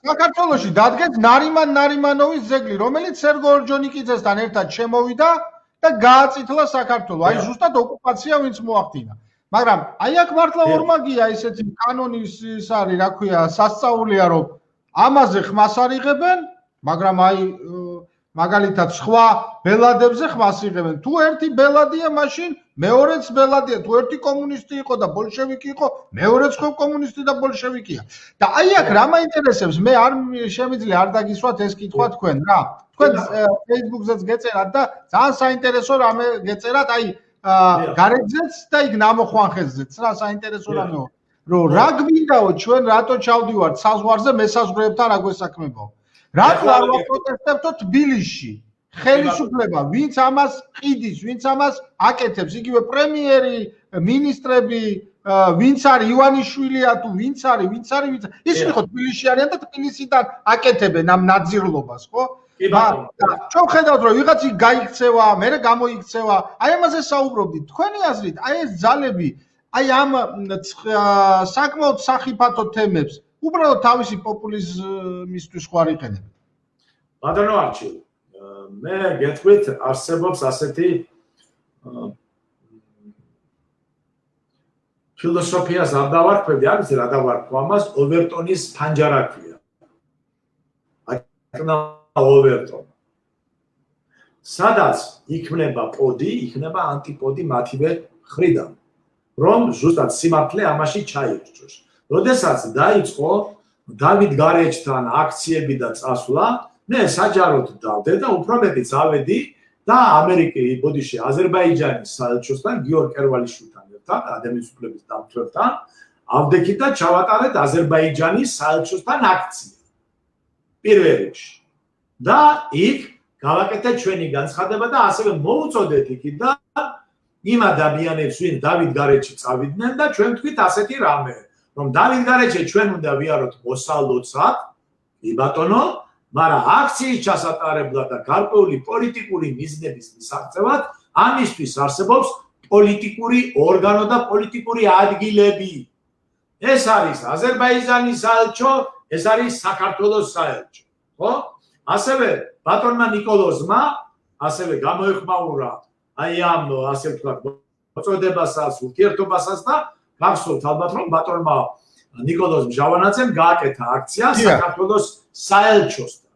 Speaker 1: საქართველოში დადგეს ნარიმან ნარიმანოვის ძეგლი, რომელიც სერგო ორჯონიკიძესთან ერთად შემოვიდა და გააწითლა საქართველო. აი ზუსტად ოკუპაცია ვინც მოახდინა. მაგრამ აი აქ მართლა ორმაგია ესეთი კანონის ის არის, რა ქვია, სასწაულია, რომ ამაზე ხმას არ იღებენ, მაგრამ აი მაგალითად სხვა ბელადებზე ხმას იღებენ. თუ ერთი ბელადია, მაშინ მეორეც ბელადია. თუ ერთი კომუნისტი იყო და ბოლშევიკი იყო, მეორეც ხო კომუნისტი და ბოლშევიკია. და აი აქ რა მაინტერესებს, მე არ შემიძლია არ დაგისვათ ეს კითხვა თქვენ რა. თქვენ Facebook-ზეც გეწერათ და ძალიან საინტერესო რამე გეწერათ, აი გარეჯეც და იქ ნამოხვანხეზეც რა საინტერესო რამეო. რომ რა გვინდაო ჩვენ რატო ჩავდივართ საზღვარზე მესაზღვრეებთან რა გვესაქმებაო. რატო არ ვაპროტესტებთო თბილისში? ხელისუფლება, ვინც ამას ყიდის, ვინც ამას აკეთებს, იგივე პრემიერი, მინისტრები, ვინც არის ივანიშვილია თუ ვინც არის, ისინი ხო თბილისში არიან და თბილისიდან აკეთებენ ამ ნაძირლობას, ხო? ჩვენ ხედავთ რომ ვიღაცი გაიქცევა, მერე გამოიქცევა, აი ამაზე საუბრობდით. თქვენი აზრით, აი ეს ძალები, აი ამ საკმაოდ სახიფათო თემებს უბრალოდ თავისი პოპულიზმისთვის ხوار იყენებენ.
Speaker 2: ბატონო არჩილ, მე გეტყვით, არსებობს ასეთი ფილოსოფიას არ დავარქვები, არის რა დავარქვა ამას, ოვერტონის ფანჯარა ქვია. ოვერტონ. სადაც იქნება პოდი, იქნება ანტიპოდი მათივე მხრიდან, რომ ზუსტად სიმართლე ამაში ჩაირჩოს. როდესაც დაიწყო დავით გარეჯთან აქციები და წასვლა, მე საჯაროდ დავდე და უფრო მეტიც ავედი და ამერიკის ბოდიში აზერბაიჯანის საელჩოსთან გიორგ კერვალიშვილთან ერთად, ადამიანის უფლების დამცველთან, ავდექით და ჩავატარეთ აზერბაიჯანის საელჩოსთან აქცია. პირველ რიგში. და იქ გავაკეთეთ ჩვენი განცხადება და ასევე მოუწოდეთ იქიდან იმ ადამიანებს, ვინ დავით გარეჯში წავიდნენ და ჩვენ თქვით ასეთი რამე, რომ დავით გარეჯში ჩვენ უნდა ვიაროთ მოსალოცად, ბატონო, მაგრამ აქციის ჩასატარებლად და გარკვეული პოლიტიკური მიზნების მისაღწევად ამისთვის არსებობს პოლიტიკური ორგანო და პოლიტიკური ადგილები. ეს არის აზერბაიჯანის საელჩო, ეს არის საქართველოს საელჩო, ხო? ასევე ბატონმა ნიკოლოზმა ასევე გამოეხმაურა აი ამ ასე ვთქვათ მოწოდებასაც, ურთიერთობასაც და გახსოვთ ალბათ რომ ბატონმა ნიკოლოზ ჟავანაძემ გააკეთა აქცია საქართველოს საელჩოსთან.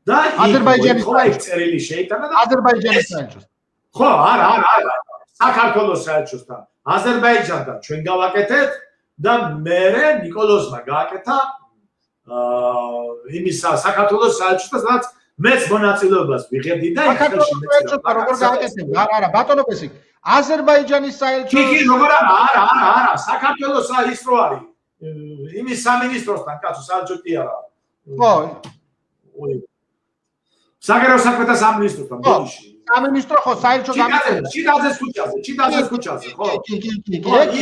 Speaker 2: და
Speaker 1: აზერბაიჯანის
Speaker 2: წერილი შეიტანა და
Speaker 1: აზერბაიჯანის საელჩოს.
Speaker 2: ხო, არა, საქართველოს საელჩოსთან. აზერბაიჯანთან ჩვენ გავაკეთეთ და მერე ნიკოლოზმა გააკეთა იმის საქართველოს საელჩოსთან, სადაც მეც მონაწილეობას ვიღებდი და
Speaker 1: საქართველოს საელჩოსთან როგორ გააკეთებდა? არა, ბატონო ბესიკ. აზერბაიჯანის საელჩო
Speaker 2: კი, როგორ არა, საქართველოს ის რო არის. იმის სამინისტროსთან კაცო საელჩო კი არა.
Speaker 1: ხო.
Speaker 2: საგარეო საქმეთა სამინისტროსთან ბოდიში.
Speaker 1: სამინისტრო ხო საელჩო
Speaker 2: გამიწევდა. ჩიტაძეს ქუჩაზე, ხო?
Speaker 1: კი.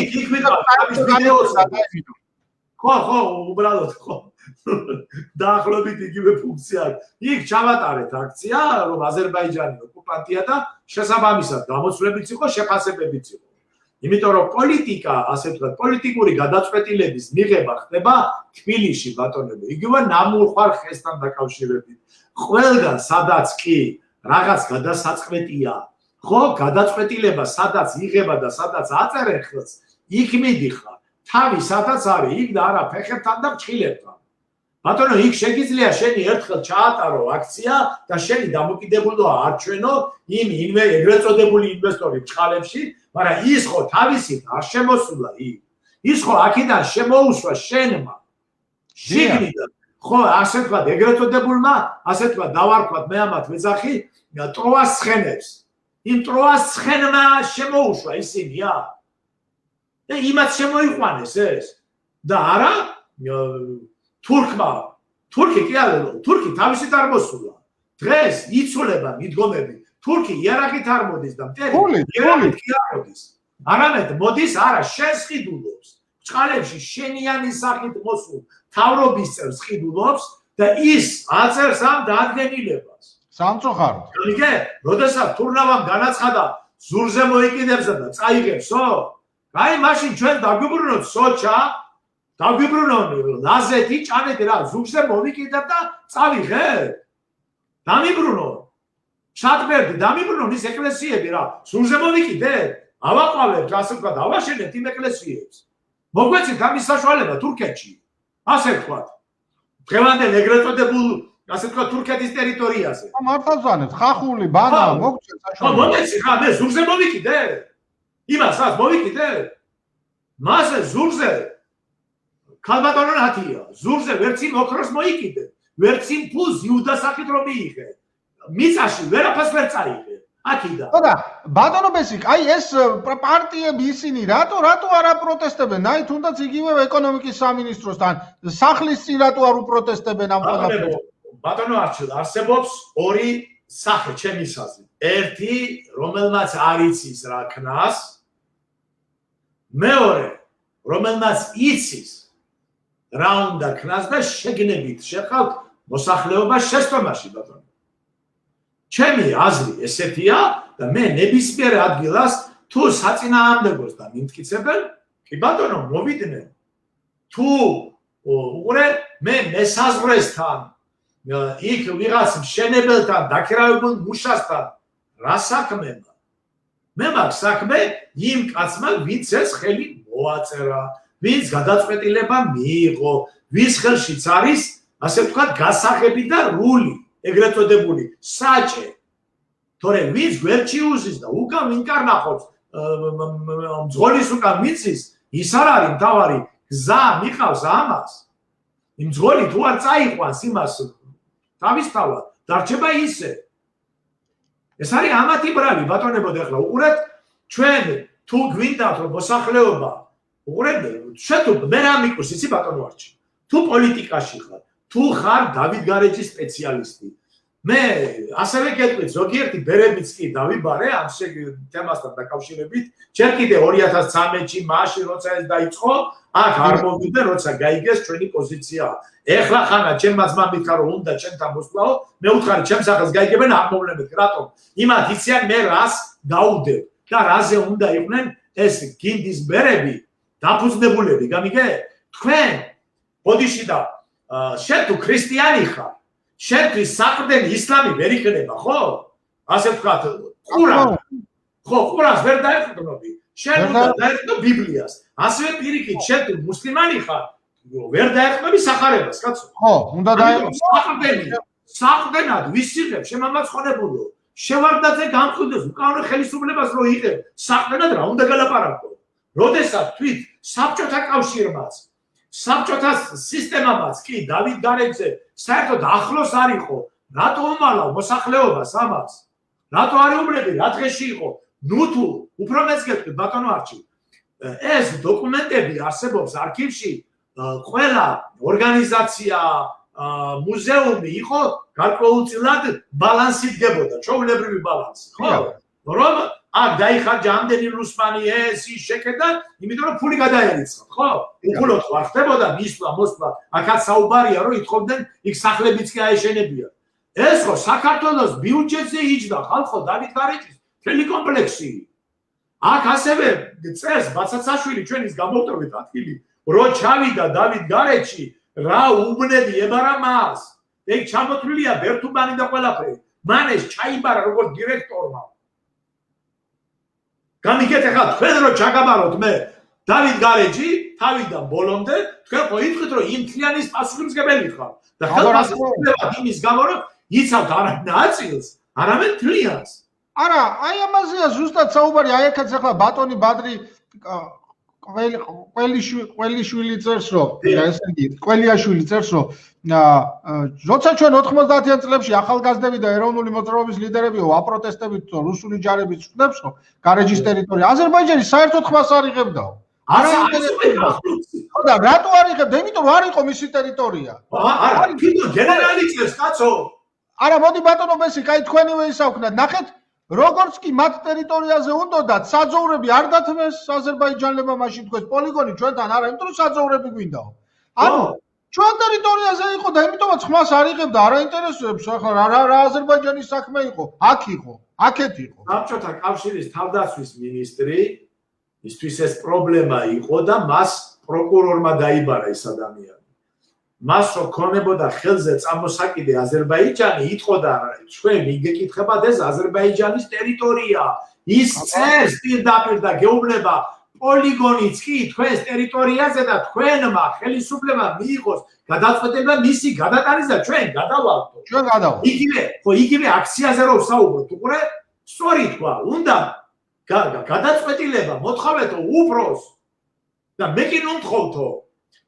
Speaker 2: იქ ვიდეოა. ხო, უბრალოდ ხო. დაახლოებით იგივე ფუნქცია. იქ ჩავატარეთ აქცია, რომ აზერბაიჯანი ოკუპანტია და შესაბამისად გამოცვლებიც იყო, შეფასებებიც იყო. იმიტომ რომ პოლიტიკა, ასე ვთქვათ, პოლიტიკური გადაწყვეტილების მიღება ხდება თბილისში, ბატონებო. იგივე ნამურხარ ხესთან დაკავშირებით. ყველგან სადაც კი რაღაც გადასაწყვეტია, ხო, გადაწყვეტილება სადაც იღება და სადაც აწერენ ხელს, იქ მიდიხარ. თავი სადაც არის, იქ და არა ფეხებთან და ფრჩხილებთან. ბატონო, იქ შეგიძლია შენი ერთხელ ჩაატარო აქცია და შენი დამოკიდებულება არჩვენო იმ ეგრეთ წოდებული ინვესტორი ბჭყალებში, მაგრამ ის ხო თავისით არ შემოსულა იქ. ის ხო აქედან შემოუსვა შენმა. შიგნიდან. ხო, ასე ვთქვათ, ეგრეთ წოდებულმა, ასე ვთქვათ, დავარქვათ მე ამათ ვეძახი ტროას ცხენებს. იმ ტროას ცხენმა შემოუშვა ისინია. და იმათ შემოიყვანეს ეს. და არა თურქი კი არა, თურქი თავისით არ მოსულა. დღეს იცოლება მიდგომები. თურქი იარაღით არ მოდის და მტერი იარაღით კი არ მოდის. არამედ მოდის არა შენს ხიდულობს. ბჭყალებში შენიანი სახით მოსულ თავრობის წევს ხიდულობს და ის აწერს ამ დადგენილებას.
Speaker 1: სამწუხაროდ.
Speaker 2: იგე, როდესაც თურნავამ განაცხადა ზურზე მოიკიდებსა და წაიღებსო? აი მაშინ ჩვენ დაგვიბრუნოთ სოჩა, დაგვიბრუნოთ ლაზეთი, ჭანეთი რა, ზურზე მოვიკიდებ და წავიღებ. დამიბრუნო. შატბერდი, დამიბრუნო ის ეკლესიები რა, ზურზე მოვიკიდებ. ავაყავებთ, ასე ვთქვათ, ავაშენებთ იმ ეკლესიებს. მოგვეცით ამის საშუალება თურქეთში. ასე ვთქვათ. დღევანდელ ეგრეთ წოდებულ, ასე ვთქვათ, თურქეთის ტერიტორიაზე.
Speaker 1: მართალზანებს, ხახული, ბანა, მოგწევთ საშუალება.
Speaker 2: მომეცით რა, მე ზურზე მოვიკიდებ. იმას რაც მოვიკიდებ. მასე ზურზე ქალბატონო ნათია, ზურზე ვერც იმ ოქროს მოიკიდებ, ვერც იმ ფულს იუდასახით რომ მიიღე. მიწაში ვერაფერს ვერ წაიღე. აქიდა.
Speaker 1: ხოდა, ბატონო ბესიკ, აი ეს პარტიები ისინი რატო არ აპროტესტებენ? აი თუნდაც იგივე ეკონომიკის სამინისტროსთან, სახლის წინ რატო არ უპროტესტებენ ამ ყველაფერს?
Speaker 2: ბატონო არსებობს ორი სახე ჩემის აზრით. ერთი, რომელმაც არ იცის რა ქნას, მეორე, რომელმაც იცის რა უნდა ქნას და შეგნებით შეხავთ მოსახლეობას შესწომაში, ბატონო. ჩემი აზრი ესეთია და მე ნებისმიერ ადგილას თუ საწინააღმდეგოს და მიმტკიცებენ, კი ბატონო, მოვიდნენ. თუ უყურე, მე მესაზღვრესთან, იქ ვიღაც მშენებელთან, დაქირავებულ მუშასთან რა საქმეა? მე მაქვს საქმე იმ კაცმა, ვინც ეს ხელი მოაწერა, ვინც გადაწყვეტილება მიიღო, ვის ხელშიც არის, ასე ვთქვათ, გასაღები და რული. ეგრეთ წოდებული საჭე. თორე ვინც გვერდში უზის და უკან ვინკარნახობს მძღოლის უკან მიცის, ის არ არის მთავარი გზა მიყავს ამას. იმ მძღოლი თუ არ წაიყვანს იმას თავისთავად, დარჩება ისე. ეს არის ამათი ბრავი, ბატონებო, ახლა უყურეთ, ჩვენ თუ გვინდათ რომ მოსახლეობა, უყურეთ, შეთუ მე რა მიყურს იცი ბატონო არჩი. თუ პოლიტიკაში ხარ, თუ ხარ დავით გარეჯის სპეციალისტი. მე ასევე გეტყვით, ზოგიერთი ბერებიც კი დავიბარე ამ თემასთან დაკავშირებით. ჯერ კიდე 2013-ში მაშინ როცა ეს დაიწყო, აქ არ მოვიდე, როცა გაიგეს ჩვენი პოზიცია. ეხლა ხანა ჩემმა ძმამ მითხრა რომ უნდა ჩემთან მოსვლაო, მე უთხარი ჩემს სახელს გაიგებენ არ მოვლენთ. რატომ? იმათ იციან მე რას დაუდებ და რაზე უნდა იყვნენ ეს გინდის ბერები, დაფუძნებულები, გამიგე? თქვენ ბოდიში და შენ თუ ქრისტიანი ხარ, შენთვის საყრდენი ისლამი ვერ იქნება, ხო? ასე ვთქვათ, ყურანს. ხო, ყურანს ვერ დაეყრდნობი. შენ უნდა დაეყრდნო ბიბლიას. ასევე პირიქით, შენ თუ მუსლიმანი ხარ, ვერ დაეყრდნობი სახარებას, კაცო.
Speaker 1: ხო, უნდა დაეყრდნო.
Speaker 2: საყდენად ვისიღებ შემამაცხონებულო შევარდნაძე გამყიდოს უკანონო ხელისუფლებას რო იღებ საყდენად რა უნდა გალაპარაკო როდესაც თვით საბჭოთა კავშირმაც საბჭოთა სისტემამაც კი დავით გარეჯზე საერთოდ ახლოს არ იყო რატო უმალავ მოსახლეობას ამას რატო არ ეუბნები რა დღეში იყო ნუ თუ უფრო მეც გეტყვი ბატონო არჩი ეს დოკუმენტები არსებობს არქივში ყველა ორგანიზაცია მუზეუმი იყო გარკვეულწილად ბალანსით დებოდა ჩვეულებრივი ბალანსი ხო რომ აქ დაიხარჯა ამდენი რუსმანი ეს ის შეკედა იმიტომ რომ ფული გადაერიცხა ხო უხულოდ არ ხდებოდა მისვლა მოსვლა აქაც საუბარია რომ ითხოვდნენ იქ სახლებიც კი აეშენებიან ეს ხო საქართველოს ბიუჯეტზე იჯდა ხალხო დავით გარეჯის მთელი კომპლექსი აქ ასევე წეს ბაცაცაშვილი ჩვენის გამოვტოვეთ ადგილი რო ჩავიდა დავით გარეჯში რა უბნები ებარა მას ეგ ჩამოთვლილია ბერთუბანი და ყველაფერი მან ეს ჩაიბარა როგორც დირექტორმა გამიგეთ ახლა თქვენ რო ჩაგაბაროთ მე დავით გარეჯი თავიდან ბოლომდე თქვენ ხო იტყვით რომ იმ თლიანის პასუხისმგებელი ხარ და ხელფასებად იმის გამო რომ იცავთ არა ნაწილს არამედ თლიანს
Speaker 1: არა აი ამაზეა ზუსტად საუბარი აი აქაც ახლა ბატონი ბადრი ყველიშვილი წერს რომ ესე იგი ყველიაშვილი წერს რომ როცა ჩვენ 90-იან წლებში ახალგაზრდები და ეროვნული მოძრაობის ლიდერები ვაპროტესტებით რუსული ჯარების წვდებს რომ გარეჯის ტერიტორია აზერბაიჯანი საერთოდ ხმას არ იღებდაო არა ინტერესებდა ხო და რატო არ იღებდა იმიტომ რომ არ იყო მისი ტერიტორია
Speaker 2: არა თვითონ გენერალი წერს კაცო
Speaker 1: არა მოდი ბატონო მესი კაი თქვენივე ისაუქნათ ნახეთ როგორც კი მათ ტერიტორიაზე უნდათ საძოვრები არ დათმეს აზერბაიჯანელებმა მაშინ თქვენ პოლიგონი ჩვენთან არა იმიტომ რომ საძოვრები გვინდაო ანუ ჩვენ ტერიტორიაზე იყო და იმიტომაც ხმას არ იღებდა არ აინტერესებს ახლა რა აზერბაიჯანის საქმე იყო აქ იყო აქეთ იყო
Speaker 2: საბჭოთა კავშირის თავდაცვის მინისტრი ისთვის ეს პრობლემა იყო და მას პროკურორმა დაიბარა ეს ადამიანი მას რო ქონებოდა ხელზე წამოსაკიდე აზერბაიჯანი იტყოდა ჩვენ იგეკითხებათ ეს აზერბაიჯანის ტერიტორია ის წერს პირდაპირ და გეუბნება პოლიგონიც კი თქვენს ტერიტორიაზე და თქვენმა ხელისუფლებამ მიიღოს გადაწყვეტილება მისი გადატანის და ჩვენ გადავალთ
Speaker 1: ჩვენ გადავალთ
Speaker 2: იგივე აქციაზე რო ვსაუბრობთ უყურე სწორი თქვა უნდა გადაწყვეტილება მოთხოვეთო უფროს და მე კი მომთხოვთო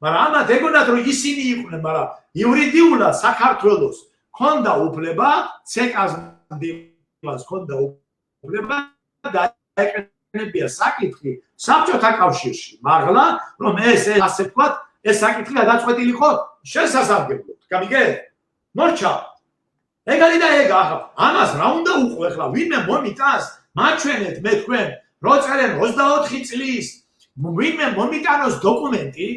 Speaker 2: მაგრამ ამათ ეგონათ რომ ისინი იყვნენ მაგრამ იურიდიულად საქართველოს ქონდა უფლება ცეკას მდივანს ქონდა უფლება დაეკნებია საკითხი საბჭოთა კავშირში მაღლა რომ ეს ასე ვთქვათ ეს საკითხი გადაწყვეტილიყო შესასარგებლოდ გამიგეთ მორჩა ეგალი და ეგ ახლა ამას რა უნდა უყო ახლა ვინმე მომიტანს მაჩვენეთ მე თქვენ რო წერენ 24 წლის ვინმე მომიტანოს დოკუმენტი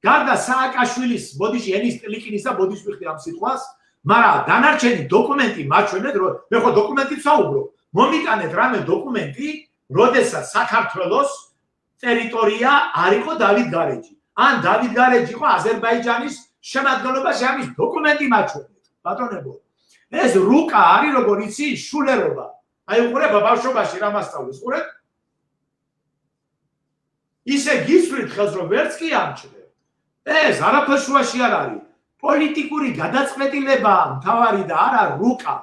Speaker 2: გარდა სააკაშვილის ბოდიში ენის ტილიკინისა ბოდიში ვიხდი ამ სიტყვას მაგრამ დანარჩენი დოკუმენტი მაჩვენეთ რომ მე ხო დოკუმენტით საუბრობ მომიტანეთ რამე დოკუმენტი როდესაც საქართველოს ტერიტორია არ იყო დავით გარეჯი ან დავით გარეჯი იყო აზერბაიჯანის შემადგენლობაში ამის დოკუმენტი მაჩვენეთ ბატონებო ეს რუკა არის როგორ იცი შულერობა აი უყურე ბავშვობაში რა მასწავლის უყურე ისე გისვრით ხელს რომ ვერც კი ამჩნევ ეს არაფერ შუაში არ არის პოლიტიკური გადაწყვეტილება მთავარი და არა რუკა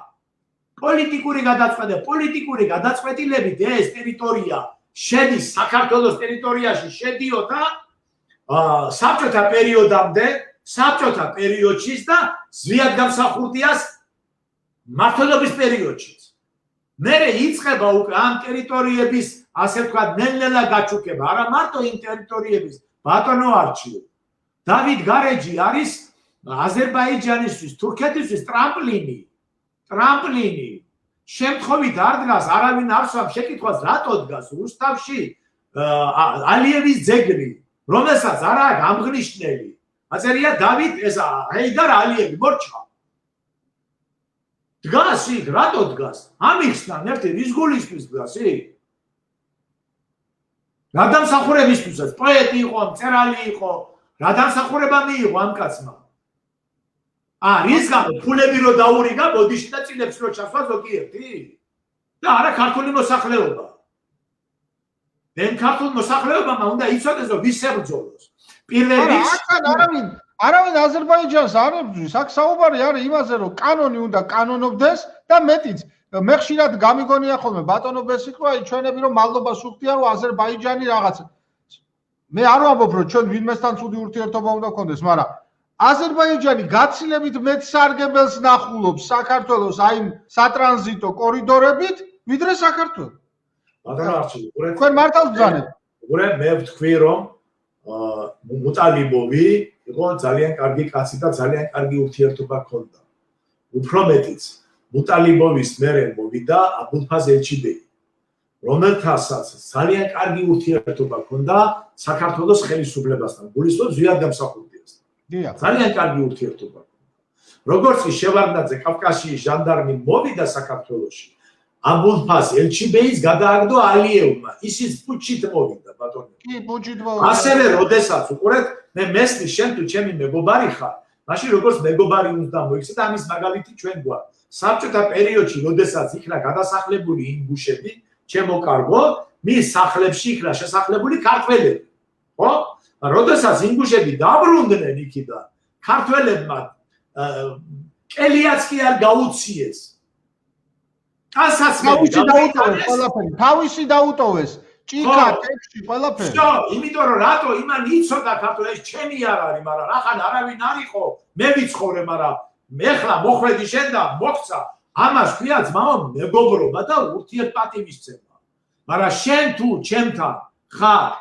Speaker 2: პოლიტიკური გადაწყვეტილებით ეს ტერიტორია შედის საქართველოს ტერიტორიაში შედიოდა საბჭოთა პერიოდამდე საბჭოთა პერიოდშიც და ზვიად გამსახურდიას მმართველობის პერიოდშიც მერე იწყება უკვე ამ ტერიტორიების ასე ვთქვათ ნელ-ნელა გაჩუქება არა მარტო იმ ტერიტორიების ბატონო არჩიო დავით გარეჯი არის აზერბაიჯანისთვის თურქეთისთვის ტრამპლინი შემთხვევით არ დგას არავინ არ სვამ შეკითხვას რატო დგას რუსთავში ალიევის ძეგლი რომელსაც არ აქვს ამღნიშნელი აწერია დავით ეს ჰეიდარ ალიევი მორჩა დგას იქ რატო დგას ამიხსნან ერთი რის გულისთვის დგას იქ რა დამსახურებისთვისაც პოეტი იყო მწერალი იყო რა დამსახურება მიიღო ამ კაცმა რის გამო ფულები რო დაურიგა ბოდიში და წინებს რო ჩასვა ზოგიერთი და არა ქართული მოსახლეობა მენ ქართულ მოსახლეობამ უნდა იცოდეს რომ ვის ებრძოლოს პირველ რიგში
Speaker 1: არც არავინ არავინ აზერბაიჯანს არ ებრძვის, აქ საუბარი არის იმაზე, რომ კანონი უნდა კანონობდეს და მეტიც. მე ხშირად გამიგონია ხოლმე ბატონო ბესიკო, აი ჩვენები რომ მადლობას უხდია, რომ აზერბაიჯანი რაღაც. მე არ ვამბობ, რომ ჩვენ ვინმესთან ცუდი ურთიერთობა უნდა გქონდეს, მაგრამ აზერბაიჯანი გაცილებით მეტ სარგებელს ნახულობს საქართველოს აი სატრანზიტო კორიდორებით, ვიდრე საქართველო.
Speaker 2: ბატონო არჩილი,
Speaker 1: თქვენ მართალ ბრძანებთ.
Speaker 2: მე ვთქვი, რომ მუტალიბოვი იყო ძალიან კარგი კაცი და ძალიან კარგი ურთიერთობა ჰქონდა. უფრო მეტიც, მუტალიბოვის მერე მოვიდა აბულფაზ ელჩიბეი, რომელთასაც ძალიან კარგი ურთიერთობა ჰქონდა საქართველოს ხელისუფლებასთან, გულისხმობს ზვიად გამსახურდიასთან. ძალიან კარგი ურთიერთობა. როგორც კი შევარდნაძე კავკასიის ჟანდარმი მოვიდა საქართველოში, აბულფაზ ელჩიბეის გადააგდო ალიევმა, ისიც პუჩით მოვიდა ბატონო.
Speaker 1: კი, პუჩით მოვიდა.
Speaker 2: ასევე როდესაც უყურეთ, მე მესმის შენ თუ ჩემი მეგობარი ხარ, მაშინ როგორც მეგობარი უნდა მოიქცე და ამის მაგალითი ჩვენ გვაქვს. საბჭოთა პერიოდში, როდესაც იქნა გადასახლებული იმ გუშები, ჩემო კარგო, მის სახლებში იქნა შესახლებული ქართველები. ხო? როდესაც იმ გუშები დაბრუნდნენ იქიდან, ქართველებმა კელიაც კი არ გაუციეს.
Speaker 1: თავისი დაუტოვეს ყველაფერი, თავისი დაუტოვეს, ჭიქა, ტექსტი, ყველაფერი.
Speaker 2: ვსო, იმიტომ რომ რატო იმან იცოდა ქართველებს ჩემი არ არის, მაგრამ ახლა არავინ არ იყო, მე ვიცხოვრე, მაგრამ ეხლა მოხვედი შენ და მოგცა, ამას ქვია ძმაო მეგობრობა და ურთიერთპატივისცემა. მაგრამ შენ თუ ჩემთან ხარ,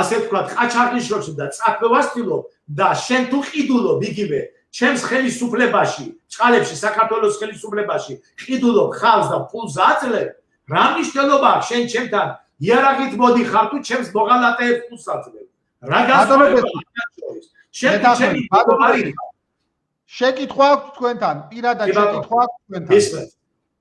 Speaker 2: ასე ვთქვათ, ყაჩაღნიშნულში და წაქვევასtildeობ და შენ თუ ყიდულობ იგივე ჩემს ხელისუფლებაში, წყალებში, საქართველოს ხელისუფლებაში ყიდულობ ხალხს და ფულს აძლევ, რა მნიშვნელობა აქვს შენ ჩემთან იარაღით მოდიხარ თუ ჩემს მოღალატეებს ფულს აძლევ? რა გასწორება არის? შენ ჩემი მეგობარი
Speaker 1: შეკითხვა აქვს თქვენთან, პირადად შეკითხვა აქვს თქვენთან.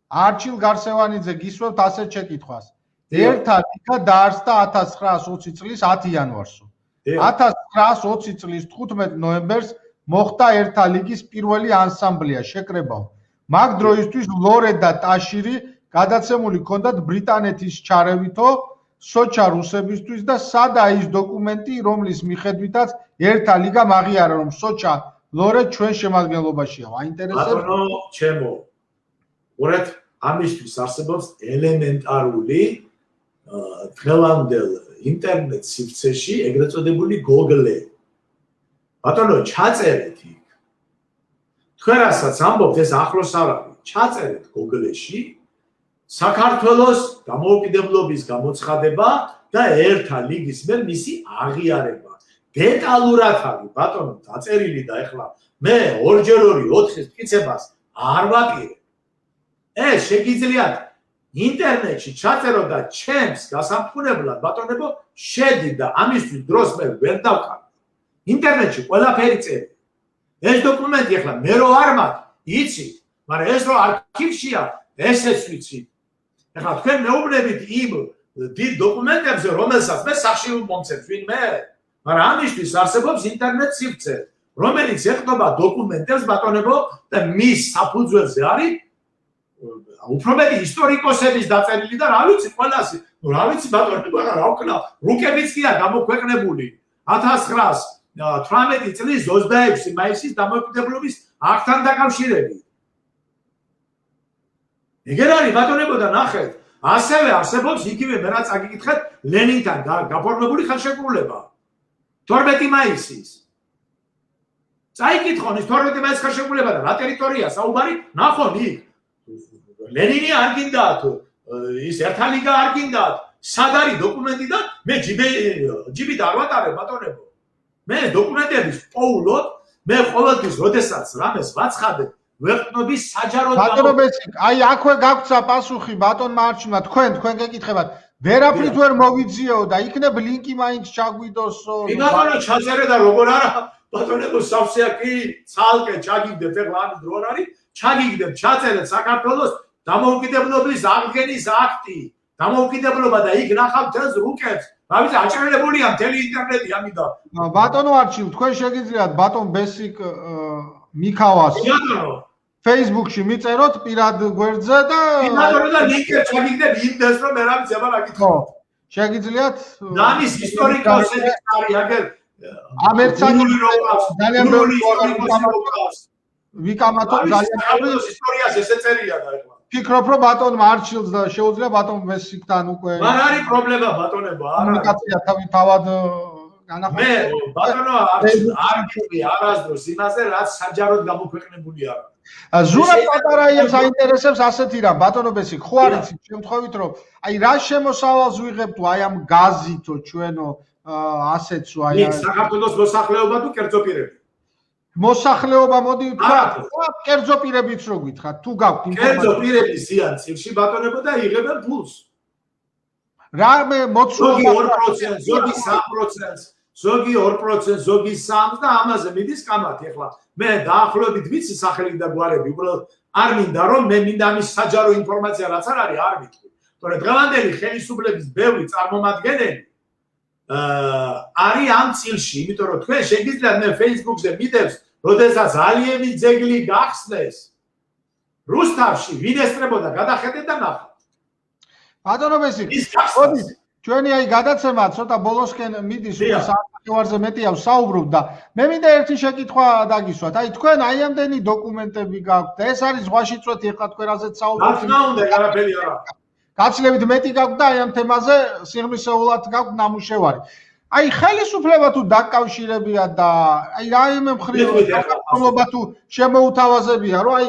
Speaker 1: არჩილ გარსევანიძე გისვევთ ასეთ შეკითხვას. ერთა ლიგა დაარსდა 1920 წლის 10 იანვარსო. 1920 წლის 15 ნოემბერს მოხდა ერთა ლიგის პირველი ანსამბლეა შეკრებაო. მაგ დროისთვის ლორე და ტაშირი გადაცემული ჰქონდათ ბრიტანეთის ჩარევითო სოჩა რუსებისთვის და სადაა ის დოკუმენტი, რომლის მიხედვითაც ერთა ლიგა მაღიარა, რომ სოჩა ლორე ჩვენ შემადგენლობაშია. აინტერესებს?
Speaker 2: ბატონო ჩემო, უყურეთ, ამისთვის არსებობს ელემენტარული დღევანდელ ინტერნეტ სივრცეში ეგრეთ წოდებული Google. ბატონო, ჩაწერეთ იქ. თქვენ რასაც ამბობთ, ეს ახლოს არ არის. ჩაწერეთ Google-ში საქართველოს დამოუკიდებლობის გამოცხადება და ერთა ლიგის მიერ მისი აღიარება. დეტალურად არის ბატონო დაწერილი და ეხლა მე 2x2 4 მტკიცებას არ ვაპირებ. ეს შეგიძლიათ ინტერნეტში ჩაწერო და ჩემს გასამფრთხილებლად ბატონებო შედი და ამისთვის დროს მე ვერ დავყავ. ინტერნეტში ყველაფერი წერია. ეს დოკუმენტი ეხლა მე რო არ მაქვს, იცით, მაგრამ ეს რო არქივშია, ესეც ვიცით. ეხლა თქვენ მეუბნებით იმ დიდ დოკუმენტებზე, რომელსაც მე სახში მომცემ ვინმე, მაგრამ ამისთვის არსებობს ინტერნეტ სივრცე, რომელიც ეხება დოკუმენტებს ბატონებო და მის საფუძველზე არის უფრო მეტი ისტორიკოსების დაწერილი და რა ვიცი ყველასი, რა ვიცი ბატონებო რა ვქნა, რუკებიც კი არ გამოქვეყნებული 1918 წლის 26 მაისის დამოუკიდებლობის აქტთან დაკავშირებით. ეგერ არის ბატონებო და ნახეთ, ასევე არსებობს იგივე მე რაც აგიკითხეთ ლენინთან გაფორმებული ხელშეკრულება 12 მაისის. წაიკითხონ ის 12 მაისის ხელშეკრულება და რა ტერიტორია საუბარი, ნახონ იქ. ლენინი არ გინდათ, ის ერთა ლიგა არ გინდათ, სად არის დოკუმენტი და მე ჯიბით არ ვატარებ ბატონებო. მე დოკუმენტების პოულობ, მე ყოველთვის როდესაც რამეს ვაცხადებ, ვეყნობი საჯარო
Speaker 1: ბატონებეცი, აი აქვე გაგვცა პასუხი ბატონმა არჩილმა, თქვენ გეკითხებათ, ვერაფრით ვერ მოვიძიეო და იქნებ ლინკი მაინც ჩაგვიდოსო.
Speaker 2: ბატონო ჩაწერე და როგორ არა, ბატონებო სავსეა კი, ცალკე ჩაგიგდებთ, ეხლა ამის დრო არ არის, ჩაგიგდებთ, ჩაწერეთ საქართველოს დამოუკიდებლობის აღდგენის აქტი, დამოუკიდებლობა და იქ ნახავთ ეს რუკებს. რა ვიცი, აჭრელებულია მთელი ინტერნეტი ამიტომ.
Speaker 1: ბატონო არჩილ, თქვენ შეგიძლიათ ბატონ ბესიკ მიქავას Facebook-ში მიწეროთ პირად გვერდზე და
Speaker 2: ბატონო და ლინკი ჩაგიგდებ იმდეს რომ მე რა ვიცი, აბა რა გითხო.
Speaker 1: შეგიძლიათ
Speaker 2: და ამის ისტორიკოსები არის აგერ
Speaker 1: ამ ერთსაკი ძალიან ბევრი ვიკამათობ ძალიან ბევრი
Speaker 2: ისტორიას ესე წერია და ეხლა
Speaker 1: ფიქრობ რომ ბატონ მარჩილს და შეუძლია ბატონ მესიკთან უკვე
Speaker 2: არ არის პრობლემა ბატონებო არა
Speaker 1: კომუნიკაცია თავად
Speaker 2: მე ბატონო არ გიყვი არასდროს იმაზე რაც საჯაროდ გამოქვეყნებული არა
Speaker 1: ზურაბ პატარაიებს აინტერესებს ასეთი რამ ბატონო მესიკ ხო არ იცით შემთხვევით რომ აი რა შემოსავალს ვიღებთ აი ამ გაზითო ჩვენო ასეთსო აი
Speaker 2: საქართველოს მოსახლეობა თუ კერძო პირები
Speaker 1: მოსახლეობა მოდი თქვა კერძო პირებიც რო გითხრათ თუ გაქვთ
Speaker 2: კერძო პირები ზიან წილში ბატონებო და იღებენ ფულს
Speaker 1: რა მე მოცულობ
Speaker 2: 2%, ზოგი 3%, ზოგი 2%, ზოგი 3% და ამაზე მიდის კამათი. ეხლა მე დაახლოებით ვიცი სახელი და გვარები, უბრალოდ არ მინდა რომ მე მინდა ამის საჯარო ინფორმაცია რაც არ არის, არ ვიტყვი. თორე დღევანდელი ხელისუფლების ბევრი წარმომადგენელი არის ამ წილში, იმიტომ რომ თქვენ შეგიძლიათ მე Facebook-ზე მიდევს, როდესაც ალიევის ძეგლი გახსნეს რუსთავში, ვინ ესწრებოდა გადახედეთ და ნახეთ.
Speaker 1: ბატონო მესიკ, მოდი ჩვენი აი გადაცემა ცოტა ბოლოსკენ მიდის უკვე საათვარზე მეტია ვსაუბრობ და მე მინდა ერთი შეკითხვა დაგისვათ. აი თქვენ აი ამდენი დოკუმენტები გაქვთ და ეს არის ზღვაში წვეთი ეხლა თქვენ რაზეც საუბრობთ.
Speaker 2: რა თქმა უნდა, არაფერი არა.
Speaker 1: გაცილებით მეტი გაქვთ და აი ამ თემაზე სიღრმისეულად გაქვთ ნამუშევარი. აი ხელისუფლება თუ დაკავშირებია და აი რაიმე მხრივ ხელისუფლება თუ შემოუთავაზებია რომ აი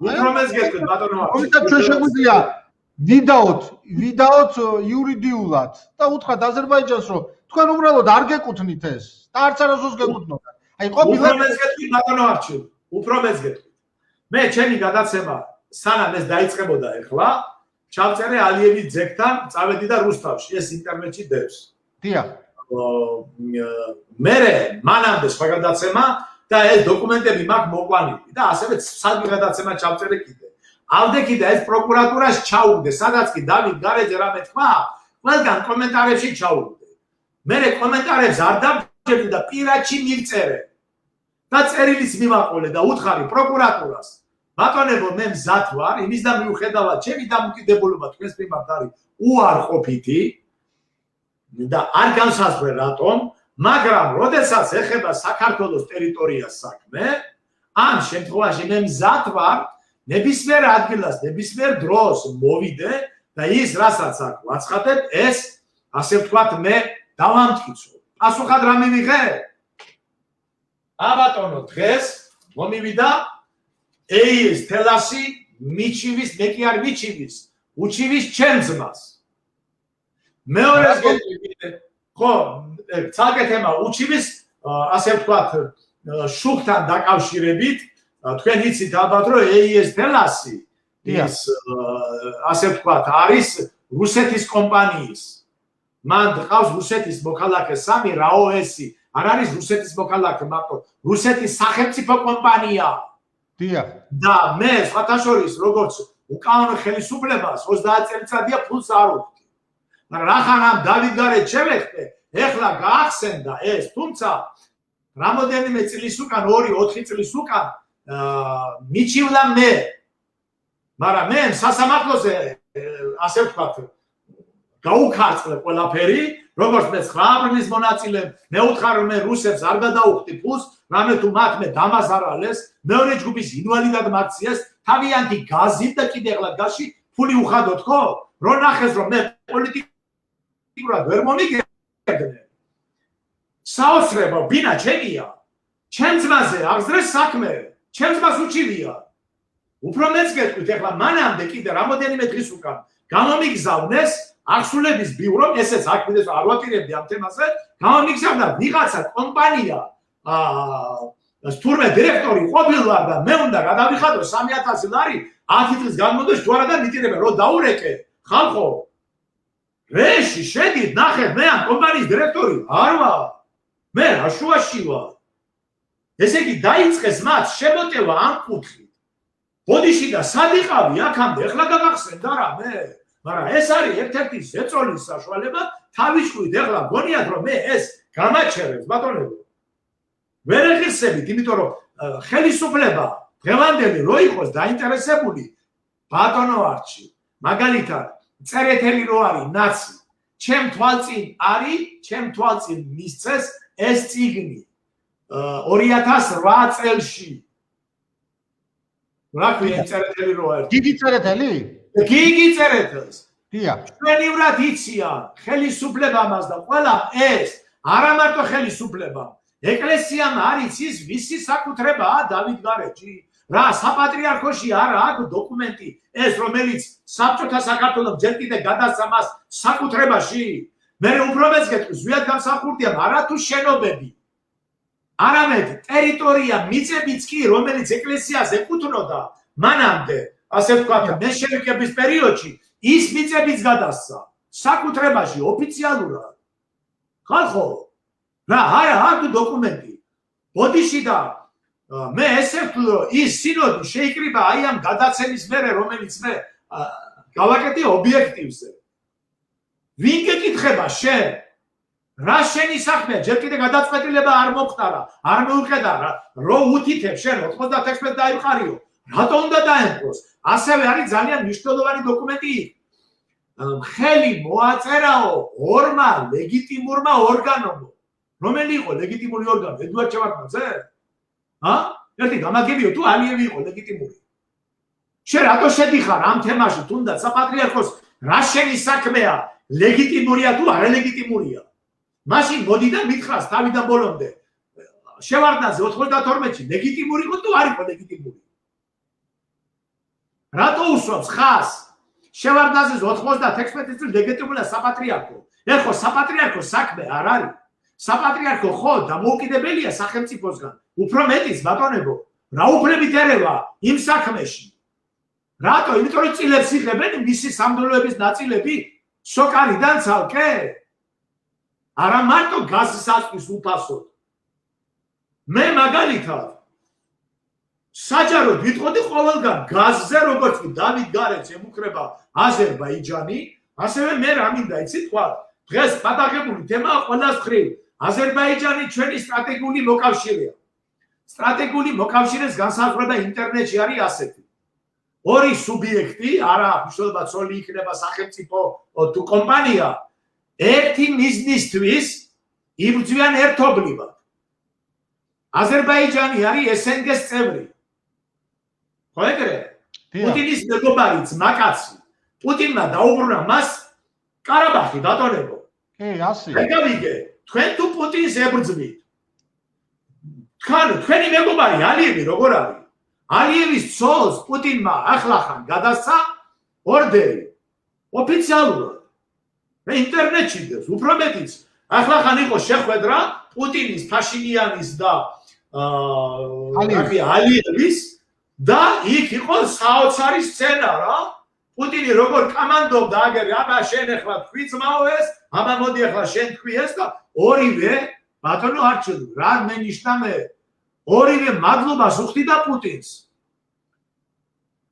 Speaker 2: უფრო მეც გეტყვით ბატონო.
Speaker 1: თუმცა ჩვენ შეგვიძლია ვიდაოთ იურიდიულად და უთხრათ აზერბაიჯანს რომ თქვენ უბრალოდ არ გეკუთვნით ეს და არც არასდროს გეკუთვნოთ. აი ყოფილა
Speaker 2: უფრო მეც გეტყვით ბატონო არჩილ, უფრო მეც გეტყვით. მე ჩემი გადაცემა სანამ ეს დაიწყებოდა ეხლა, ჩავწერე ალიევის ძეგლთან, წავედი და რუსთავში, ეს ინტერნეტში დევს.
Speaker 1: დიახ.
Speaker 2: მე მანამდე სხვა გადაცემა და ეს დოკუმენტები მაქვს მოყვანილი და ასევე სადი გადაცემა ჩავწერე კიდე. ალდექი და ეს პროკურატურას ჩაუგდე, სადაც კი დავით გარეჯე რამე თქვა, ყველგან კომენტარებში ჩაუგდე. მე კომენტარებს არ დავჭერდი და პირადში მივწერე. და წერილის მივაყოლე და უთხარი პროკურატურას. ბატონებო, მე მზად ვარ, იმის და მიუხედავად, ჩემი დამოკიდებულება თქვენს მიმართ არის უარყოფითი და არ განსაზღვრე რატომ, მაგრამ როდესაც ეხება საქართველოს ტერიტორიას საქმე, ამ შემთხვევაში მე მზად ვარ ნებისმიერ ადგილას, ნებისმიერ დროს მოვიდე და ის რასაც აქ ვაცხადებ, ეს ასე ვთქვათ მე დავამტკიცო. პასუხად რა მივიღე? ბატონო, დღეს მომივიდა ეის თელასი მიჩივის, მე კი არ მიჩივის, უჩივის ჩემ ძმას. მეორეს გეტყვი, ხო, ცალკე თემა უჩივის, ასე ვთქვათ, შუქთან დაკავშირებით თქვენ იცით ალბათ რომ AES თელასი ის ასე ვთქვათ არის რუსეთის კომპანიის. მან ყავს რუსეთის მოქალაქე სამი RAOS-ი, არ არის რუსეთის მოქალაქე, მარტო რუსეთის სახელმწიფო კომპანია.
Speaker 1: დიახ.
Speaker 2: და მე სხვათა შორის როგორც უკანონო ხელისუფლებას 30 წელიწადია ფულს არ ვუხდი. მაგრამ რახან ამ დავით გარეთ შევეხტე, ეხლა გაახსენდა ეს, თუმცა რამოდენიმე წლის უკან 2-4 წლის უკან მიჩივლა მე. მაგრამ მე სასამართლოზე ასე ვთქვათ გაუქარწყლე ყველაფერი, როგორც მე 9 აპრილის მონაწილე, მე ვუთხარ რომ მე რუსებს არ გადაუხდი ფულს, რამე თუ მათ მე დამაზარალეს, მეორე ჯგუფის ინვალიდად მაქციეს, თავიანთი გაზით და კიდე ახლა გაში ფული უხადოთ ხო? რო ნახეს რომ მე პოლიტიკურად ვერ მომიგებდნენ. საოცრება ბინა ჩემია. ჩემ ძმაზე აღზრეს საქმე. ჩემს მას უჩივია. უფრო მეც გეტყვით, ეხლა მანამდე კიდე რამოდენიმე დღის უკან გამომიგზავნეს აღსრულების ბიურომ, ესეც აქ მიდეს არ ვაპირებდი ამ თემაზე, გამომიგზავნა ვიღაცა კომპანია, თურმე დირექტორი ყოფილა და მე უნდა გადავიხადო 3000 ლარი 10 წლის განმავლობაში თუ არა და მიტირებენ რომ დაურეკე ხალხო. რეში შედით ნახეთ მე ამ კომპანიის დირექტორი არ ვარ. მე რა შუაში ვარ. ესე იგი დაიწყეს მათ შემოტევა ამ კუთხით. ბოდიში და სადიყავი აქამდე ეხლა გაგახსენდა რა მე. მაგრამ ეს არის ერთ-ერთი ზეწოლის საშუალება, თავისკვით ეხლა გონიათ რომ მე ეს გამაჩერებს ბატონებო. ვერ ეხსებით, იმიტომ რომ ხელისუფლება დღევანდელი რო იყოს დაინტერესებული ბატონო არჩი, მაგალითად წერეთელი რო არის ნაცი, ჩემ თვალწინ არის, ჩემ თვალწინ მისცეს ეს წიგნი 2008 წელში. რა ქვია წერეთელი რო არის?
Speaker 1: გიგი წერეთელი?
Speaker 2: გიგი წერეთელს.
Speaker 1: დიახ.
Speaker 2: ჩვენივრად იციან ხელისუფლებამას და ყველა ეს არა მარტო ხელისუფლება. ეკლესიამ არის ის ვისი საკუთრებაა დავით გარეჯი. რა საპატრიარქოში არა აქვს დოკუმენტი ეს რომელიც საბჭოთა საქართველოს ჯერ კიდე გადასცა მას საკუთრებაში. მე უფრო მეც გეტყვი ზვიად გამსახურდია არა თუ შენობები. არამედ ტერიტორია მიწებიც კი რომელიც ეკლესიას ეკუთვნოდა მანამდე ასე ვთქვათ მეშევიკების პერიოდში ის მიწებიც გადასცა საკუთრებაში ოფიციალურად. ხალხო რა არა აქვს დოკუმენტი. ბოდიში და მე ესე ვთვლი რომ ის სინოდი შეიკრიბა აი ამ გადაცემის მერე რომელიც მე გავაკეთე ობიექტივზე. ვინ გეკითხება შენ? რა შენი საქმეა? ჯერ კიდე გადაწყვეტილება არ მოხდარა, არ მეუხედა რო უთითებ შენ 96 დაიყარიო. რატო უნდა დაემხოს? ასევე არის ძალიან მნიშვნელოვანი დოკუმენტი. ხელი მოაწერაო ორმა ლეგიტიმურმა ორგანომ. რომელი იყო ლეგიტიმური ორგანო? ედუარდ ჩევარდნაძე? ერთი გამაგებიო თუ ალიევი იყო ლეგიტიმური. შენ რატო შედიხარ ამ თემაში თუნდაც საპატრიარქოს რა შენი საქმეა? ლეგიტიმურია თუ არა ლეგიტიმურია? მაშინ მოდი და მითხრას თავიდან ბოლომდე. შევარდნაძე 92-ში ლეგიტიმური იყო თუ არ იყო ლეგიტიმური? რატო უსვამს ხას? შევარდნაძეს 96 წელს ლეგიტიმურია საპატრიარქო. ეხო საპატრიარქოს საქმე არ არის. საპატრიარქო ხო დამოუკიდებელია სახელმწიფოსგან. უფრო მეტიც ბატონებო, რა უფლებით ერევა იმ საქმეში? რატო? იმიტომ რომ წილებს იღებენ მისი სამდელოების ნაწილები სოკარიდან ცალკე? არა მარტო გაზის აწვის უფასოდ. მე მაგალითად საჯაროდ ვიტყოდი ყოველგან გაზზე როგორც კი დავით გარეჯს ემუქრება აზერბაიჯანი, ასევე მე რა მინდა იცი თქვა, დღეს გადაღებული თემაა ყველას მხრივ. აზერბაიჯანი ჩვენი სტრატეგიული მოკავშირეა. სტრატეგიული მოკავშირეს განსაზღვრება ინტერნეტში არის ასეთი. ორი სუბიექტი, არა მნიშვნელობა ცოლი იქნება სახელმწიფო თუ კომპანია, ერთი მიზნისთვის იბრძვიან ერთობლივად. აზერბაიჯანი არის SNG-ს წევრი. ხო ეგრე? პუტინის მეგობარი ძმაკაცი. პუტინმა დაუბრუნა მას ყარაბაღი ბატონებო.
Speaker 1: ასე.
Speaker 2: ეგავიგე, თქვენ თუ პუტინს ებრძვით. თქვენი მეგობარი ალიევი როგორ არის? ალიევის ცოლს პუტინმა ახლახან გადასცა ორდერი. ოფიციალურად. მე ინტერნეტში დევს, უფრო მეტიც. ახლახან იყო შეხვედრა პუტინის, ფაშინიანის და ალიევის და იქ იყო საოცარი სცენა რა. პუტინი როგორ კამანდობდა აგერი, აბა შენ ახლა თქვი ძმაო ეს, აბა მოდი ახლა შენ თქვი ეს და ორივე ბატონო არჩევ რა მენიშნა მე. ორივე მადლობას უხდიდა პუტინს.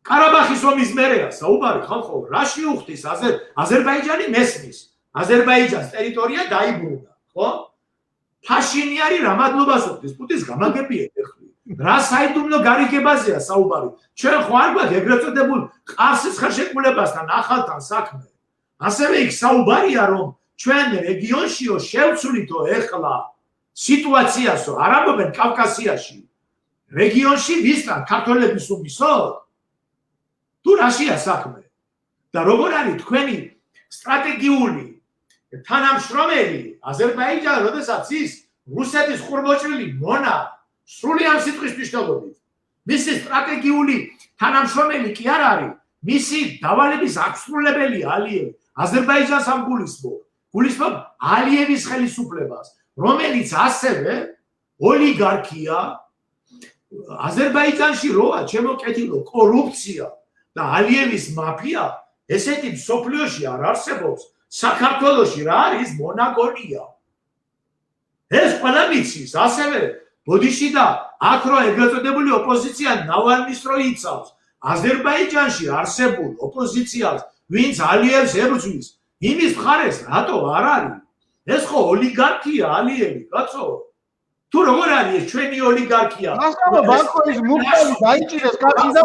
Speaker 2: ყარაბაღის ომის მერეა საუბარი ხალხო, რაში უხდის აზერბაიჯანი მესმის. აზერბაიჯანის ტერიტორია დაიბრუნა, ხო? ფაშინიანი რა მადლობას უხდის პუტინს გამაგებია ეხლა. რა საიდუმლო გარიგებაზეა საუბარი. ჩვენ ხო არ გვაქვს ეგრეთ წოდებულ ყარსისხარშეკულებასთან ახალთან საქმე. ასევე იქ საუბარია რომ ჩვენ რეგიონშიო შევცვლითო ეხლა სიტუაციასო არაბობენ კავკასიაში. რეგიონში ვისთან ქართველების უბისო? თუ რაშია საქმე? და როგორ არის თქვენი სტრატეგიული თანამშრომელი აზერბაიჯანი, როდესაც ის რუსეთის ხურმოჭრილი მონა სრული ამ სიტყვის მნიშვნელობით. მისი სტრატეგიული თანამშრომელი კი არ არის, მისი დავალების აღსრულებელი ალიევი. აზერბაიჯანს ამ გულისხმობ ალიევის ხელისუფლებას, რომელიც ასევე ოლიგარქია. აზერბაიჯანში როა ჩემო კეთილო კორუფცია და ალიევის მაფია ესეთი მსოფლიოში არ არსებობს. საქართველოში რა არის მონაგონია. ეს ყველა მიცის, ასევე ბოდიში და აქ რო ეგრეთ წოდებული ოპოზიცია ნავალნის რო იცავს. აზერბაიჯანში არსებულ ოპოზიციას, ვინც ალიევს ებრძვის, იმის მხარეს რატო არ არის? ეს ხო ოლიგარქია ალიევი, კაცო. თუ როგორ არის ეს ჩვენი ოლიგარქია?
Speaker 1: მასალა ბანკოის მუხტალი დაიჭირეს კაცი და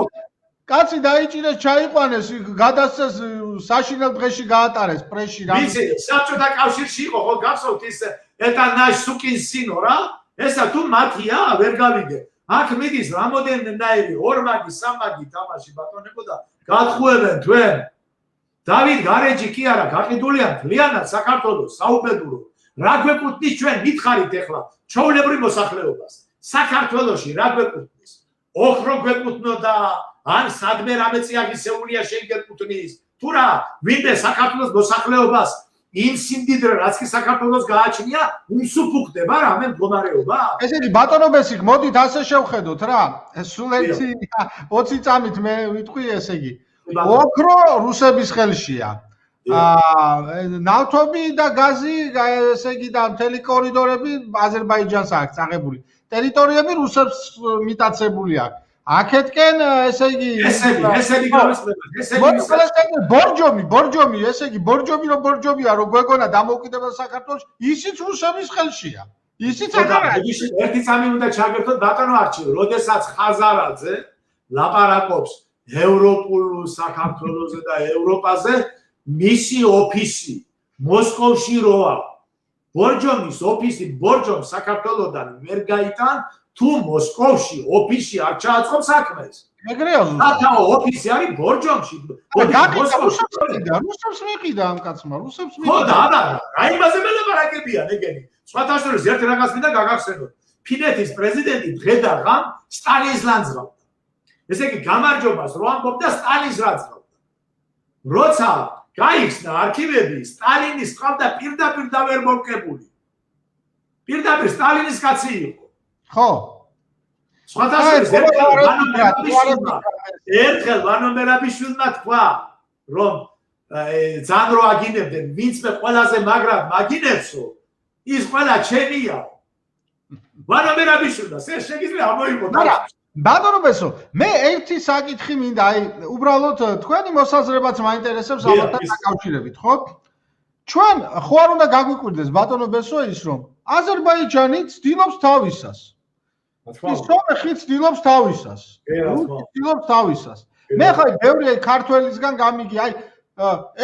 Speaker 1: კაცი დაიჭირეს, ჩაიყვანეს, გადასცეს საშინელ დღეში გაატარეს პრესში რა.
Speaker 2: ვიცი, საბჭოთა კავშირში იყო ხო გახსოვთ ის ეტანაშ სუკინსინო რა? ესა თუ მათია, ვერ გავიგე. აქ მიდის რამოდენნაირი ორმაგი, სამაგი თამაში ბატონებო და გათხოვებენ თქვენ. დავით გარეჯი კი არა, გაყიდულია მთლიანად საქართველოს საუბედურო. რა გვეკუთვნის ჩვენ მითხარით ახლა ჩვეულებრივ მოსახლეობას. საქართველოში რა გვეკუთვნის? ოქრო გვეკუთვნოდა ან სადმე რამე წიაღისეულია შეიგეკუთვნის? თუ რა, ვინმე საქართველოს მოსახლეობას იმ სიმდიდრე რაც კი საქართველოს გააჩნია, უმსუფუქდება რამე მდგომარეობა?
Speaker 1: ესე იგი ბატონო ბესიკ, მოდით ასე შევხედოთ რა. სულ 20 წამით მე ვიტყვი ესე იგი. ოქრო რუსების ხელშია. ნავთობი და გაზი, ესე იგი და მთელი კორიდორები აზერბაიჯანს აქვს წაღებული. ტერიტორიები რუსებს მიტაცებული აქვს. აქეთკენ ესე იგი
Speaker 2: ესენი გავისმენთ,
Speaker 1: ესენი ბორჯომი, ესე იგი ბორჯომი რო ბორჯომია რო გვეგონა დამოუკიდებელ საქართველოს, ისიც რუსების ხელშია. ისიც აღარა.
Speaker 2: ერთი წამი უნდა ჩაგერთოთ ბატონო არჩილ, როდესაც ხაზარაძე ლაპარაკობს ევროპულ საქართველოზე და ევროპაზე, მისი ოფისი მოსკოვში როა. ბორჯომის ოფისი ბორჯომს საქართველოსთან ვერ გაიტან, თუ მოსკოვში ოფისი არ ჩააწყობს საქმეს.
Speaker 1: ეგრეა ზუსტად.
Speaker 2: სათაო ოფისი არის ბორჯომში.
Speaker 1: რუსებს მიყიდა ამ კაცმა, რუსებს
Speaker 2: მიყიდა. ხო და არა, რა იმაზე მელაპარაკებიან ეგენი. სხვათა შორის ერთ რაღაცს მინდა გაგახსენოთ. ფინეთის პრეზიდენტი დღე და ღამ სტალინს ლანძღავდა. ესე იგი გამარჯვებას რო ამბობდა სტალინს რაძღავდა. როცა გაიხსნა არქივები, სტალინის ყავდა პირდაპირ და ვერ მოკებული. pirდაპირ სტალინის კაცი იყო. ხო. სხვათა შორის ერთხელ ვანო მერაბიშვილმა თქვა, რომ ძალიან რო აგინებდნენ, ვინცმე ყველაზე მაგრად მაგინებსო, ის ყველა ჩემია. ვანო მერაბიშვილმა ეს შეგიძლია ამოიღო.
Speaker 1: ბატონო ბესო, მე ერთი საკითხი მინდა, აი, უბრალოდ თქვენი მოსაზრებაც მაინტერესებს ამასთან დაკავშირებით, ხო? ჩვენ ხო არ უნდა გაგვიკვირდეს ბატონო ბესო ის, რომ აზერბაიჯანი ცდილობს თავისას. ის სომეხი ცდილობს თავისას. ცდილობს თავისას. მე ხარ ბევრი ქართველისგან გამიგი, აი,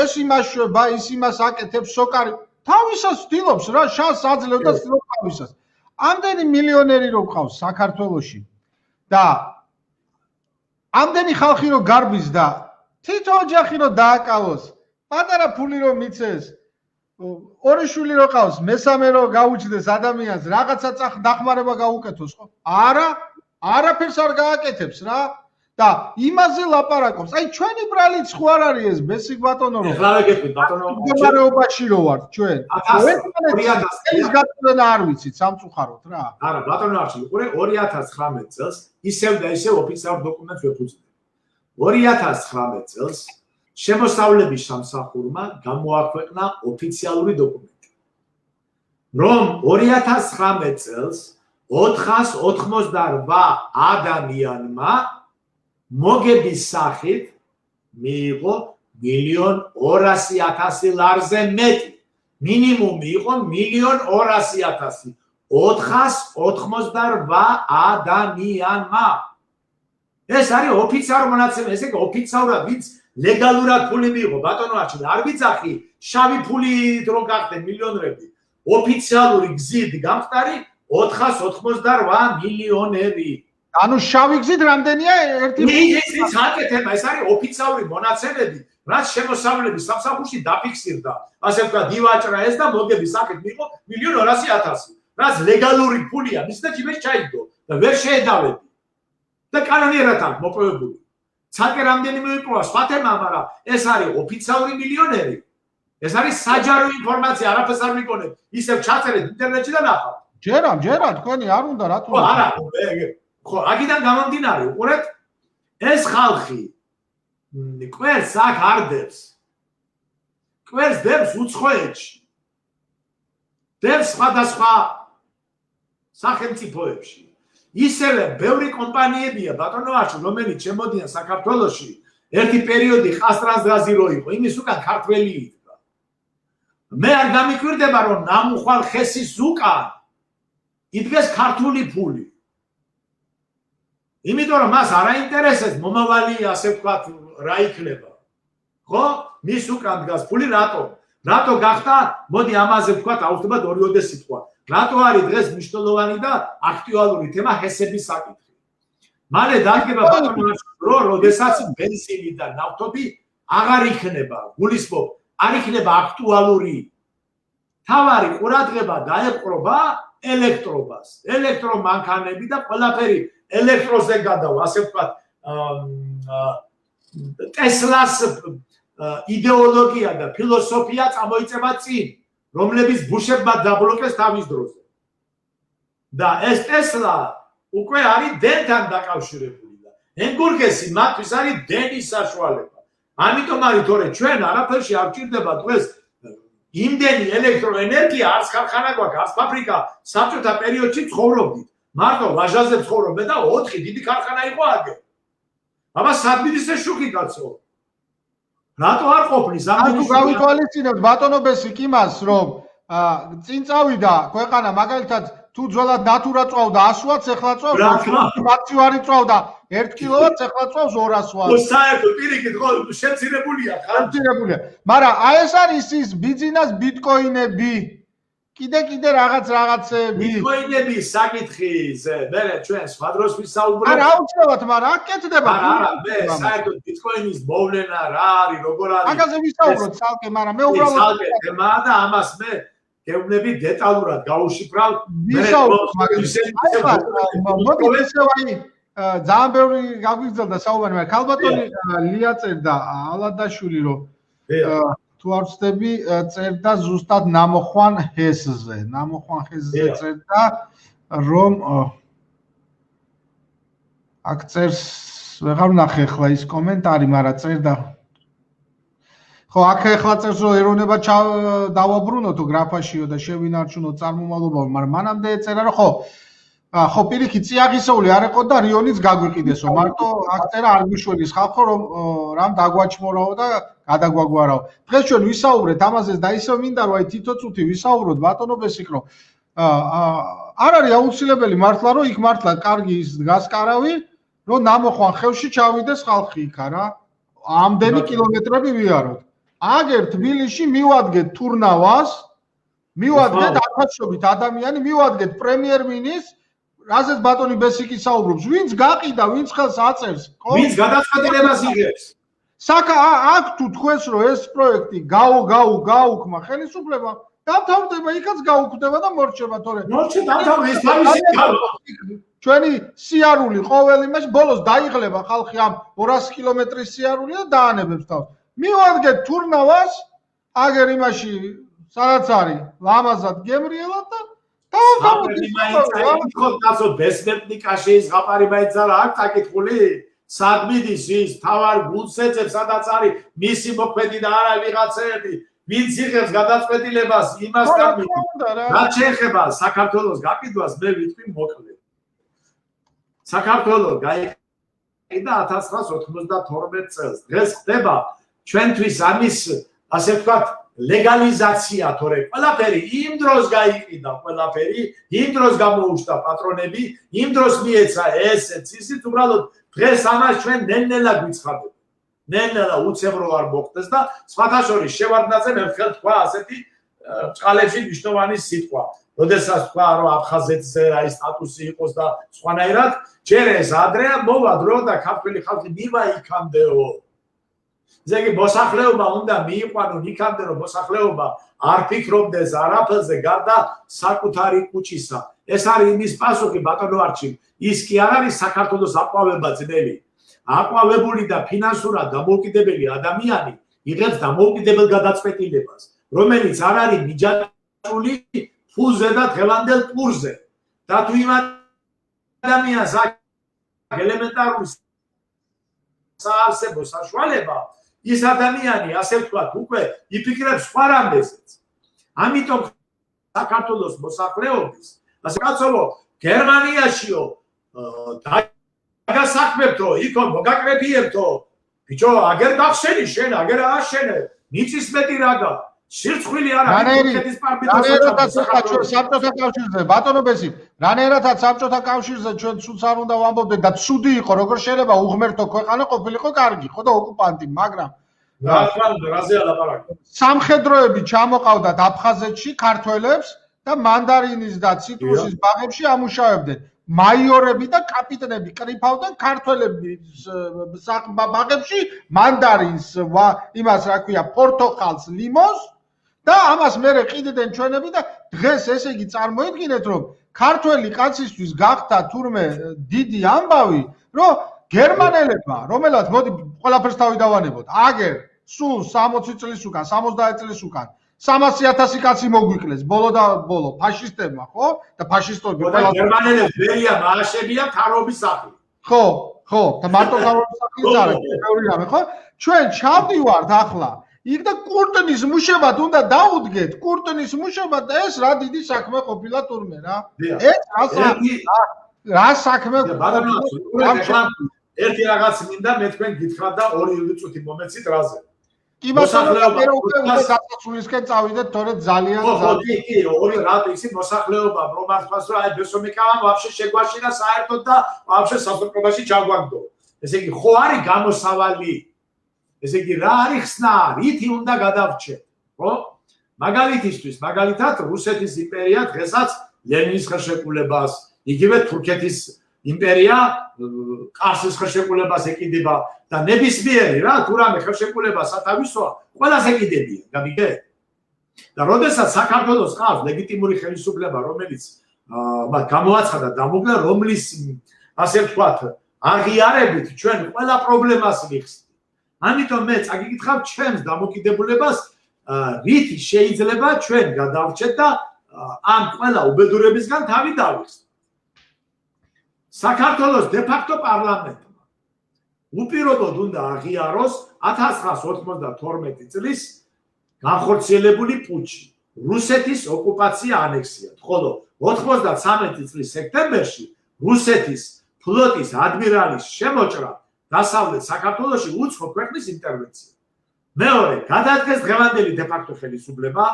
Speaker 1: ეს იმას შვება, ის იმას აკეთებს, სოკარი თავისას ცდილობს რა, შანსს აძლევს და ცდილობს თავისას. ამდენი მილიონერი რო გყავს საქართველოში და ამდენი ხალხი რო გარბის და თითო ოჯახი რო დააკავოს, პატარა ფული რო მიცეს, ორი შვილი რო ყავს, მესამე რო გაუჩნდეს ადამიანს, რაღაცა დახმარება გაუკეთოს, ხო? არა, არაფერს არ გააკეთებს რა. და იმაზე ლაპარაკობს. აი ჩვენი ბრალიც ხო არ არის ეს ბესიკ ბატონო რო.
Speaker 2: ეხლა ვეგეთქვით ბატონო.
Speaker 1: მდგომარეობაში რო ვართ ჩვენ. 2000 გაწევნა არ ვიცით სამწუხაროდ რა.
Speaker 2: არა, ბატონო არჩილ, უყურე 2019 წელს ისევ და ისევ ოფიციალურ დოკუმენტს ვეფუძნებ. 2019 წელს შემოსავლების სამსახურმა გამოაქვეყნა ოფიციალური დოკუმენტი. რომ 2019 წელს 488 ადამიანმა მოგების სახით მიიღო 1.200.000 ლარზე მეტი. მინიმუმი იყო 1.200.000. 488 ადამიანმა. ეს არის ოფიციალური მონაცემი, ესე იგი ოფიციალურად ვინც ლეგალურად ფული მიიღო, ბატონო არჩილ, არ ვიცახი, შავი ფულით რო გახდე მილიონრები. ოფიციალური გზით გამხდარი 488 მილიონერი.
Speaker 1: ანუ შავი გზით რამდენია ერთი
Speaker 2: ის აკეთება, ეს არის ოფიციალური მონაცემები, რაც შემოსავლების სამსახურში დაფიქსირდა. ასე ვთქვა, დივაჭრა ეს და მოგების სახით მიიღო 1.200.000. რაც ლეგალური ფულია, მის და ჯიბეში ჩაიგდო და ვერ შეედავები. და კანონიერად აქვს მოპოვებული. ცალკე რამდენი მოიპოვა სხვა თემა, მაგრამ ეს არის ოფიციალური მილიონერი. ეს არის საჯარო ინფორმაცია, არაფერს არ მიგონებ. ისევ ჩაწერეთ ინტერნეტში და ნახავთ.
Speaker 1: ჯერა, თქვენი არ უნდა რატო?
Speaker 2: ხო, არა, ხო, აქედან გამომდინარე, უყურეთ, ეს ხალხი კვერს აქ არ დებს. კვერს დებს უცხოეთში. დებს სხვადასხვა სახელმწიფოებში. ისევე ბევრი კომპანიებია, ბატონო არჩილ, რომელიც შემოდიან საქართველოში, ერთი პერიოდი ხასტრანზრაზი რო იყო, იმის უკან ქართველი იდგა. მე არ გამიკვირდება, რომ ნამუხვალ ხესის უკან იდგეს ქართული ფული. იმიტომ რომ მას არ აინტერესებს მომავალი, ასე ვთქვათ, რა იქნება. ხო? მის უკან დგას ფული რატო გახდა? მოდი ამაზე ვთქვათ აუცილებლად ორი სიტყვა. რატო არის დღეს მნიშვნელოვანი და აქტუალური თემა ჰესების საკითხი? მალე დადგება ბატონო რომ როდესაც ბენზინი და ნავთობი აღარ იქნება, გულისხმობ, არ იქნება აქტუალური. თავარი ყურადღება დაეპყრობა ელექტრობას, ელექტრომანქანები და ყველაფერი ელექტროზე გადავა, ასე ვთქვათ, ტესლას იდეოლოგია და ფილოსოფია წამოიწება წინ, რომლების ბუშებმა დაბლოკეს თავის დროზე. და ეს ტესლა უკვე არის დენთან დაკავშირებული და ენგურგესი მათთვის არის დენის საშუალება. ამიტომ არის თორე ჩვენ არაფერში არ ვჭირდება დღეს იმდენი ელექტროენერგია, არც ქარხანა გვაქვს, არც ფაბრიკა, საბჭოთა პერიოდში ცხოვრობდით. მარტო ვაჟაზე ცხოვრობდე და 4 დიდი ქარხანა იყო აგერ. აბა სადმიდისე შუქი კაცო. რატო არ ყოფნის
Speaker 1: ამიტომ გავითვალისწინებთ ბატონო ბესიკ იმას, რომ წინ წავიდა ქვეყანა მაგალითად თუ ძველად ნატურა წვავდა 100 ვატს, ახლა წვავს 10 ვარი წვავდა 1 კილოვატს, ახლა წვავს 200 ვატს.
Speaker 2: საერთოდ პირიქით ხო შეცირებულია ხარ?
Speaker 1: შეცირებულია. მაგრამ აი ეს არის ის ბიზნეს ბიტკოინები. კიდე რაღაცეები.
Speaker 2: ბიტკოინების საკითხიზე მე ჩვენ სხვა დროს ვისაუბრებთ.
Speaker 1: არა აუცილებლად, მაგრამ აქ კეთდება.
Speaker 2: არა, მე საერთოდ ბიტკოინის მოვლენა რა არის, როგორ არის?
Speaker 1: მაგაზე ვისაუბროთ ცალკე, მაგრამ მე უბრალოდ
Speaker 2: ცალკე თემაა და ამას მე გეუბნები დეტალურად გავუშიფრავ.
Speaker 1: ვისაუბროთ მაგაზე. მოდი ისევ აი ძალიან ბევრი გაგვიგზავნა საუბარი, მაგრამ ქალბატონი ლია წერდა ალადაშვილი რომ თუ არ ვცდები წერდა ზუსტად ნამოხვან ჰესზე. ნამოხვან ჰესზე წერდა რომ აქ წერს ვეღარ ვნახე ახლა ის კომენტარი, მაგრამ წერდა ხო აქ ახლა წერს რომ ეროვნება დავაბრუნოთო გრაფაშიო და შევინარჩუნოთ წარმომავლობა, მაგრამ მანამდე ეწერა რომ ხო პირიქით წიაღისეული არ ეყო და რიონიც გაგვიყიდესო, მარტო აქ წერა არ გვიშველის ხალხო რომ რამ დაგვაჩმორაო და გადაგვაგვარაო. დღეს ჩვენ ვისაუბრეთ ამაზე და ისევ მინდა რომ აი თითო წუთი ვისაუბროთ ბატონო ბესიკ რომ არ არის აუცილებელი მართლა რომ იქ მართლა კარგი ის დგას კარავი რომ ნამოხვან ხევში ჩავიდეს ხალხი იქა რა. ამდენი კილომეტრები ვიაროთ. აგერ თბილისში მივადგეთ თურნავას, მივადგეთ ათასობით ადამიანი, მივადგეთ პრემიერ-მინისტრს, რაზეც ბატონი ბესიკი საუბრობს, ვინც გაყიდა, ვინც ხელს აწერს,
Speaker 2: ვინც გადაწყვეტილებას იღებს.
Speaker 1: საკა აქ თუ თქვენს რომ ეს პროექტი გაუქმა ხელისუფლება, დამთავრდება, იქაც გაუქმდება და მორჩება თორე.
Speaker 2: მორჩება დამთავრდება ეს თავისი
Speaker 1: ჩვენი სიარული ყოველ იმაში ბოლოს დაიღლება ხალხი ამ 200 კილომეტრის სიარული და დაანებებს თავს. მივადგეთ თურნავას, აგერ იმაში სადაც არის ლამაზად გემრიელად და
Speaker 2: კაცო ბესმერტნიკაში ის ზღაპარი მაიცარა აქ საკითხული სადმიდის ის თავარ გულს ეძებს სადაც არის მისი მოქმედი და არა ვიღაცეები ვინც იღებს გადაწყვეტილებას იმას გამით რაც შეეხება საქართველოს გაყიდვას მე ვიტყვი მოკლედ საქართველოს გაიყიდა 1992 წელს დღეს ხდება ჩვენთვის ამის ასე ვთქვათ ლეგალიზაცია თორე ყველაფერი იმ დროს გაიყიდა ყველაფერი იმ დროს გამოუშვა პატრონები იმ დროს მიეცა ესეც ისიც უბრალოდ დღეს ამას ჩვენ ნელ-ნელა გვიცხადებ ნელ-ნელა უცებრო არ მოხდეს და სხვათა შორის შევარდნაძე მე ვთქვი თქვა ასეთი წყალებში მნიშვნელოვანი სიტყვა როდესაც თქვა რომ აფხაზეთზე რა ის სტატუსი იყოს და სხვანაირად ჯერ ეს ადრეა მოვადრო და ქართველი ხალხი მივა იქამდეო ზეგი მოსახლეობა უნდა მიიყვანონ იქამდე რომ მოსახლეობა არ ფიქრობდეს არაფერზე გარდა საკუთარი კუჭისა ეს არის იმის პასუხი ბატონო არჩილ ის კი არ არის საქართველოს აყვავება ძნელი აყვავებული და ფინანსურად დამოუკიდებელი ადამიანი იღებს დამოუკიდებელ გადაწყვეტილებას რომელიც არ არის მიჯაჭვული ფულზე და დღევანდელ კურსზე და თუ იმ ადამიანს ელემენტარული საარსებო საშუალება ის ადამიანი ასე ვთქვათ უკვე იფიქრებს სხვა რამეზეც ამიტომ საქართველოს მოსახლეობის ასე კაცო გერმანიაშიო დაგასაქმებთო იქო მოგაკრებიებთო ბიჭო აგერ გახსენი შენ აგერ აშენე ნიცის მეტი რაღა სირცხვილი არა თურქეთის
Speaker 1: პარლამენტის საბჭოთა კავშირზე ბატონო ბესიკ რანაირადაც საბჭოთა კავშირზე ჩვენ ცუდს არ უნდა ვამბობდეთ და ცუდი იყო როგორ შეიძლება უღმერთო ქვეყანა ყოფილიყო კარგი ხო და ოკუპანტი მაგრამ
Speaker 2: რა თქმა უნდა, რაზეა ლაპარაკი?
Speaker 1: სამხედროები ჩამოყავდათ აფხაზეთში ქართველებს და მანდარინის და ციტრუსის ბაღებში ამუშავებდნენ. მაიორები და კაპიტნები კრიფავდნენ ქართველების ბაღებში მანდარინს, იმას რა ქვია, პორტოხალს, ლიმონს და ამას მერე ყიდდნენ ჩვენები და დღეს ესე იგი წარმოიდგინეთ, რომ ქართველი კაცისთვის გახდა თურმე დიდი ამბავი, რომ გერმანელებმა, რომელად მოდი ყველაფერს თავი დავანებოთ, აგერ სულ 60 წლის უკან, 70 წლის უკან 300,000 კაცი მოგვიკლეს ბოლო და ბოლო ფაშისტებმა, ხო? და ფაშისტები
Speaker 2: ყველა გერმანელებს ბერია მააშებია თარობის სახლი.
Speaker 1: ხო, და მარტო თარობის სახლიც არა, ბევრი რამე, ხო? ჩვენ ჩავდივართ ახლა იქ და კურტნის მუშებად უნდა დაუდგეთ, კურტნის მუშებად და ეს რა დიდი საქმე ყოფილა თურმე რა. ეს რა საქმე
Speaker 2: ერთი რაღაც მინდა მე თქვენ გითხრათ და 2 წუთი მომეცით რაზე.
Speaker 1: კი მოსახლეობა დასასრულისკენ წავიდეთ, თორე ძალიან
Speaker 2: კი, ორი რატო ისი მოსახლეობა რომ მართლაც რა აი ბესომიკავამ ვაფშე შეგვაშინა საერთოდ და ვაფშე სასწორებაში ჩაგვაგდო. ესე იგი ხო არის გამოსავალი. ესე იგი რა არის ხსნა, რითი უნდა გადავრჩეთ, ხო? მაგალითად რუსეთის იმპერია დღესაც ლენინის ხელშეკრულებას, იგივე თურქეთის იმპერია ყარსის ხელშეკრულებას ეკიდება და ნებისმიერი რა თუ რამე ხელშეკრულება სათავისოა, ყველას ეკიდებიან, გამიგე? და როდესაც საქართველოს ყავს ლეგიტიმური ხელისუფლება, რომელიც გამოაცხადა დამოკიდე, რომლის ასე ვთქვათ, აღიარებით ჩვენ ყველა პრობლემას ვიხსნით. ამიტომ მე წაგიკითხავ ჩვენს დამოკიდებულებას, რითი შეიძლება ჩვენ გადავრჩეთ და ამ ყველა უბედურებისგან თავი დავიხსნით. საქართველოს დე-ფაქტო პარლამენტმა უპირობოდ უნდა აღიაროს 1992 წლის განხორციელებული პუჩი, რუსეთის ოკუპაცია, ანექსია, ხოლო 93 წლის სექტემბერში რუსეთის ფლოტის ადმირალის შემოჭრა დასავლეთ საქართველოში უცხო ქვეყნის ინტერვენცია. მეორე, გადადგეს დღევანდელი დე-ფაქტო ხელისუფლება,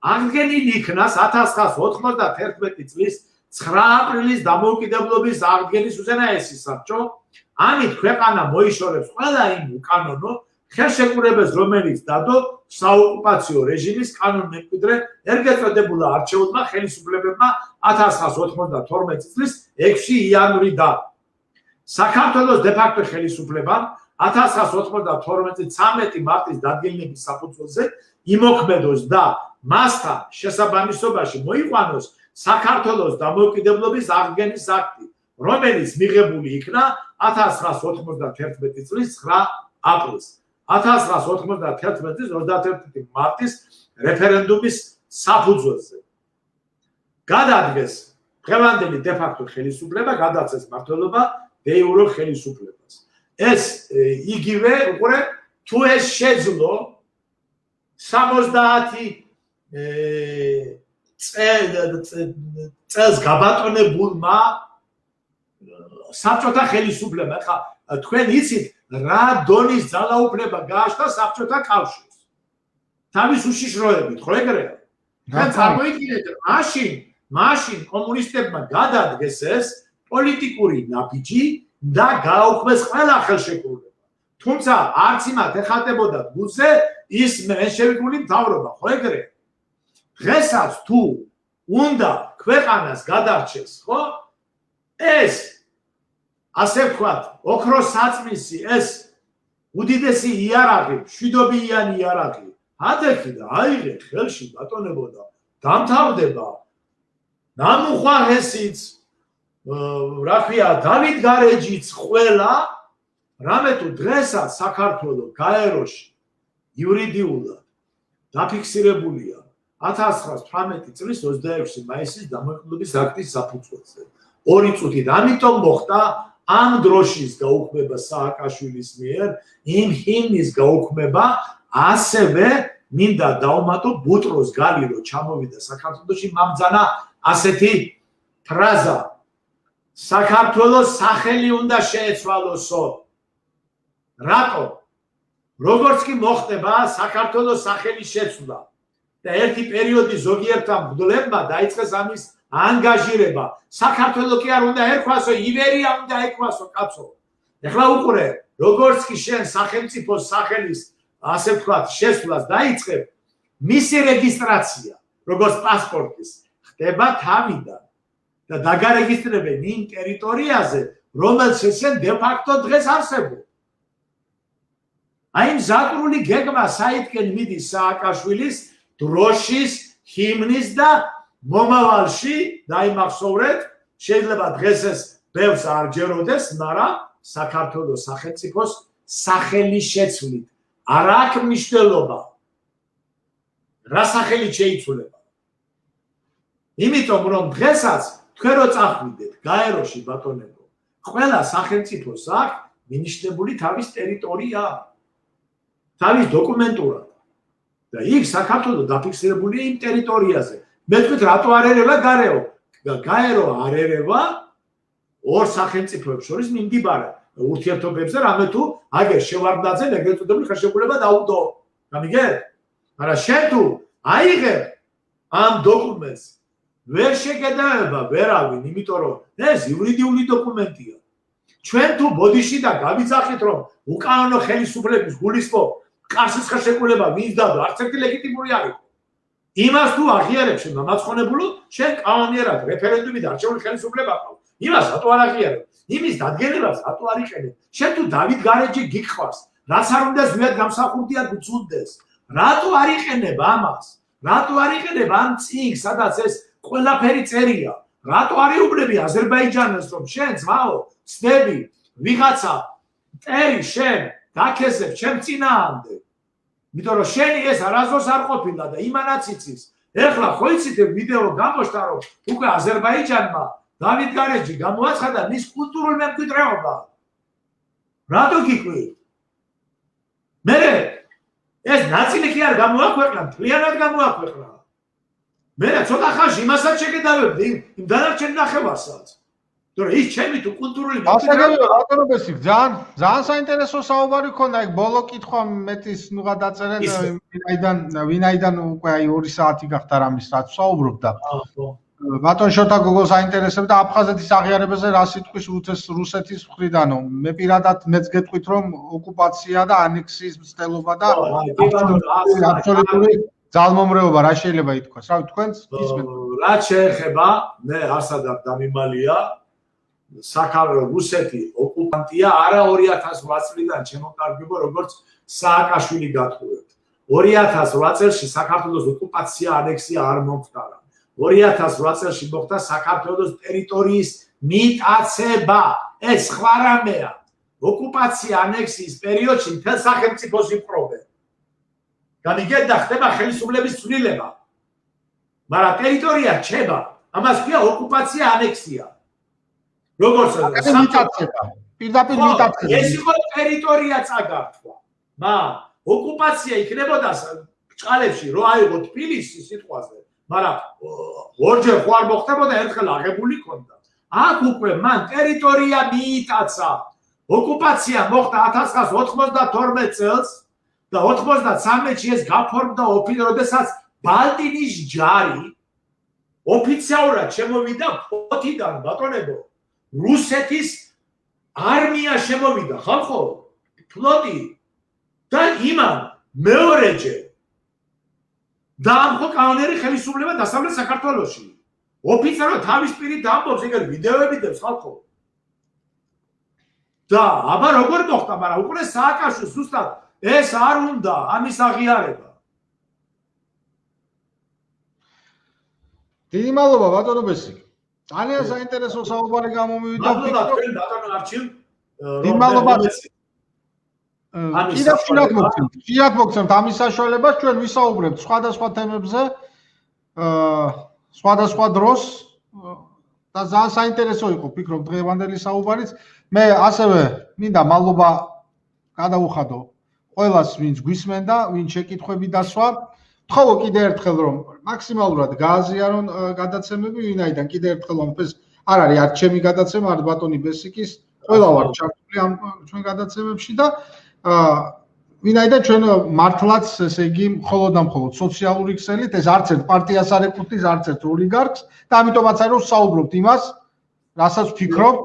Speaker 2: აღდგენილი იქნას 1991 წლის 9 აპრილის დამოუკიდებლობის აღდგენის უზენაესი საბჭო, ამით ქვეყანა მოიშორებს ყველა იმ უკანონო ხელშეკრულებას, რომელიც დადო საოკუპაციო რეჟიმის კანონმემკვიდრე ეგრეთ წოდებულ არჩეულმა ხელისუფლებებმა 1992 წლის 6 იანვრიდან. საქართველოს დე-ფაქტო ხელისუფლებამ 1992 წლის 13 მარტის დადგენილების საფუძველზე იმოქმედოს და მასთან შესაბამისობაში მოიყვანოს საქართველოს დამოუკიდებლობის აღდგენის აქტი, რომელიც მიღებული იქნა 1991 წლის 9 აპრილს, 1991 წლის 31 მარტის რეფერენდუმის საფუძველზე. გადადგეს დღევანდელი დე-ფაქტო ხელისუფლება, გადაწეს მმართველობა დე-იურო ხელისუფლებას. ეს იგივე უყურე თუ ეს შეძლო 70 წელს გაბატონებულმა საბჭოთა ხელისუფლებამ. ხა თქვენ იცით რა დონის ძალაუფლება გააჩნდა საბჭოთა კავშირს თავის უშიშროებით, ხო ეგრეა? და წარმოიდგინეთ, მაშინ კომუნისტებმა გადადგეს ეს პოლიტიკური ნაბიჯი და გააუქმეს ყველა ხელშეკრულება. თუმცა არც იმათ ეხატებოდა გულზე ის მენშევიკული მთავრობა, ხო ეგრეა? დღესაც თუ უნდა ქვეყანას გადარჩეს, ხო? ეს ასე ვთქვათ, ოქროს საწმისი, ეს უდიდესი იარაღი, მშვიდობიანი იარაღი, ათექი და აიღე ხელში ბატონებო და დამთავრდება ნამუხვარესიც, რა ქვია, დავით გარეჯიც ყველა, რამე თუ დღესაც საქართველოს გაეროში იურიდიულად დაფიქსირებულია 1918 წლის 26 მაისის დამოუკიდებლობის აქტის საფუძველზე. 2 წუთით ამიტომ მოხდა ამ დროშის გაუქმება სააკაშვილის მიერ, იმ ჰიმნის გაუქმება, ასევე მინდა დავუმატო ბუტროს გალი რო ჩამოვიდა საქართველოში, მამძანა ასეთი ფრაზა: საქართველოს სახელი უნდა შეეცვალოსო. რატო? როგორც კი მოხდება საქართველოს სახელის შეცვლა და ერთი პერიოდი ზოგიერთ მგლებმა დაიწყეს ამის ანგაჟირება. საქართველოს კი არ უნდა ერქვასო, ივერია უნდა ერქვასო, კაცო. ეხლა უყურე, როგორც კი შენ სახელმწიფოს სახელის ასე ვთქვათ, შესვლას დაიწყებ, მისი რეგისტრაცია, როგორც პასპორტის, ხდება თავიდან და დაგარეგისტრებენ იმ ტერიტორიაზე, რომელშიც შენ დე ფაქტო დღეს არსებობ. აი მზადრული გეგმა საითკენ მიდის სააკაშვილის დროშის, ჰიმნის და მომავალში დაიმახსოვრეთ, შეიძლება დღეს ეს ბევრს არ ჯეროდეს, მაგრამ საქართველოს სახელმწიფოს სახელის შეცვლით არ აქვს მნიშვნელობა. რა სახელით შეიცვლება? იმიტომ რომ დღესაც თქვენ რო წახვიდეთ გაეროში ბატონებო, ყველა სახელმწიფოს აქვს მინიშნებული თავის ტერიტორია, თავის დოკუმენტურად. და იქ საქართველო დაფიქსირებულია იმ ტერიტორიაზე. მე თქვით რატო არ ერევა გაერო? გაერო არ ერევა ორ სახელმწიფოებს შორის მიმდებარე ურთიერთობებზე, რამე თუ აგერ შევარდნაძე ეგრეთ წოდებული ხელშეკრულება დაუდო. გამიგეთ? მაგრამ შენ თუ აიღებ ამ დოკუმენტს ვერ შეგედაება ვერავინ, იმიტომ რომ ეს იურიდიული დოკუმენტია. ჩვენ თუ ბოდიში და გავიძახით რომ უკანონო ხელისუფლების გულისხმობ კარსის ხელშეკრულება ვინც დადო, არც ერთი ლეგიტიმური არ იყო. იმას თუ აღიარებ შენ მამაცხონებულო, შენ კანონიერად რეფერენდუმი და არჩეული ხელისუფლება ყავს. იმას რატო არ აღიარებ? იმის დადგენებას რატო არ იყენებ? შენ თუ დავით გარეჯი გიყვარს, რაც არ უნდა ზვიად გამსახურდია გუწუნდეს. რატო არ იყენებ ამას? რატო არ იყენებ ამ წიგნს, სადაც ეს ყველაფერი წერია? რატო არ იუბნები აზერბაიჯანელს რომ შენ ძმაო, ცდები ვიღაცა ტერი შენ გაქესებ ჩემ წინაამდე? იმიტომ რომ შენი ეს არასდროს არ ყოფილა და იმანაც იცის. ეხლა ხო იცით ვიდეო გამოჩნდა რომ უკვე აზერბაიჯანმა დავით გარეჯი გამოაცხადა მის კულტურულ მემკვიდრეობა. რატო გიყვი? მე ეს ნაწილი კი არ გამოაქვეყნა, მთლიანად გამოაქვეყნა. მე ცოტა ხანში იმასაც შეგედავებდი იმ დანარჩენ ნახევარსაც. თორე ის ჩემი თუ კულტურული
Speaker 1: ბატონობესი ძალიან საინტერესო საუბარი ქონდა, ეგ ბოლო კითხვა მეტის ნუღა დაწერენ ვინაიდან უკვე აი 2 საათი გახდა რამის რაც საუბრობდა. ბატონ შოთა გოგოს აინტერესებდა აფხაზეთის აღიარებაზე რა სიტყვის რუსეთის მხრიდანო. მე პირადად მეც გეტყვით რომ ოკუპაცია და ანექსიის მცდელობა და აბსოლუტური ძალმომრეობა რა შეიძლება ითქვას. რავი თქვენც ისმენთ.
Speaker 2: რაც შეეხება მე არსადარ დამიმალია საქართველოს რუსეთი ოკუპანტია არა 2008 წლიდან შემოკარგებო როგორც სააკაშვილი გათხოვეთ. 2008 წელს საქართველოს ოკუპაცია ანექსია არ მომხდარა. 2008 წელს მოხდა საქართველოს ტერიტორიის მიტაცება. ეს სხვა რამეა. ოკუპაცია ანექსიის პერიოდში მთელ სახელმწიფოს იპყრობენ. გამიგეთ და ხდება ხელისუფლების ცვლილება. მაგრამ ტერიტორია რჩება. ამას ქვია ოკუპაცია ანექსია. როგორც
Speaker 1: მიტაცება. პირდაპირ მიტაცება.
Speaker 2: ეს იყო ტერიტორია წაგართვა. მაგრამ ოკუპაცია იქნებოდა ბჭყალებში რო აიღო თბილისი სიტყვაზე. მაგრამ ორჯერ ხო არ მოხდებოდა, ერთხელ აღებული ქონდა. აქ უკვე მან ტერიტორია მიიტაცა. ოკუპაცია მოხდა 1992 წელს და 93-ში ეს გაფორმდა როდესაც ბალტინის ჯარი ოფიციალურად შემოვიდა ფოთიდან, ბატონებო. რუსეთის არმია შემოვიდა, ხალხო, ფლოტი და იმან მეორეჯერ დაამხო კანონიერი ხელისუფლება დასავლეთ საქართველოში. ოფიციალურად თავის პირით ამბობს, ეგრე ვიდეოები დებს ხალხო. და აბა როგორ მოხდა, მაგრამ უკვე სააკაშვილს ზუსტად ეს არ უნდა ამის აღიარება.
Speaker 1: დიდი მადლობა ბატონობესი. ძალიან საინტერესო საუბარი გამომივიდა.
Speaker 2: მადლობა თქვენ ბატონო არჩილ.
Speaker 1: დიდი მადლობა. ხშირად მოგცემთ ამის საშუალებას, ჩვენ ვისაუბრებთ სხვადასხვა თემებზე, სხვადასხვა დროს და ძალიან საინტერესო იყო, ვფიქრობ, დღევანდელი საუბარიც. მე ასევე მინდა მადლობა გადაუხადო ყველას, ვინც გვისმენდა, ვინც შეკითხვები დასვა. ვთხოვო კიდე ერთხელ რომ მაქსიმალურად გააზიარონ გადაცემები, ვინაიდან კიდე ერთხელ რომ ეს არ არის არც ჩემი გადაცემა, არც ბატონი ბესიკის, ყველა ვარ ჩართული ამ ჩვენ გადაცემებში და ვინაიდან ჩვენ მართლაც ესე იგი მხოლოდ და მხოლოდ სოციალური ქსელით ეს არც ერთ პარტიას არ ეკუთვნის, არც ერთ ოლიგარქს და ამიტომაც არის რომ საუბრობთ იმას, რასაც ვფიქრობთ.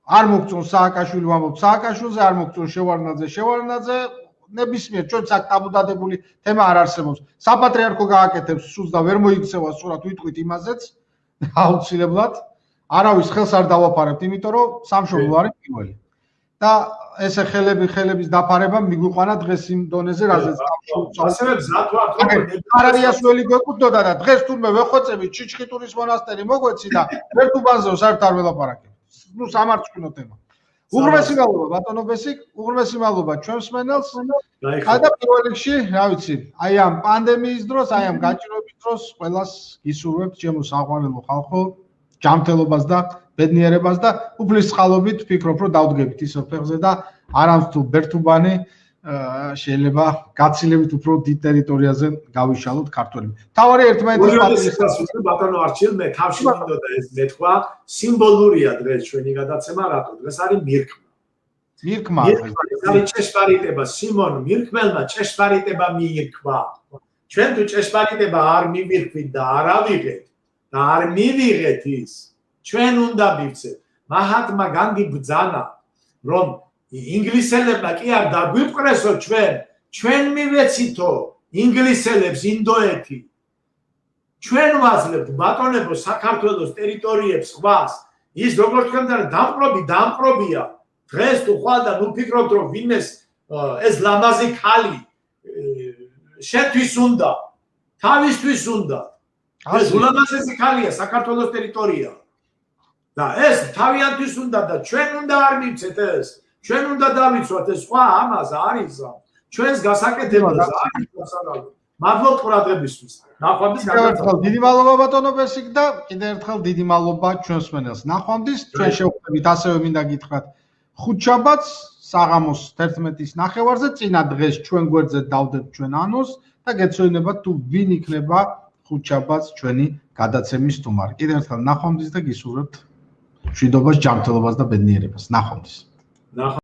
Speaker 1: არ მოგწონს სააკაშვილი, ვამბობთ სააკაშვილზე, არ მოგწონს შევარდნაძე, ნებისმიერ ჩვენს აქ დამუდადებული თემა არ არსებობს. საპატრიარქო გააკეთებს სულს და ვერ მოიქცევა სურათ ვიტყვით იმაზეც აუცილებლად. არავის ხელს არ დავაფარებთ, იმიტომ რომ სამშობლო არის პირველი. და ესე ხელების დაფარება მიგვიყვანა დღეს იმ დონეზე, რაზეც
Speaker 2: ასევე გზად ვართ,
Speaker 1: არარიასველი გვეკუთვნოდა და დღეს თურმე ვეხოცებით ჩიჩხიტურის მონასტერი მოგვეცი და ვერტუბანზე საერთოდ არ ველაპარაკებთ. ნუ სამარცხვინო თემა. უღრმესი მადლობა ბატონო ბესიკ, უღრმესი მადლობა ჩვენს მენელს. და პირველ რიგში, რა ვიცი, აი ამ პანდემიის დროს, აი ამ გაჭირვების დროს ყველას გისურვებთ ჩემო საყვარელო ხალხო, ჯანმრთელობას და ბედნიერებას და უფლის წყალობით ვფიქრობ, რომ დავდგებით ისო ფეხზე და არამც თუ ბერთუბანი შეიძლება გაცილებით უფრო დიდ ტერიტორიაზე გავიშალოთ ქართველები. თავარი ერთმანეთის
Speaker 2: პატრიოტიზმი ბატონო არჩილ მე თავში მინდოდა ეს მეთქვა სიმბოლურია დღეს ჩვენი გადაცემა რატო დღეს არის მირქმა არის ჭეშმარიტება სიმონ მირქმელმა ჭეშმარიტება მიირქვა ჩვენ თუ ჭეშმარიტება არ მივირქვით და არ ავიღეთ და არ მივიღეთ ის ჩვენ უნდა მივცეთ მაჰატმა განდი ბძანა რომ ინგლისელებმა კი არ დაგვიპყრესო ჩვენ მივეცითო ინგლისელებს ინდოეთი ჩვენ ვაძლევთ ბატონებო საქართველოს ტერიტორიებს ხვას ის როგორც თქვენთან დამპყრობია დღეს თუ ხვალ და ნუ ფიქრობთ რომ ვინმეს ეს ლამაზი ქალი შეთვის უნდა თავისთვის უნდა ეს ულამაზესი ქალია საქართველოს ტერიტორია და ეს თავიანთვის უნდა და ჩვენ უნდა არ მივცეთ ეს ჩვენ უნდა დავიცვათ ეს სხვა ამას არის ჩვენს გასაკეთებელს არის გასაგებია მადლობთ ყურადღებისთვის ნახვამდის
Speaker 1: გადაცემა დიდი მადლობა ბატონო ბესიკ და კიდევ ერთხელ დიდი მადლობა ჩვენს მენელს ნახვამდის ჩვენ შევხვდებით ასევე მინდა გითხრათ ხუთშაბათს საღამოს 11-ის ნახევარზე წინა დღეს ჩვენ გვერდზე დავდებთ ჩვენ ანონს და გეცოდინებათ თუ ვინ იქნება ხუთშაბათს ჩვენი გადაცემის სტუმარი კიდევ ერთხელ ნახვამდის და გისურვებთ მშვიდობას ჯანმრთელობას და ბედნიერებას ნახვამდის